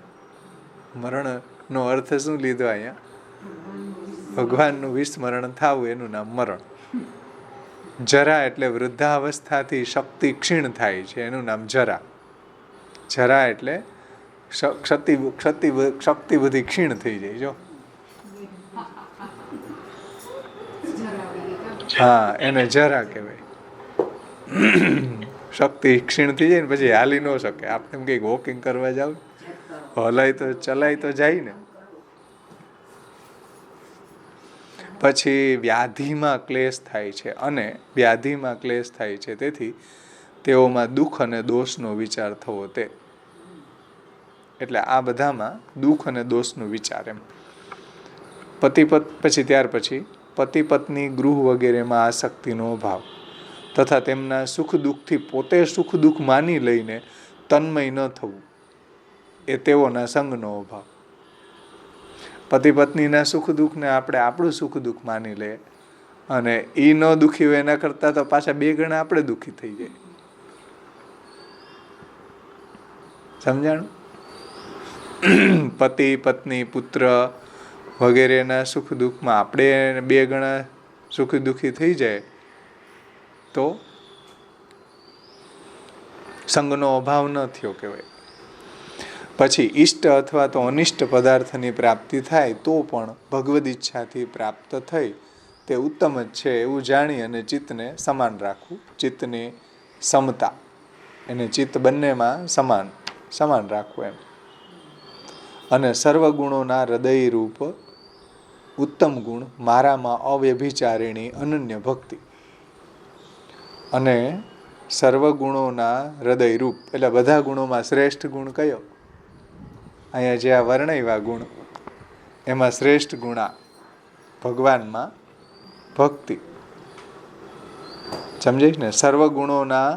મરણનો અર્થ શું લીધો અહીંયા? ભગવાનનું વિસ્મરણ થવું એનું નામ મરણ. જરા એટલે વૃદ્ધાવસ્થાથી શક્તિ ક્ષીણ થાય છે, એનું નામ જરા. જરા એટલે શક્તિ બધી ક્ષીણ થઈ જાય. જો હા, એને જરા કહેવાય. શક્તિ ક્ષીણ થઈ જાય ને પછી હાલી ન શકે. આપણે એમ કંઈક વોકિંગ કરવા જાવ, ચલાય તો જાય ને. પછી વ્યાધિમાં ક્લેશ થાય છે, અને વ્યાધિમાં ક્લેશ થાય છે તેથી તેઓમાં દુઃખ અને દોષનો વિચાર થવો તે. એટલે આ બધામાં દુઃખ અને દોષનો વિચાર એમ. ત્યાર પછી પતિ પત્ની ગૃહ વગેરેમાં આસક્તિનો અભાવ તથા તેમના સુખ દુઃખથી પોતે સુખ દુઃખ માની લઈને તન્મય ન થવું એ તેઓના સંગનો અભાવ. પતિ પત્નીના સુખ દુઃખને આપણે આપણું સુખ દુઃખ માની લઈએ, અને એ ન દુઃખી હોય એના કરતાં તો પાછા 2 ગણા આપણે દુઃખી થઈ જાય. સમજાણું? પતિ પત્ની પુત્ર વગેરેના સુખ દુઃખમાં આપણે 2 ગણા સુખી દુઃખી થઈ જાય તો સંગનો અભાવ ન થયો કહેવાય. પછી ઈષ્ટ અથવા તો અનિષ્ટ પદાર્થની પ્રાપ્તિ થાય તો પણ ભગવદ ઈચ્છાથી પ્રાપ્ત થઈ તે ઉત્તમ જ છે એવું જાણી અને ચિત્તને સમાન રાખવું. ચિત્તની સમતા, એને ચિત્ત બંનેમાં સમાન રાખવું એમ. અને સર્વગુણોના હૃદયરૂપ ઉત્તમ ગુણ મારામાં અવ્યભિચારિણી અનન્ય ભક્તિ. અને સર્વગુણોના હૃદયરૂપ એટલે બધા ગુણોમાં શ્રેષ્ઠ ગુણ કયો? અહીંયા જે આ વર્ણવ્યા ગુણ એમાં શ્રેષ્ઠ ગુણ ભગવાનમાં ભક્તિ. સમજાય ને? સર્વગુણોના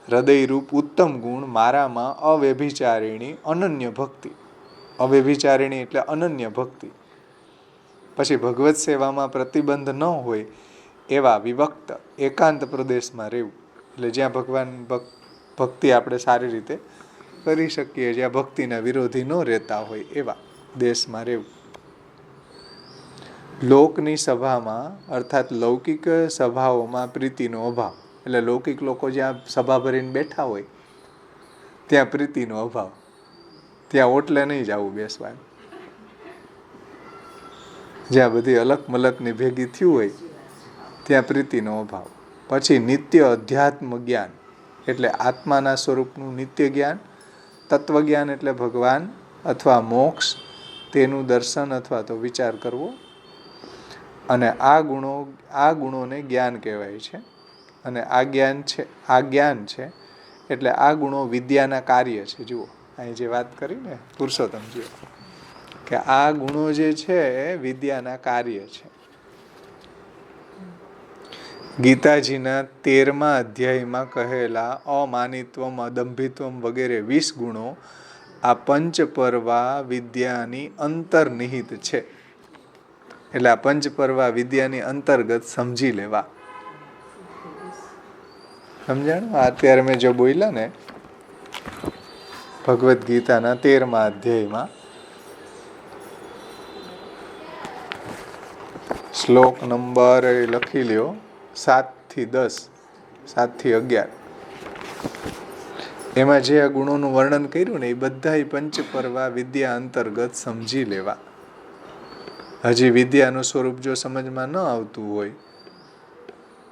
હૃદયરૂપ ઉત્તમ ગુણ મારામાં અવ્યભિચારિણી અનન્ય ભક્તિ. અવ્યભિચારિણી એટલે અનન્ય ભક્તિ. પછી ભગવત સેવામાં પ્રતિબંધ ન હોય એવા વિભક્ત એકાંત પ્રદેશમાં રહેવું. એટલે જ્યાં ભગવાન ભક્તિ આપણે સારી રીતે કરી શકીએ, જ્યાં ભક્તિના વિરોધી ન રહેતા હોય એવા દેશમાં રહેવું. લોકની સભામાં અર્થાત લૌકિક સભાઓમાં પ્રીતિનો અભાવ. એટલે લૌકિક લોકો જ્યાં સભા ભરીને બેઠા હોય ત્યાં પ્રીતિનો અભાવ. ત્યાં ઓટલે નહીં જવું બેસવાનું. જ્યાં બધી અલક મલકની ભેગી થયું હોય ત્યાં પ્રીતિનો અભાવ. પછી નિત્ય અધ્યાત્મ જ્ઞાન એટલે આત્માના સ્વરૂપનું નિત્ય જ્ઞાન. તત્વજ્ઞાન એટલે ભગવાન અથવા મોક્ષ, તેનું દર્શન અથવા તો વિચાર કરવો. અને આ ગુણોને જ્ઞાન કહેવાય છે. અને આ જ્ઞાન છે એટલે આ ગુણો વિદ્યાના કાર્ય છે. જુઓ અહીં જે વાત કરી ને પુરુષોત્તમજીએ, કે આ ગુણો જે છે એ વિદ્યાના કાર્ય છે. ગીતાજીના 13મા અધ્યાયમાં કહેલા અમાનિત્વમ, અદંભિત્વમ વગેરે 20 ગુણો આ પંચપર્વા વિદ્યાની અંતર્નિહિત છે. એટલે આ પંચપર્વા વિદ્યાની અંતર્ગત સમજી લેવા. સમજાણું? અત્યારે મેં જો બોલ્યા ને ભગવદ્ ગીતાના 13મા અધ્યાયમાં શ્લોક નંબર લખી લ્યો 7-10, 7-11. એમાં જે આ ગુણોનું વર્ણન કર્યું ને એ બધા પંચપર્વા વિદ્યા અંતર્ગત સમજી લેવા. હજી વિદ્યાનું સ્વરૂપ જો સમજમાં ન આવતું હોય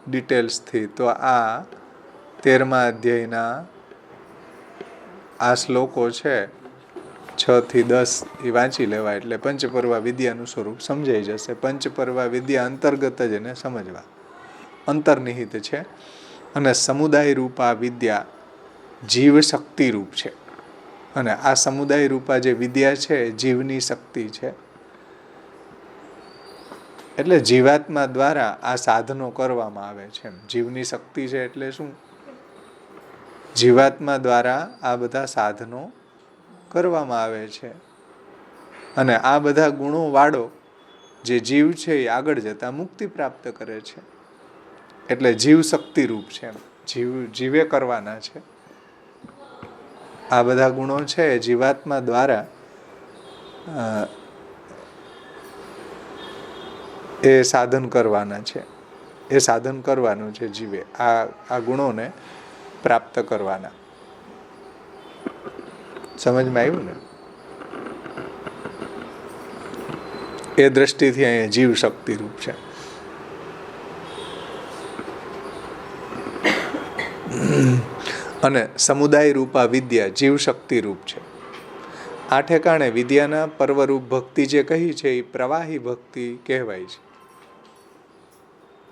ડિટેલ્સથી તો આ 13મા અધ્યાયના આ શ્લોકો છે 6-10 એ વાંચી લેવા એટલે પંચપર્વા વિદ્યાનું સ્વરૂપ સમજાઈ જશે. પંચપર્વા વિદ્યા અંતર્ગત જ એને સમજવા, અંતર્નિહિત છે. અને સમુદાય રૂપ આ વિદ્યા જીવ શક્તિ રૂપ છે. અને આ સમુદાય રૂપા જે વિદ્યા છે જીવની શક્તિ છે. એટલે જીવાત્મા દ્વારા આ સાધનો કરવામાં આવે છે. જીવની શક્તિ છે એટલે શું? જીવાત્મા દ્વારા આ બધા સાધનો કરવામાં આવે છે. અને આ બધા ગુણો વાળો જે જીવ છે એ આગળ જતા મુક્તિ પ્રાપ્ત કરે છે. એટલે જીવ શક્તિ રૂપ છે. જીવે કરવાના છે. આ બધા ગુણો છે જીવાત્મા દ્વારા એ સાધન કરવાના છે. એ સાધન કરવાનું છે જીવે, આ ગુણોને પ્રાપ્ત કરવાના. સમજમાં આવ્યું ને? એ દ્રષ્ટિથી અહીંયા જીવ શક્તિ રૂપ છે. અને સમુદાય રૂપા વિદ્યા જીવ શક્તિ રૂપ છે. આ ઠેકાણે વિદ્યાના પર્વરૂપ ભક્તિ જે કહી છે એ પ્રવાહી ભક્તિ કહેવાય છે.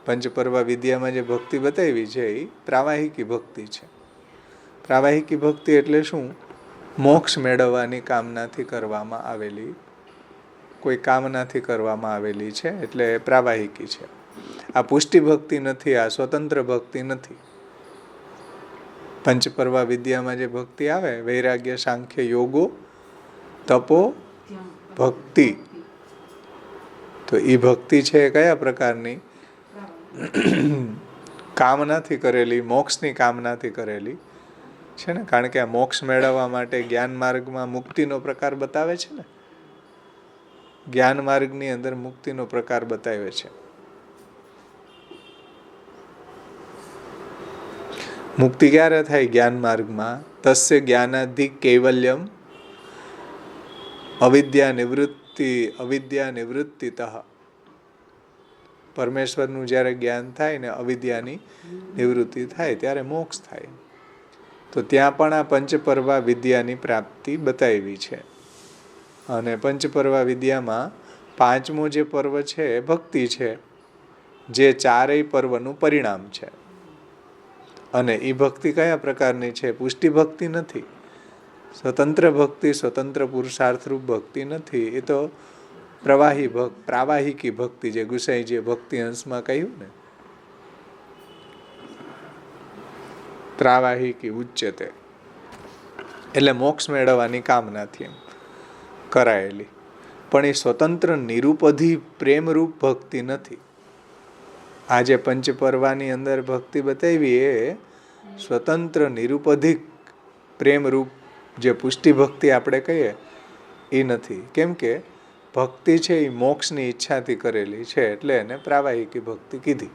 પંચપર્વા વિદ્યામાં જે ભક્તિ બતાવી છે એ પ્રાવાહિકી ભક્તિ છે. પ્રાવાહિકી ભક્તિ એટલે શું? મોક્ષ મેળવવાની કામનાથી કરવામાં આવેલી, કોઈ કામનાથી કરવામાં આવેલી છે એટલે પ્રાવાહિકી છે. આ પુષ્ટિ ભક્તિ નથી, આ સ્વતંત્ર ભક્તિ નથી. પંચપર્વા વિદ્યામાં જે ભક્તિ આવે, વૈરાગ્ય, સાંખ્ય, યોગો, તપો, ભક્તિ, તો એ ભક્તિ છે કયા પ્રકારની? કામનાથી કરેલી, મોક્ષની કામનાથી કરેલી છે ને. કારણ કે આ મોક્ષ મેળવવા માટે જ્ઞાન માર્ગમાં મુક્તિનો પ્રકાર બતાવે છે ને. જ્ઞાન માર્ગની અંદર મુક્તિનો પ્રકાર બતાવે છે. મુક્તિ ક્યારે થાય જ્ઞાન માર્ગમાં? તસ્ય જ્ઞાનાધિ કૈવલ્યમ અવિદ્યા નિવૃત્તિતઃ. પરમેશ્વરનું જ્યારે જ્ઞાન થાય ને અવિદ્યાની નિવૃત્તિ થાય ત્યારે મોક્ષ થાય. તો ત્યાં પણ આ પંચપર્વા વિદ્યાની પ્રાપ્તિ બતાવી છે. અને પંચપર્વા વિદ્યામાં પાંચમો જે પર્વ છે એ ભક્તિ છે, જે ચારેય પર્વનું પરિણામ છે. અને એ ભક્તિ કયા પ્રકારની છે? પુષ્ટિ ભક્તિ નથી, સ્વતંત્ર ભક્તિ, સ્વતંત્ર પુરુષાર્થરૂપ ભક્તિ નથી. એ તો પ્રાવાહિકી ભક્તિ, જે ગુસાઈજીએ ભક્તિ અંશમાં કહ્યું ને, પ્રાવાહિકી ઉચ્ચતે, એટલે મોક્ષ મેળવવાની કામનાથી એમ કરાયેલી. પણ એ સ્વતંત્ર નિરૂપધી પ્રેમરૂપ ભક્તિ નથી. આ જે પંચપર્વાની અંદર ભક્તિ બતાવી એ સ્વતંત્ર નિરૂપધિક પ્રેમરૂપ જે પુષ્ટિ ભક્તિ આપણે કહીએ એ નથી. કેમ કે ભક્તિ છે એ મોક્ષની ઈચ્છાથી કરેલી છે એટલે એને પ્રાવાહિકી ભક્તિ કીધી.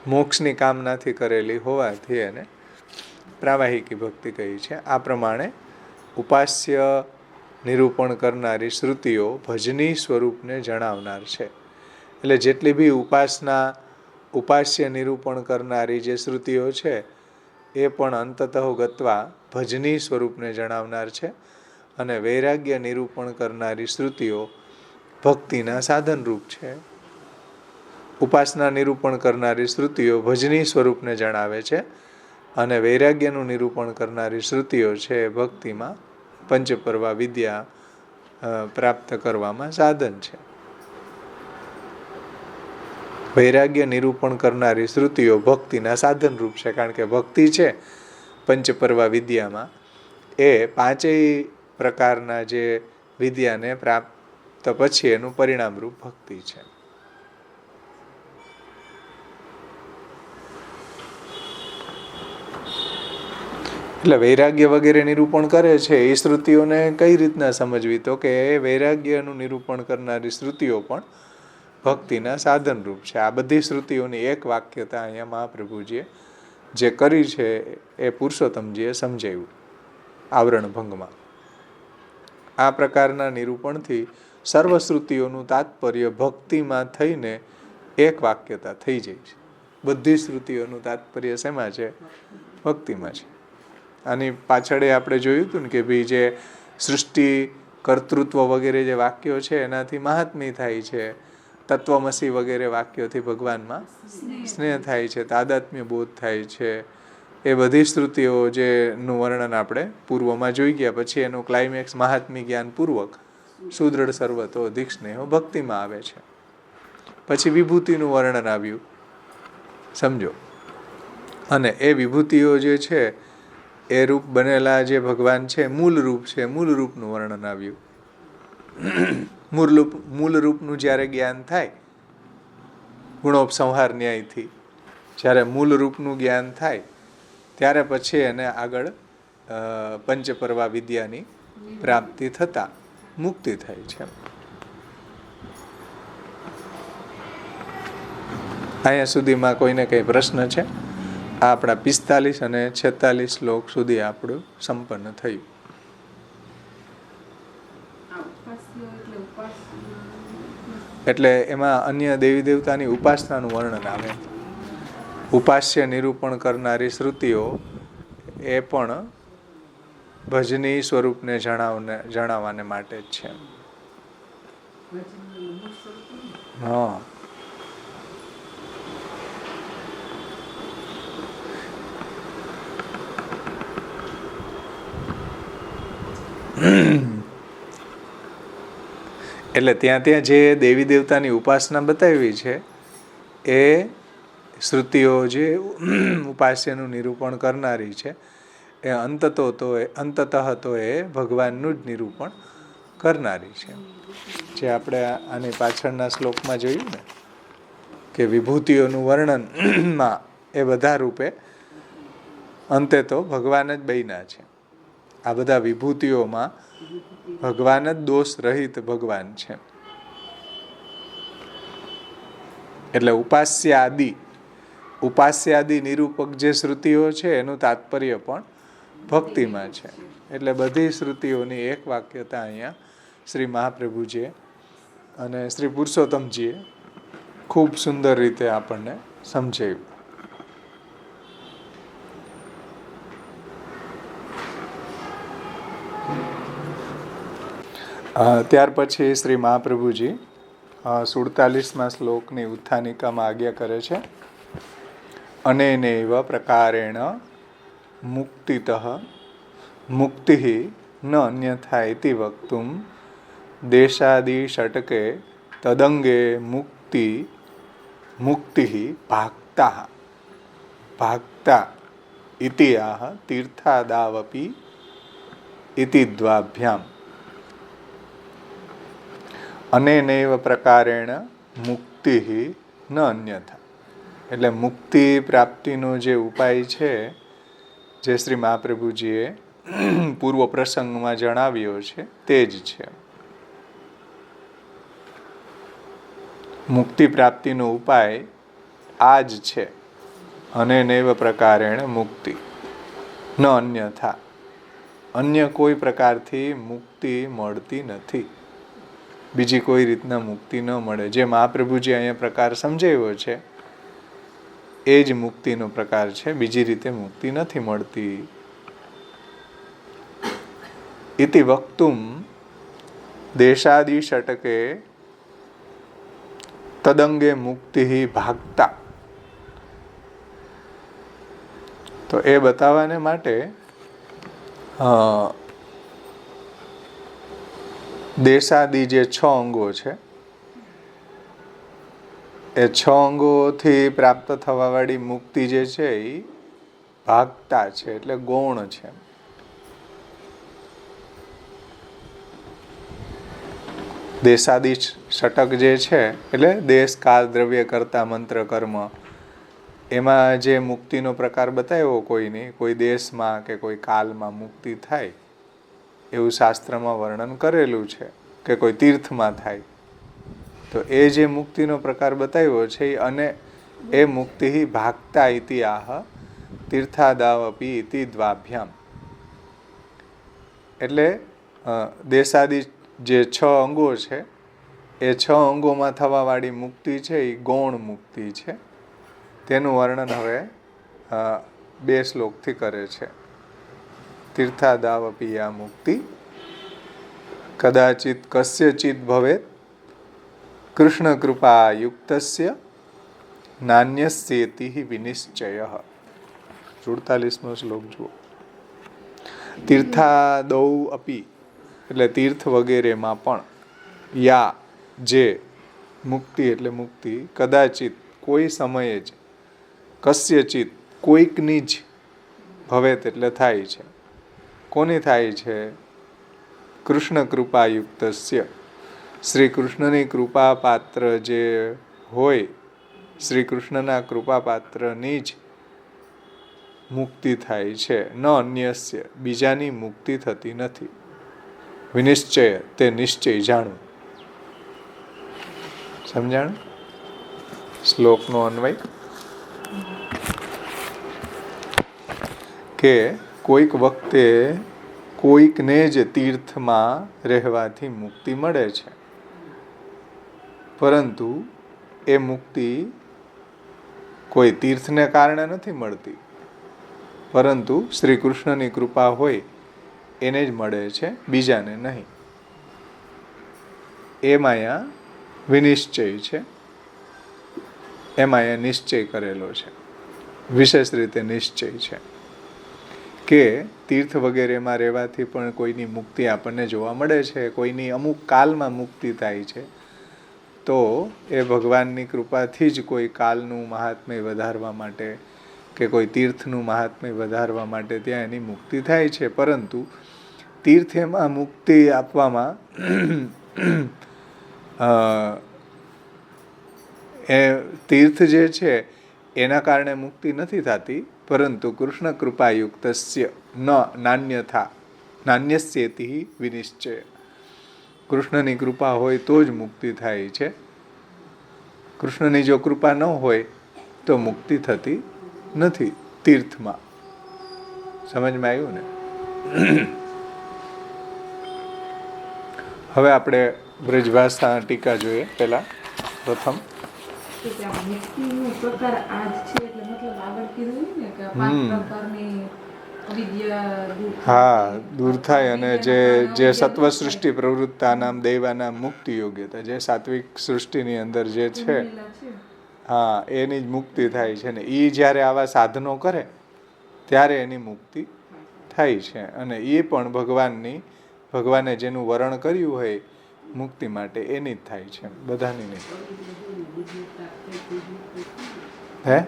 મોક્ષની કામનાથી કરેલી હોવાથી એને પ્રાવાહિકી ભક્તિ કહી છે. આ પ્રમાણે ઉપાસ્ય નિરૂપણ કરનારી શ્રુતિઓ ભજની સ્વરૂપને જણાવનાર છે. એટલે જેટલી બી ઉપાસ્ય નિરૂપણ કરનારી જે શ્રુતિઓ છે એ પણ અંતતઃ ગત્વા ભજની સ્વરૂપને જણાવનાર છે. અને વૈરાગ્ય નિરૂપણ કરનારી શ્રુતિઓ ભક્તિના સાધનરૂપ છે. ઉપાસના નિરૂપણ કરનારી શ્રુતિઓ ભજની સ્વરૂપને જણાવે છે. અને વૈરાગ્યનું નિરૂપણ કરનારી શ્રુતિઓ છે ભક્તિમાં પંચપર્વા વિદ્યા પ્રાપ્ત કરવામાં સાધન છે. વૈરાગ્ય નિરૂપણ કરનારી શ્રુતિઓ ભક્તિના સાધનરૂપ છે. કારણ કે ભક્તિ છે પંચપર્વા વિદ્યામાં એ પાંચેય પ્રકારના જે વિદ્યાને પ્રાપ્ત પછી એનું પરિણામરૂપ ભક્તિ છે. એટલે વૈરાગ્ય વગેરે નિરૂપણ કરે છે એ શ્રુતિઓને કઈ રીતના સમજવી? તો કે વૈરાગ્યનું નિરૂપણ કરનારી શ્રુતિઓ પણ ભક્તિના સાધનરૂપ છે. આ બધી શ્રુતિઓની એક વાક્યતા અહીંયા મહાપ્રભુજીએ જે કરી છે એ પુરુષોત્તમજીએ સમજાવ્યું આવરણ ભંગમાં. આ પ્રકારના નિરૂપણથી સર્વશ્રુતિઓનું તાત્પર્ય ભક્તિમાં થઈને એક વાક્યતા થઈ જાય છે. બધી શ્રુતિઓનું તાત્પર્ય શેમાં છે? ભક્તિમાં છે. આની પાછળ આપણે જોયું હતું ને કે ભાઈ જે સૃષ્ટિ કર્તૃત્વ વગેરે જે વાક્યો છે એનાથી મહાત્મ્ય થાય છે. તત્વમસી વગેરે વાક્યોથી ભગવાનમાં સ્નેહ થાય છે, તાદાત્મ્ય બોધ થાય છે. એ બધી શ્રુતિઓ જેનું વર્ણન આપણે પૂર્વમાં જોઈ ગયા. પછી એનું ક્લાઇમેક્સ મહાત્મ્ય જ્ઞાન પૂર્વક સુદૃઢ સર્વતો અધિક સ્નેહો ભક્તિમાં આવે છે. પછી વિભૂતિનું વર્ણન આવ્યું, સમજો. અને એ વિભૂતિઓ જે છે એ રૂપ બનેલા જે ભગવાન છે મૂળ રૂપ છે, મૂળ રૂપનું વર્ણન આવ્યું. મૂળ રૂપનું જ્યારે જ્ઞાન થાય ગુણોપસંહાર ન્યાયથી, જ્યારે મૂળ રૂપનું જ્ઞાન થાય ત્યારે પછી એને આગળ પંચપરવા વિદ્યાની પ્રાપ્તિ થતાં મુક્તિ થાય છે. અહીંયા સુધીમાં કોઈને કંઈ પ્રશ્ન છે? આ આપણા 45 અને 46 શ્લોક સુધી આપણું સંપન્ન થયું. એટલે એમાં અન્ય દેવી દેવતાની ઉપાસનાનું વર્ણન આવે. ઉપાસ્ય નિરૂપણ કરનારી શ્રુતિઓ એ પણ ભજની સ્વરૂપને જણાવવાને માટે જ છે. હા, એટલે ત્યાં જે દેવી દેવતાની ઉપાસના બતાવી છે એ શ્રુતિઓ જે ઉપાસ્યનું નિરૂપણ કરનારી છે એ અંતતઃ તો એ ભગવાનનું જ નિરૂપણ કરનારી છે. જે આપણે આની પાછળના શ્લોકમાં જોયું ને કે વિભૂતિઓનું વર્ણનમાં એ બધા રૂપે અંતે તો ભગવાન જ બન્યા છે. આ બધા વિભૂતિઓમાં ભગવાન જ દોષ રહિત ભગવાન છે. એટલે ઉપાસ્યાદિ નિરૂપક જે શ્રુતિઓ છે એનું તાત્પર્ય પણ ભક્તિમાં છે. એટલે બધી શ્રુતિઓની એક વાક્યતા અહીંયા શ્રી મહાપ્રભુજીએ અને શ્રી પુરુષોત્તમજીએ ખૂબ સુંદર રીતે આપણને સમજાવ્યું. ત્યાર પછી શ્રી મહાપ્રભુજી 47મા શ્લોકની ઉત્થાનિકામાં આજ્ઞા કરે છે. અનેનૈવ પ્રકારેણ મુક્તિતઃ મુક્તિ ન અન્યથા ઇતિ વક્તુમ દેશાદિ ષટકે તદંગે મુક્તિ ભાક્તા ઇતિ આહ તીર્થાદાવપી ઇતિ દ્વાભ્યામ. અનેનૈવ પ્રકારેણ મુક્તિ ન અન્યથા. એટલે મુક્તિ પ્રાપ્તિનો જે ઉપાય છે જે શ્રી મહાપ્રભુજીએ પૂર્વ પ્રસંગમાં જણાવ્યો છે તે જ છે. મુક્તિ પ્રાપ્તિનો ઉપાય આ જ છે. અનેનૈવ પ્રકારેણ મુક્તિ ન અન્યથા. અન્ય કોઈ પ્રકારથી મુક્તિ મળતી નથી. બીજી કોઈ રીતના મુક્તિ ન મળે. જે મહાપ્રભુજી અહીંયા પ્રકાર સમજાવ્યો છે એ જ મુક્તિનો પ્રકાર છે. બીજી રીતે મુક્તિ નથી મળતી. ઇતિ વક્તુમ દેશાદિ ષટકે તદંગે મુક્તિ ભાગતા. તો એ બતાવવાને માટે દેશાદિ જે 6 અંગો છે એ 6 અંગોથી પ્રાપ્ત થવાવાળી મુક્તિ જે છે એ ભાગતા છે, એટલે ગૌણ છે. દેશાદિ ષટક જે છે એટલે દેશ કાળ દ્રવ્ય કર્તા મંત્ર કર્મ, એમાં જે મુક્તિનો પ્રકાર બતાવ્યો કોઈ દેશમાં કે કોઈ કાલમાં મુક્તિ થાય એવું શાસ્ત્રમાં વર્ણન કરેલું છે, કે કોઈ તીર્થમાં થાય. તો એ જે મુક્તિનો પ્રકાર બતાવ્યો છે અને એ મુક્તિ ભાગતા ઇતિ આહ તીર્થાદાવપી ઇતિ દ્વાભ્યામ. એટલે દેશાદિ જે 6 અંગો છે એ 6 અંગોમાં થવાવાળી મુક્તિ છે એ ગૌણ મુક્તિ છે. તેનું વર્ણન હવે 2 શ્લોકથી કરે છે. તીર્થાદાવપી આ મુક્તિ કદાચિત કસ્યચિત ભવેત કૃષ્ણ કૃપા યુક્તસ્ય નાન્યસ્યેતિ વિનિશ્ચયઃ. 47મો શ્લોક જુઓ. તીર્થાદૌ અપી એટલે તીર્થ વગેરેમાં પણ યા જે મુક્તિ એટલે મુક્તિ કદાચિત કોઈ સમયે જ કસ્યચિત કોઈકની જ ભવેત એટલે થાય છે. કોની થાય છે? કૃષ્ણ કૃપાયુક્તસ્ય શ્રી કૃષ્ણની કૃપા પાત્ર જે હોય, શ્રી કૃષ્ણના કૃપા પાત્રની જ મુક્તિ થાય છે. ન અન્યસ્ય બીજાની મુક્તિ થતી નથી. વિનિશ્ચય તે નિશ્ચય જાણવું. સમજાણ? શ્લોકનો અન્વય કે કોઈક વખતે કોઈકને જ તીર્થમાં રહેવાથી મુક્તિ મળે છે, પરંતુ એ મુક્તિ કોઈ તીર્થને કારણે નથી મળતી, પરંતુ શ્રી કૃષ્ણની કૃપા હોય એને જ મળે છે, બીજાને નહીં. એમાં અહીંયા વિનિશ્ચય છે, એમાં અહીંયા નિશ્ચય કરેલો છે, વિશેષ રીતે નિશ્ચય છે કે તીર્થ વગેરેમાં રહેવાથી પણ કોઈની મુક્તિ આપણને જોવા મળે છે, કોઈની અમુક કાલમાં મુક્તિ થાય છે, તો એ ભગવાનની કૃપાથી જ કોઈ કાલનું મહાત્મ્ય વધારવા માટે કે કોઈ તીર્થનું મહાત્મ્ય વધારવા માટે ત્યાં એની મુક્તિ થાય છે. પરંતુ તીર્થ એમાં મુક્તિ આપવામાં એ તીર્થ જે છે એના કારણે મુક્તિ નથી થતી, પરંતુ કૃષ્ણ કૃપાયુક્તસ્ય ન નાન્યથા નાન્યસ્યેતિ વિનિશ્ચય. કૃષ્ણની કૃપા હોય તો જ મુક્તિ થાય છે. કૃષ્ણની જો કૃપા ન હોય તો મુક્તિ થતી નથી તીર્થમાં. સમજમાં આવ્યું ને? હવે આપણે બ્રજભાષા ટીકા જોઈએ. પહેલા પ્રથમ મુક્તિનો પ્રકાર આ જ છે, એટલે મતલબ આગળ કીધું ને કે 5 પ્રકારની અવિદ્યા દૂર થાય અને જે સત્વ સૃષ્ટિ પ્રવૃત્તાનામ દૈવાનામ મુક્તિ યોગ્યતા, જે સાત્વિક સૃષ્ટિની અંદર જે છે એની જ મુક્તિ થાય છે ને એ જ્યારે આવા સાધનો કરે ત્યારે એની મુક્તિ થાય છે. અને એ પણ ભગવાને જેનું વરણ કર્યું હોય મુક્તિ માટે એની જ થાય છે, બધાની નહીં. હે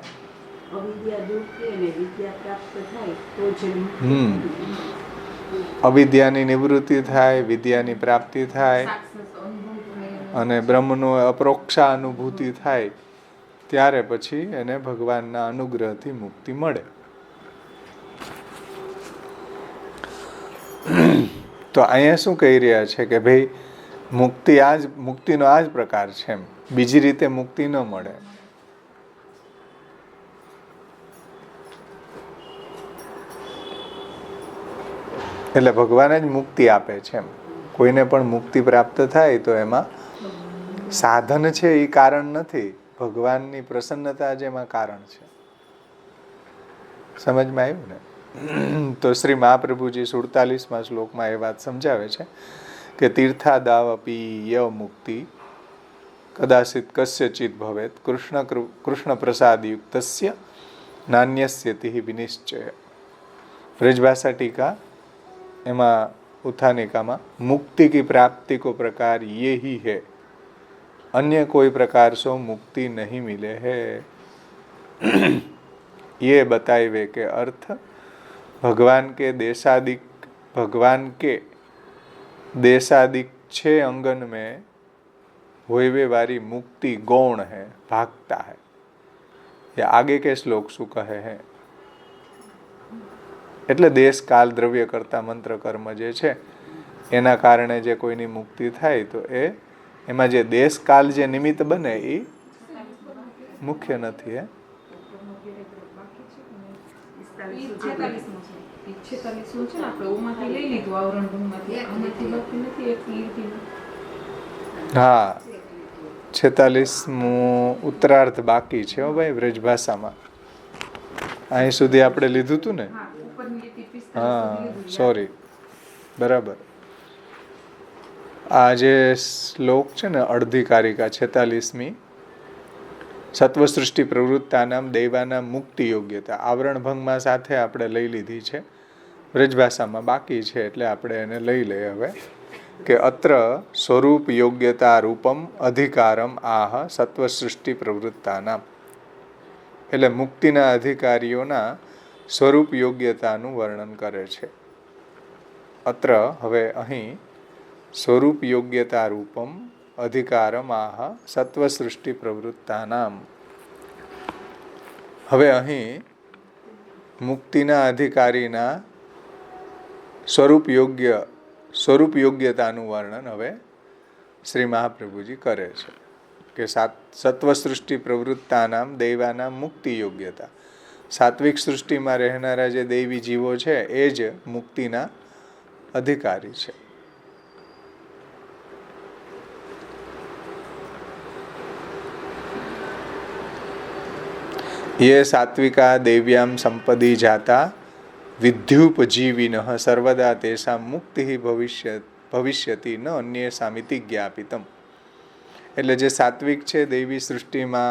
અવિદ્યાની નિવૃત્તિ થાય, વિદ્યાની પ્રાપ્તિ થાય અને બ્રહ્મનો અપરોક્ષા અનુભૂતિ થાય, ત્યારે પછી એને ભગવાનના અનુગ્રહથી મુક્તિ મળે. તો અહીંયા શું કહી રહ્યા છે કે ભાઈ મુક્તિનો આ જ પ્રકાર છે, એમ બીજી રીતે મુક્તિ ન મળે. એટલે ભગવાન જ મુક્તિ આપે છે એમ. કોઈને પણ મુક્તિ પ્રાપ્ત થાય તો એમાં સાધન છે એ કારણ નથી, ભગવાનની પ્રસન્નતા જ એમાં કારણ છે. સમજમાં આવ્યું ને? તો શ્રી મહાપ્રભુજી 47મા શ્લોકમાં એ વાત સમજાવે છે કે તીર્થાદાવપી ય મુક્તિ કદાચિત કસ્યચિત ભવેત કૃષ્ણ પ્રસાદયુક્તસ્ય નાન્યસ્યતિ વિનિશ્ચય. બ્રજભાષા ટીકા એમાં ઉત્થાનિકામાં मुक्ति की प्राप्ति को प्रकार ये ही है, अन्य कोई प्रकार से मुक्ति नहीं मिले है. ये बताए के अर्थ भगवान के देशादिक 6 अंगन में होवे वाली मुक्ति गौण है, भागता है. ये आगे के श्लोक शू कहे हैं? એટલે દેશ કાલ દ્રવ્ય કરતા મંત્ર કર્મ જે છે એના કારણે જે કોઈની મુક્તિ થાય તો એમાં જે દેશ કાલ જે નિમિત્ત બને એ મુખ્ય નથી. હે 46મું ઉત્તરાર્ધ બાકી છે હો ભાઈ બ્રજભાષામાં. અહીં સુધી આપણે લીધું હતું ને? સોરી, બરાબર. આ જે શ્લોક છે ને અડધી કારિકા 46મી, સત્વસૃષ્ટિ પ્રવૃત્તાનામ દૈવાનામ મુક્તિ યોગ્યતા, આવરણ ભંગમાં સાથે આપણે લઈ લીધી છે. બ્રજભાષામાં બાકી છે એટલે આપણે એને લઈ લઈએ હવે. કે અત્ર સ્વરૂપ યોગ્યતા રૂપમ અધિકારમ આહ સત્વસૃષ્ટિ પ્રવૃત્તાનામ. એટલે મુક્તિના અધિકારીઓના સ્વરૂપ યોગ્યતાનું વર્ણન કરે છે. અત્ર હવે અહીં સ્વરૂપ યોગ્યતા રૂપમ અધિકારમ આહ સત્વસૃષ્ટિ પ્રવૃત્તાનામ. હવે અહીં મુક્તિના અધિકારીના સ્વરૂપ યોગ્યતાનું વર્ણન હવે શ્રી મહાપ્રભુજી કરે છે કે સત્વસૃષ્ટિ પ્રવૃત્તાનામ દૈવાનામ મુક્તિ યોગ્યતા. સાત્વિક સૃષ્ટિમાં રહેનારા જે દૈવી જીવો છે એ જ મુક્તિના અધિકારી છે. ये सात्विका देव्याम संपदि जाता विद्युपजीविन सर्वदा तेषां मुक्ति भविष्यति न अन्येषामिति ज्ञापितम. એટલે જે સાત્વિક છે દૈવી સૃષ્ટિમાં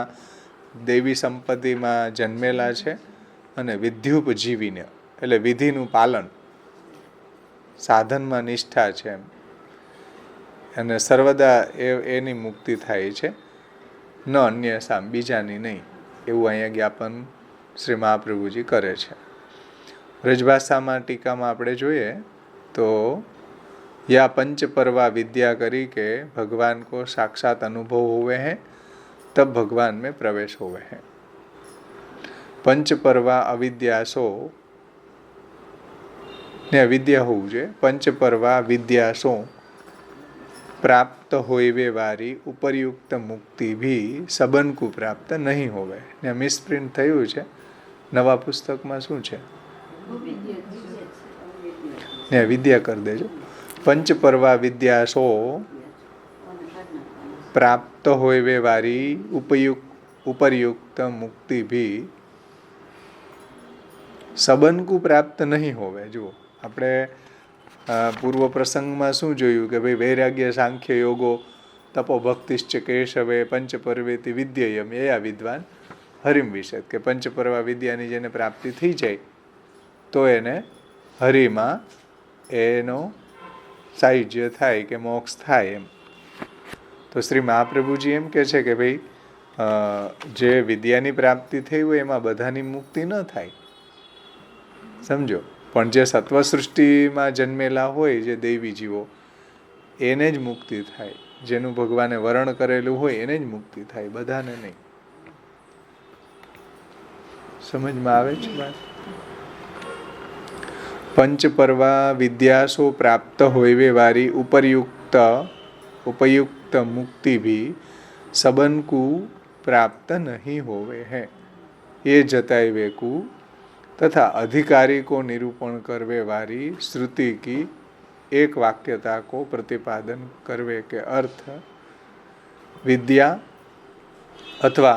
દૈવી સંપત્તિમાં જન્મેલા છે અને વિદ્યુપજીવીને એટલે વિધિનું પાલન સાધનમાં નિષ્ઠા છે એમ અને સર્વદા એની મુક્તિ થાય છે ન અન્ય સામ બીજાની નહીં એવું અહીંયા જ્ઞાપન શ્રી મહાપ્રભુજી કરે છે. વ્રજભાષામાં ટીકામાં આપણે જોઈએ તો યા पंचपर्वा विद्या करी के भगवान को साक्षात अनुभव हुए हैं तब भगवान में प्रवेश हुए हैं. पंचपर्वा अविद्यासो ने अविद्या होવું જોઈએ. पंचपर्वा विद्यासो प्राप्त होइवे वारी उपरयुक्त मुक्ति भी सबन को प्राप्त नहीं होवे. ને મિસપ્રિન્ટ થયું છે નવા પુસ્તકમાં શું છે ને વિદ્યા કરી દેજો. पंचपर्वा विद्यासो प्राप्त होइवे वारी उपरयुक्त मुक्ति भी सबन को प्राप्त नहीं होवे. જુઓ આપણે પૂર્વ પ્રસંગમાં શું જોયું કે ભાઈ વૈરાગ્ય સાંખ્ય યોગો તપો ભક્તિશ્ચ કેશવે પંચપર્વેતિ વિદ્યયમ એ આ વિદ્વાન હરિમ વિષય કે પંચપર્વા વિદ્યાની જેને પ્રાપ્તિ થઈ જાય તો એને હરિમાં એનો સાયુજ્ય થાય કે મોક્ષ થાય એમ. તો શ્રી મહાપ્રભુજી એમ કહે છે કે ભાઈ જે વિદ્યાની પ્રાપ્તિ થઈ હોય એમાં બધાની મુક્તિ ન થાય સમજો, પણ જે સત્વસૃષ્ટિમાં જન્મેલા હોય જે દૈવી જીવો એને જ મુક્તિ થાય. જેનું ભગવાને વરણ કરેલું હોય એને જ મુક્તિ થાય, બધાને નહીં. સમજમાં આવે છે વાત? पंचपर्वा विद्यासो प्राप्त होइवे वारी उपयुक्त मुक्ति भी सबन को प्राप्त नहीं होवे हैं. ये जताइवे को तथा अधिकारी को निरूपण करवे वारी श्रुति की एक वाक्यता को प्रतिपादन करवे के अर्थ विद्या अथवा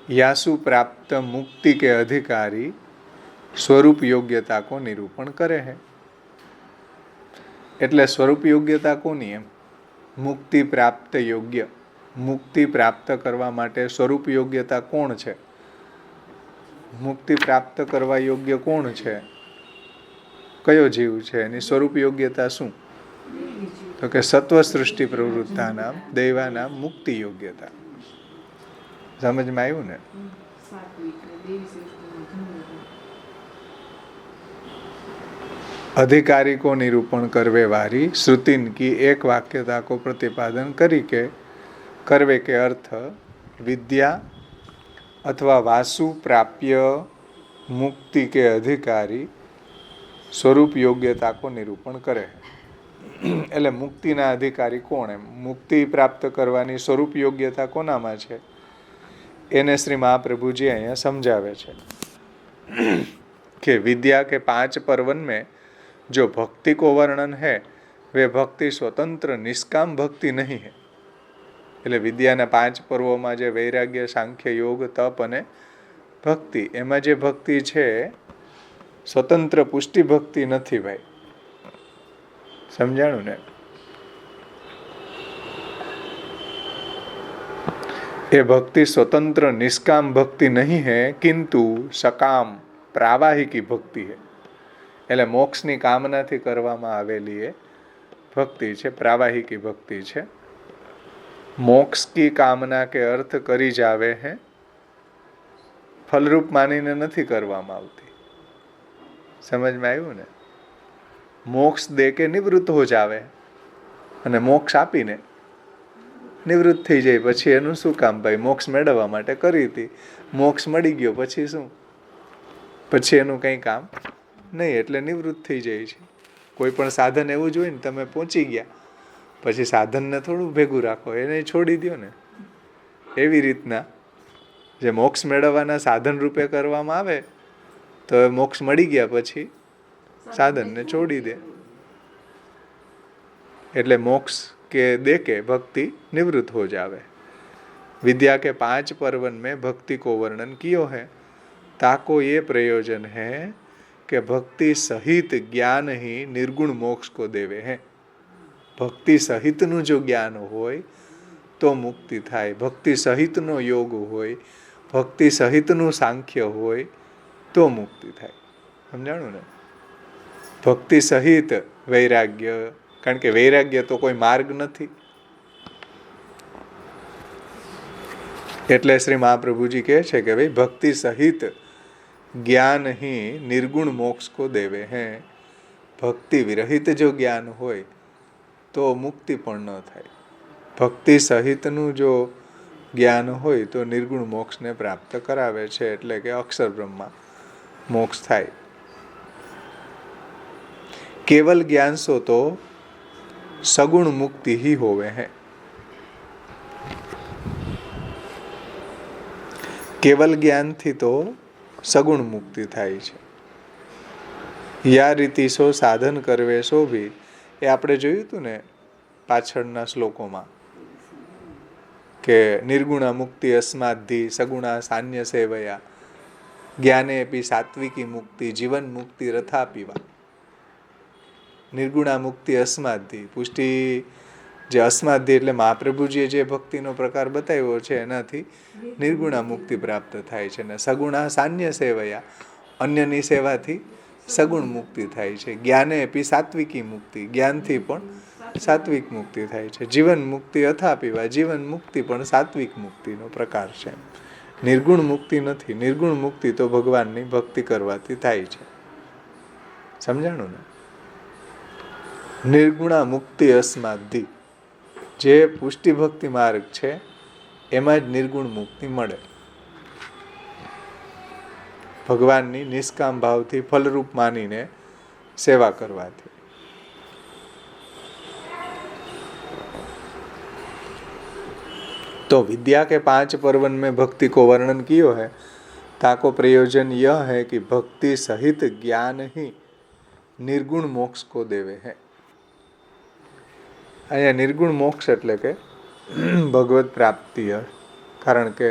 यासु प्राप्त मुक्ति के अधिकारी સ્વરૂપ યોગ્યતા કો નિરૂપણ કરે હે. એટલે સ્વરૂપ યોગ્યતા કોની એમ મુક્તિ પ્રાપ્ત યોગ્ય. મુક્તિ પ્રાપ્ત કરવા માટે સ્વરૂપ યોગ્યતા કોણ છે? મુક્તિ પ્રાપ્ત કરવા યોગ્ય કોણ છે? કયો જીવ છે? એની સ્વરૂપ યોગ્યતા શું? તો કે સત્વ સૃષ્ટિ પ્રવૃત્તાનામ દૈવાનામ મુક્તિ યોગ્યતા. સમજમાં આવ્યું ને? अधिकारी को निरूपण करवे वारी श्रुतिन की एक वाक्यता को प्रतिपादन करवे के अर्थ विद्या अथवा वासु प्राप्य मुक्ति के अधिकारी स्वरूप योग्यता को निरूपण करे. એટલે મુક્તિના અધિકારી કોણ એમ મુક્તિ પ્રાપ્ત કરવાની સ્વરૂપ યોગ્યતા કોનામાં છે એને શ્રી મહાપ્રભુજી અહીંયા સમજાવે છે કે विद्या के 5 पर्वन में जो भक्ति को वर्णन है वे भक्ति स्वतंत्र निष्काम भक्ति नहीं है. એટલે વિદ્યાના 5 પર્વોમાં જે વૈરાગ્ય સાંખ્ય યોગ તપ અને ભક્તિ એમાં જે ભક્તિ છે સ્વતંત્ર પુષ્ટિ ભક્તિ નથી ભાઈ. સમજાણું ને? ये भक्ति स्वतंत्र निष्काम भक्ति नहीं है किंतु सकाम प्रावाहिकी भक्ति है. એટલે મોક્ષની કામનાથી કરવામાં આવેલી એ भक्ति है, प्रावाहिकी भक्ति है। मोक्ष की कामना के अर्थ करी जावे है, फलरूप मानीने नहीं करवामां आवती। समझ में आव्युं ने? मोक्ष दे के निवृत्त हो जावे અને મોક્ષ આપીને નિવૃત્ત થઈ જાય પછી એનું શું કામ ભાઈ? મોક્ષ મેળવવા માટે કરી હતી, મોક્ષ મળી ગયો પછી શું? પછી એનું કંઈ કામ નહીં, એટલે નિવૃત્ત થઈ જાય છે. કોઈ પણ સાધન એવું જ હોય ને, તમે પહોંચી ગયા પછી સાધનને થોડું ભેગું રાખો, એને છોડી દો ને. એવી રીતના જે મોક્ષ મેળવવાના સાધન રૂપે કરવામાં આવે તો મોક્ષ મળી ગયા પછી સાધનને છોડી દે. એટલે મોક્ષ के दे के भक्ति निवृत्त हो जावे। विद्या के 5 पर्वन में भक्ति को वर्णन कियो है, ताको ये प्रयोजन है कि भक्ति सहित ज्ञान ही निर्गुण मोक्ष को देवे है। भक्ति सहित नु जो ज्ञान होय तो मुक्ति थाय, भक्ति सहित नो योग होय, भक्ति सहित नु सांख्य होय तो मुक्ति थाय। समझाणु ने? भक्ति सहित वैराग्य, कारण के वैराग्य तो कोई मार्ग नहीं, એટલે શ્રી મહાપ્રભુજી કહે છે કે ભાઈ ભક્તિ સહિત જ્ઞાન ही निर्गुण मोक्ष को देवे हैं। भक्ति विरहित जो ज्ञान होय तो मुक्ति पण न थाय। भक्ति सहितનું जो ज्ञान होय तो निर्गुण मोक्षને प्राप्त करावे છે, એટલે કે અક્ષર બ્રહ્મા મોક્ષ થાય। केवल ज्ञान सो तो सगुण मुक्ति ही होवे है। केवल ज्ञान थी तो सगुण मुक्ति थाय छे। या रीति सो साधन करवे सो भी, ए आपणे जोयुं हतुं ने पाछळना श्लोकोमां के निर्गुणा मुक्ति अस्माद्धि सगुणा सान्य सेवया ज्ञाने अपि सात्विकी मुक्ति जीवन मुक्ति रथा पीवा। निर्गुणा मुक्ति अस्माद्धि पुष्टि जे अस्माद्धि એટલે મહાપ્રભુજીએ જે ભક્તિનો પ્રકાર બતાવ્યો છે એનાથી નિર્ગુણા મુક્તિ પ્રાપ્ત થાય છે, ને સગુણા સાન્ય સેવયા અન્યની સેવાથી સગુણ મુક્તિ થાય છે। જ્ઞાને આપી સાત્વિકી મુક્તિ, જ્ઞાનથી પણ સાત્વિક મુક્તિ થાય છે। જીવન મુક્તિ અથા પીવા, જીવન મુક્તિ પણ સાત્વિક મુક્તિનો પ્રકાર છે। નિર્ગુણ મુક્તિ નથી, નિર્ગુણ મુક્તિ તો ભગવાનની ભક્તિ કરવાથી થાય છે। સમજાણું ને? निर्गुणा मुक्ति अस्माद्धि जे पुष्टि भक्ति मार्ग छे एमां ज निर्गुण मुक्ति मळे। भगवाननी निष्काम भावथी फलरूप मानीने सेवा करवाथी। तो विद्या के 5 पर्वन में भक्ति को वर्णन कियो है, ताको प्रयोजन यह है कि भक्ति सहित ज्ञान ही निर्गुण मोक्ष को देवे है। અહીંયા નિર્ગુણ મોક્ષ એટલે કે ભગવત પ્રાપ્તિ, કારણ કે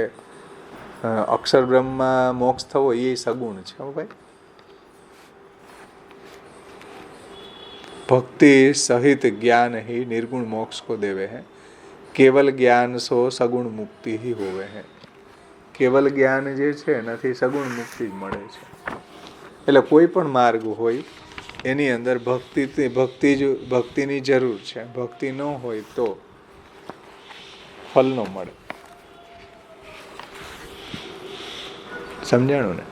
અક્ષર બ્રહ્મમાં મોક્ષ થવો એ સગુણ છે ભાઈ। ભક્તિ સહિત જ્ઞાન ही निर्गुण मोक्ष को देवे है। केवल ज्ञान सो सगुण मुक्ति ही होवे है। केवल ज्ञान जे છે એનાથી સગુણ મુક્તિ જ મળે છે। એટલે કોઈ પણ માર્ગ હોય એની અંદર ભક્તિની જરૂર છે। ભક્તિ ન હોય તો ફલ ન મળે। સમજાણું ને?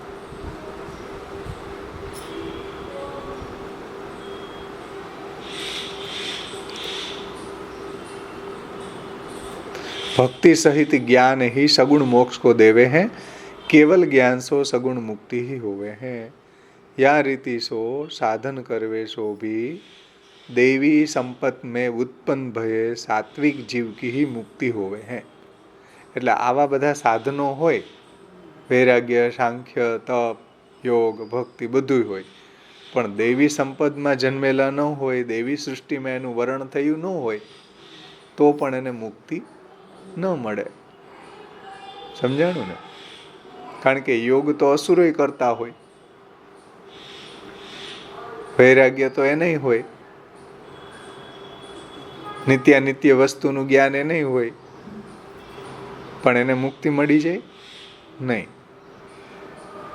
भक्ति सहित ज्ञान ही सगुण मोक्ष को देवे हैं। केवल ज्ञान सो सगुण मुक्ति ही होवे हैं। या रीति सो साधन करवे सो भी दैवी संपत में उत्पन्न भये सात्विक जीव की ही मुक्ति होवे है। એટલે આવા બધા સાધનો હોય, વૈરાગ્ય, સાંખ્ય, તપ, યોગ, ભક્તિ બધું હોય, પણ દૈવી સંપદમાં જન્મેલા ન હોય, દૈવી સૃષ્ટિમાં એનું વરણ થયું ન હોય તો પણ એને મુક્તિ ન મળે। સમજાણું ને? કારણ કે યોગ તો અસુરોય કરતા હોય, વૈરાગ્ય તો એ નહીં હોય, નિત્યાનિત્ય વસ્તુનું જ્ઞાન એ નહીં હોય, પણ એને મુક્તિ મળી જાય નહીં।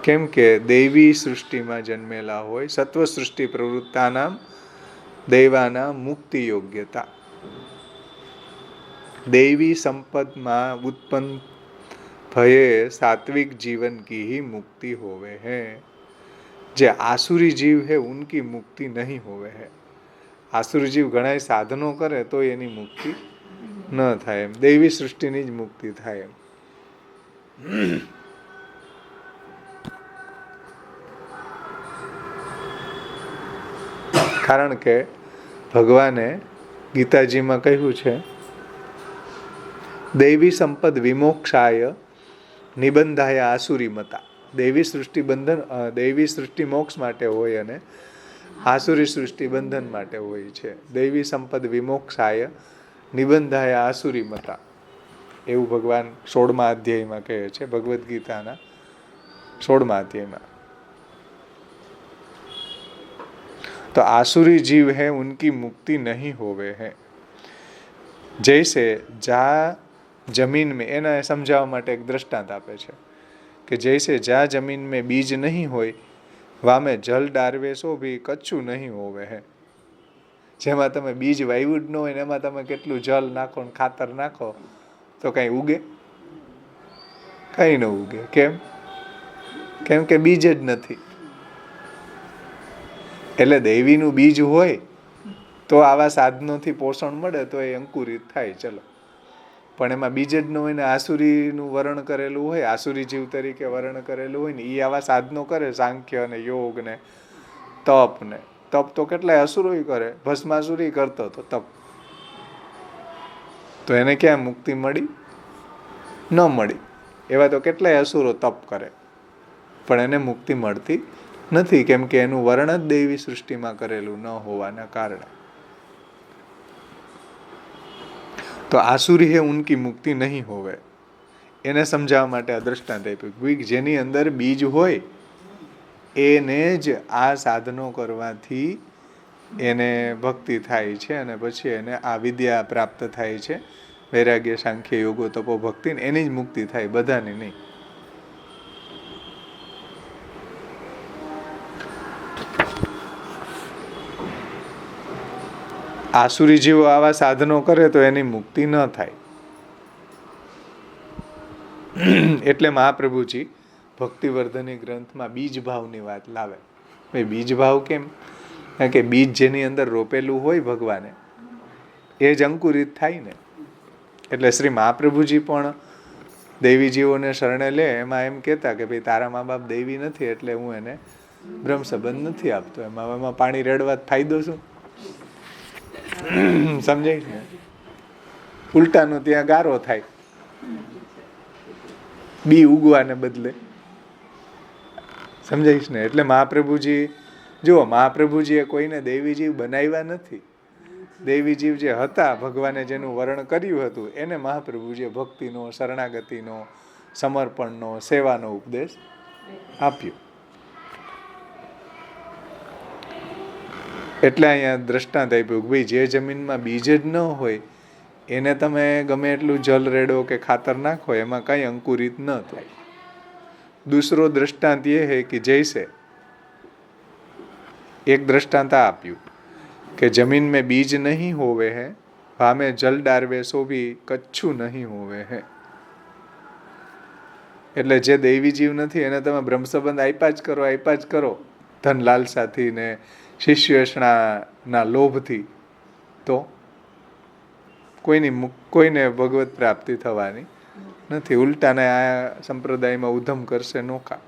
કેમ કે દૈવી સૃષ્ટિમાં જન્મેલા હોય, સત્વ સૃષ્ટિ પ્રવૃત્તાનામ દૈવાના મુક્તિ યોગ્યતા. દૈવી સંપદમાં ઉત્પન્ન ભયે સાત્વિક जीवन की ही मुक्ति होवे है. જે આસુરી જીવ है उनकी मुक्ति नहीं होवे है. આસુરી જીવ ઘણા સાધનો કરે તો એની મુક્તિ ન થાય એમ, દૈવી સૃષ્ટિની જ મુક્તિ થાય એમ. કારણ કે ભગવાને ગીતાજીમાં કહ્યું છે, દૈવી સંપદ વિમોક્ષાય નિબંધાય આસુરી મતા. દૈવી સૃષ્ટિ બંધન, દૈવી સૃષ્ટિ મોક્ષ માટે હોય અને આસુરી સૃષ્ટિ બંધન માટે હોય છે. દૈવી સંપદ વિમોક્ષાય નિબંધાય આસુરી મતા, એવું ભગવાન 16મા અધ્યાયમાં કહે છે, ભગવદ્ ગીતાના 16મા અધ્યાયમાં. तो आसुरी जीव है उनकी मुक्ति नहीं होवे है. जैसे जा जमीन में, एना समझावा માટે એક દ્રષ્ટાંત આપે છે કે જૈસે જા જમીન में बीज नहीं હોય વામે જલ ડારવે સો ભી કચ્છું નહીં હોવે હે. જેમાં તમે બીજ વાવ્યું જ ન હોય ને એમાં તમે કેટલું જલ નાખો ને ખાતર નાખો તો કઈ ઉગે? કઈ ન ઉગે. કેમ? કેમ કે બીજ જ નથી. એટલે દૈવીનું બીજ હોય તો આવા સાધનોથી પોષણ મળે તો એ અંકુરિત થાય. ચલો, પણ એમાં બીજ જ ન હોય ને આસુરીનું વરણ કરેલું હોય, આસુરી જીવ તરીકે વરણ કરેલું હોય ને એ આવા સાધનો કરે, સાંખ્ય ને યોગ ને તપ ને. તપ તો કેટલાય અસુરોય કરે, ભસ્માસુરી કરતો તો તપ, તો એને ક્યાં મુક્તિ મળી? ન મળી. એવા તો કેટલાય અસુરો તપ કરે પણ એને મુક્તિ મળતી નથી, કેમ કે એનું વર્ણન જ દૈવી સૃષ્ટિમાં કરેલું ન હોવાના કારણે. તો આસુરી હે ઉનકી મુક્તિ નહીં હોવે, એને સમજાવવા માટે આ દ્રષ્ટાંત આપ્યું. જેની અંદર બીજ હોય એને જ આ સાધનો કરવાથી એને ભક્તિ થાય છે અને પછી એને આ વિદ્યા પ્રાપ્ત થાય છે. વૈરાગ્ય, સાંખ્ય, યોગો, તપો, ભક્તિ, એની જ મુક્તિ થાય, બધાની નહીં. આસુરી જીવો આવા સાધનો કરે તો એની મુક્તિ ન થાય. એટલે મહાપ્રભુજી ભક્તિવર્ધની ગ્રંથમાં બીજ ભાવની વાત લાવે. ભાઈ બીજ ભાવ કેમ? કારણ કે બીજ જેની અંદર રોપેલું હોય ભગવાને એ જ અંકુરિત થાય ને. એટલે શ્રી મહાપ્રભુજી પણ દૈવી જીવોને શરણે લે એમાં એમ કહેતા કે ભાઈ તારા મા બાપ દૈવી નથી એટલે હું એને બ્રહ્મ સંબંધ નથી આપતો. એમાં પાણી રેડવા ફાયદો શું? સમજાય ને? ઉલટાનું ત્યાં ગારો થાય બી ઉગવાને બદલે. સમજાઈશ ને? એટલે મહાપ્રભુજી, જુઓ, મહાપ્રભુજીએ કોઈને દૈવી જીવ બનાવ્યા નથી. દૈવી જીવ જે હતા, ભગવાને જેનું વર્ણન કર્યું હતું એને મહાપ્રભુજીએ ભક્તિનો, શરણાગતિનો, સમર્પણનો, સેવાનો ઉપદેશ આપ્યો. એટલે અહીંયા દ્રષ્ટાંત આપ્યું કે ભાઈ જે જમીનમાં બીજ જ ન હોય એને તમે ગમે એટલું જલ રેડો કે ખાતર નાખો એમાં કઈ અંકુરિત ન થાય. दूसरो दृष्टांत ये है कि जैसे एक दृष्टांत आप्યું कि जमीन में बीज नहीं होवे हैं वामे जल डारवे सो भी कच्छुं नहीं होवे हैं. એટલે જે દૈવી જીવ નથી એને તમે બ્રહ્મ સંબંધ આપ્યા જ કરો ધન લાલસાથી ને શિષ્યષણાના લોભથી, તો કોઈને ભગવત પ્રાપ્તિ થવાની નથી. ઉલટાને આ સંપ્રદાયમાં ઉધમ કરશે નોખા.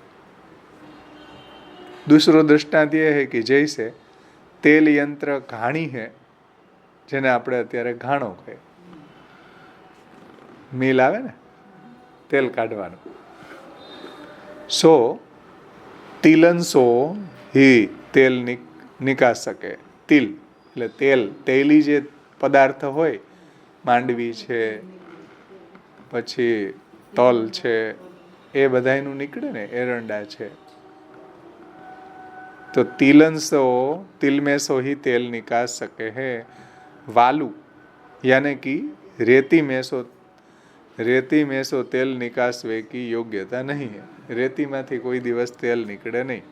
दूसरो दृष्टांत ये है कि जैसे तेल यंत्र घाणी है, જેને આપણે અત્યારે ઘાણો કહે, મિલ આવે ને તેલ કાઢવાનું, સો તિલનસો ही તેલ નિકાસ શકે. તિલ એટલે તેલ, તેલી જે પદાર્થ હોય, માંડવી છે, પછી તલ છે, એ બધાયનું નીકળે ને, એરંડા છે. तो तिलनसो तिल में सो ही तेल निकास सके है. वालू यानी कि रेती में सो तेल निकासवे की योग्यता नहीं है. रेती मांथी कोई दिवस तेल નીકળે નહીં.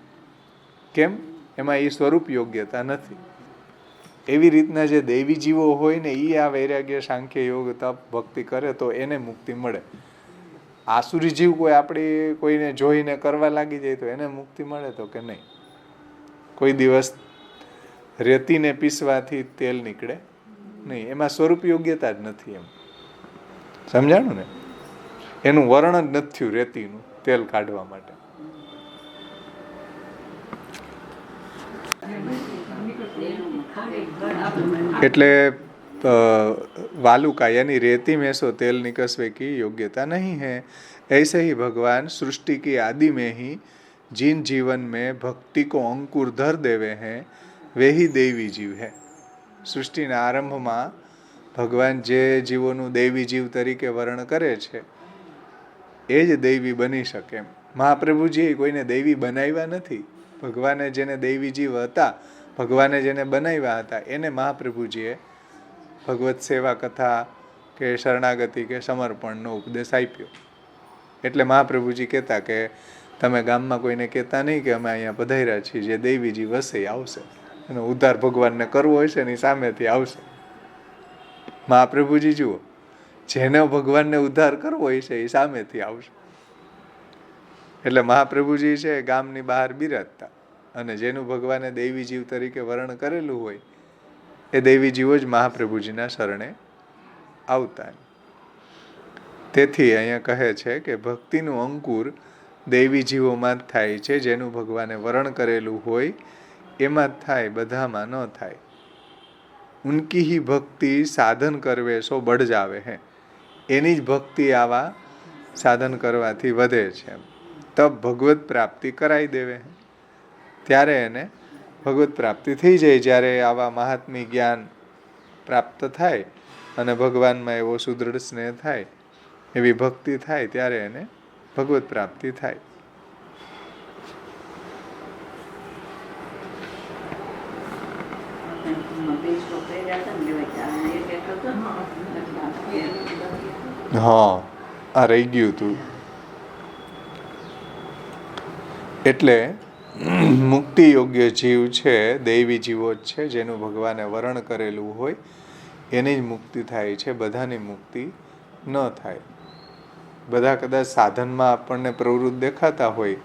કેમ? એમાં એ સ્વરૂપ યોગ્યતા નથી. એવી રીતના જે દૈવી જીવો હોય ને એ આ વૈરાગ્ય સાંખ્ય યોગ તપ ભક્તિ કરે તો એને મુક્તિ મળે. આસુરી જીવ કોઈ આપણી કોઈને જોઈને કરવા લાગી જાય તો એને મુક્તિ મળે તો કે નહીં. કોઈ દિવસ રેતીને પીસવાથી તેલ નીકળે નહીં, એમાં સ્વરૂપ યોગ્યતા જ નથી. એમ સમજાણું ને? એનું વર્ણન જ નથી થયું રેતીનું તેલ કાઢવા માટે. એટલે वालुका यानी रेती में सो तेल निकसवे की योग्यता नहीं है. ऐसे ही भगवान सृष्टि की आदि में ही जिन जीवन में भक्ति को अंकुर धर देवे हैं वे ही देवी जीव है. सृष्टिना आरंभમાં ભગવાન જે જીવોનું દૈવી જીવ તરીકે વર્ણન કરે છે એ જ દૈવી બની શકે. મહાપ્રભુજીએ કોઈને દૈવી બનાવ્યા નથી. ભગવાને જેને દૈવી જીવ હતા, ભગવાને જેને બનાવ્યા હતા એને મહાપ્રભુજીએ ભગવત સેવા કથા કે શરણાગતિ કે સમર્પણનો ઉપદેશ આપ્યો. એટલે મહાપ્રભુજી કહેતા કે તમે ગામમાં કોઈને કહેતા નહીં કે અમે અહીંયા પધાર્યા છીએ, જે દૈવી જીવ હશે એ આવશે, એનો ઉદ્ધાર ભગવાનને કરવો હશે એની સામેથી આવશે. મહાપ્રભુજી જુઓ, જેને ભગવાનને ઉદ્ધાર કરવો હશે એ સામેથી આવશે. એટલે મહાપ્રભુજી છે ગામની બહાર બિરાજતા અને જેનું ભગવાને દૈવી જીવ તરીકે વર્ણન કરેલું હોય એ દૈવી જીવો જ મહાપ્રભુજીના શરણે આવતા. તેથી અહીંયા કહે છે કે ભક્તિનું અંકુર દૈવી જીવોમાં જ થાય છે. જેનું ભગવાને વર્ણન કરેલું હોય એમાં જ થાય, બધામાં ન થાય. ઉનકી હી ભક્તિ સાધન કરવે સો બઢ જાવે હે. એની જ ભક્તિ આવા સાધન કરવાથી વધે છે. તબ ભગવત પ્રાપ્તિ કરાવી દેવે, ત્યારે એને ભગવત પ્રાપ્તિ થઈ જાય. જ્યારે આવા મહાત્મી જ્ઞાન પ્રાપ્ત થાય અને ભગવાનમાં એવો સુદૃઢ સ્નેહ થાય, એવી ભક્તિ થાય, ત્યારે એને ભગવત પ્રાપ્તિ થાય. હા, આ રહી ગયું હતું. એટલે મુક્તિ યોગ્ય જીવ છે દૈવી જીવો જ છે. જેનું ભગવાને વર્ણન કરેલું હોય એની જ મુક્તિ થાય છે. બધાની મુક્તિ ન થાય. બધા કદાચ સાધનમાં આપણને પ્રવૃત્ત દેખાતા હોય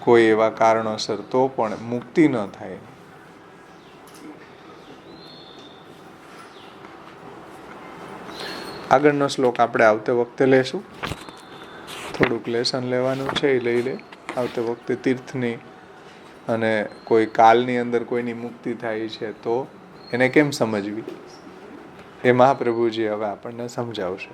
કોઈ એવા કારણોસર, તો પણ મુક્તિ ન થાય. આગળનો શ્લોક આપણે આવતે વખતે લેશું. થોડુંક લેસન લેવાનું છે, એ લઈ લે. આવતે વખતે તીર્થની અને કોઈ કાલની અંદર કોઈની મુક્તિ થાય છે તો એને કેમ સમજવી એ મહાપ્રભુજી હવે આપણને સમજાવશે.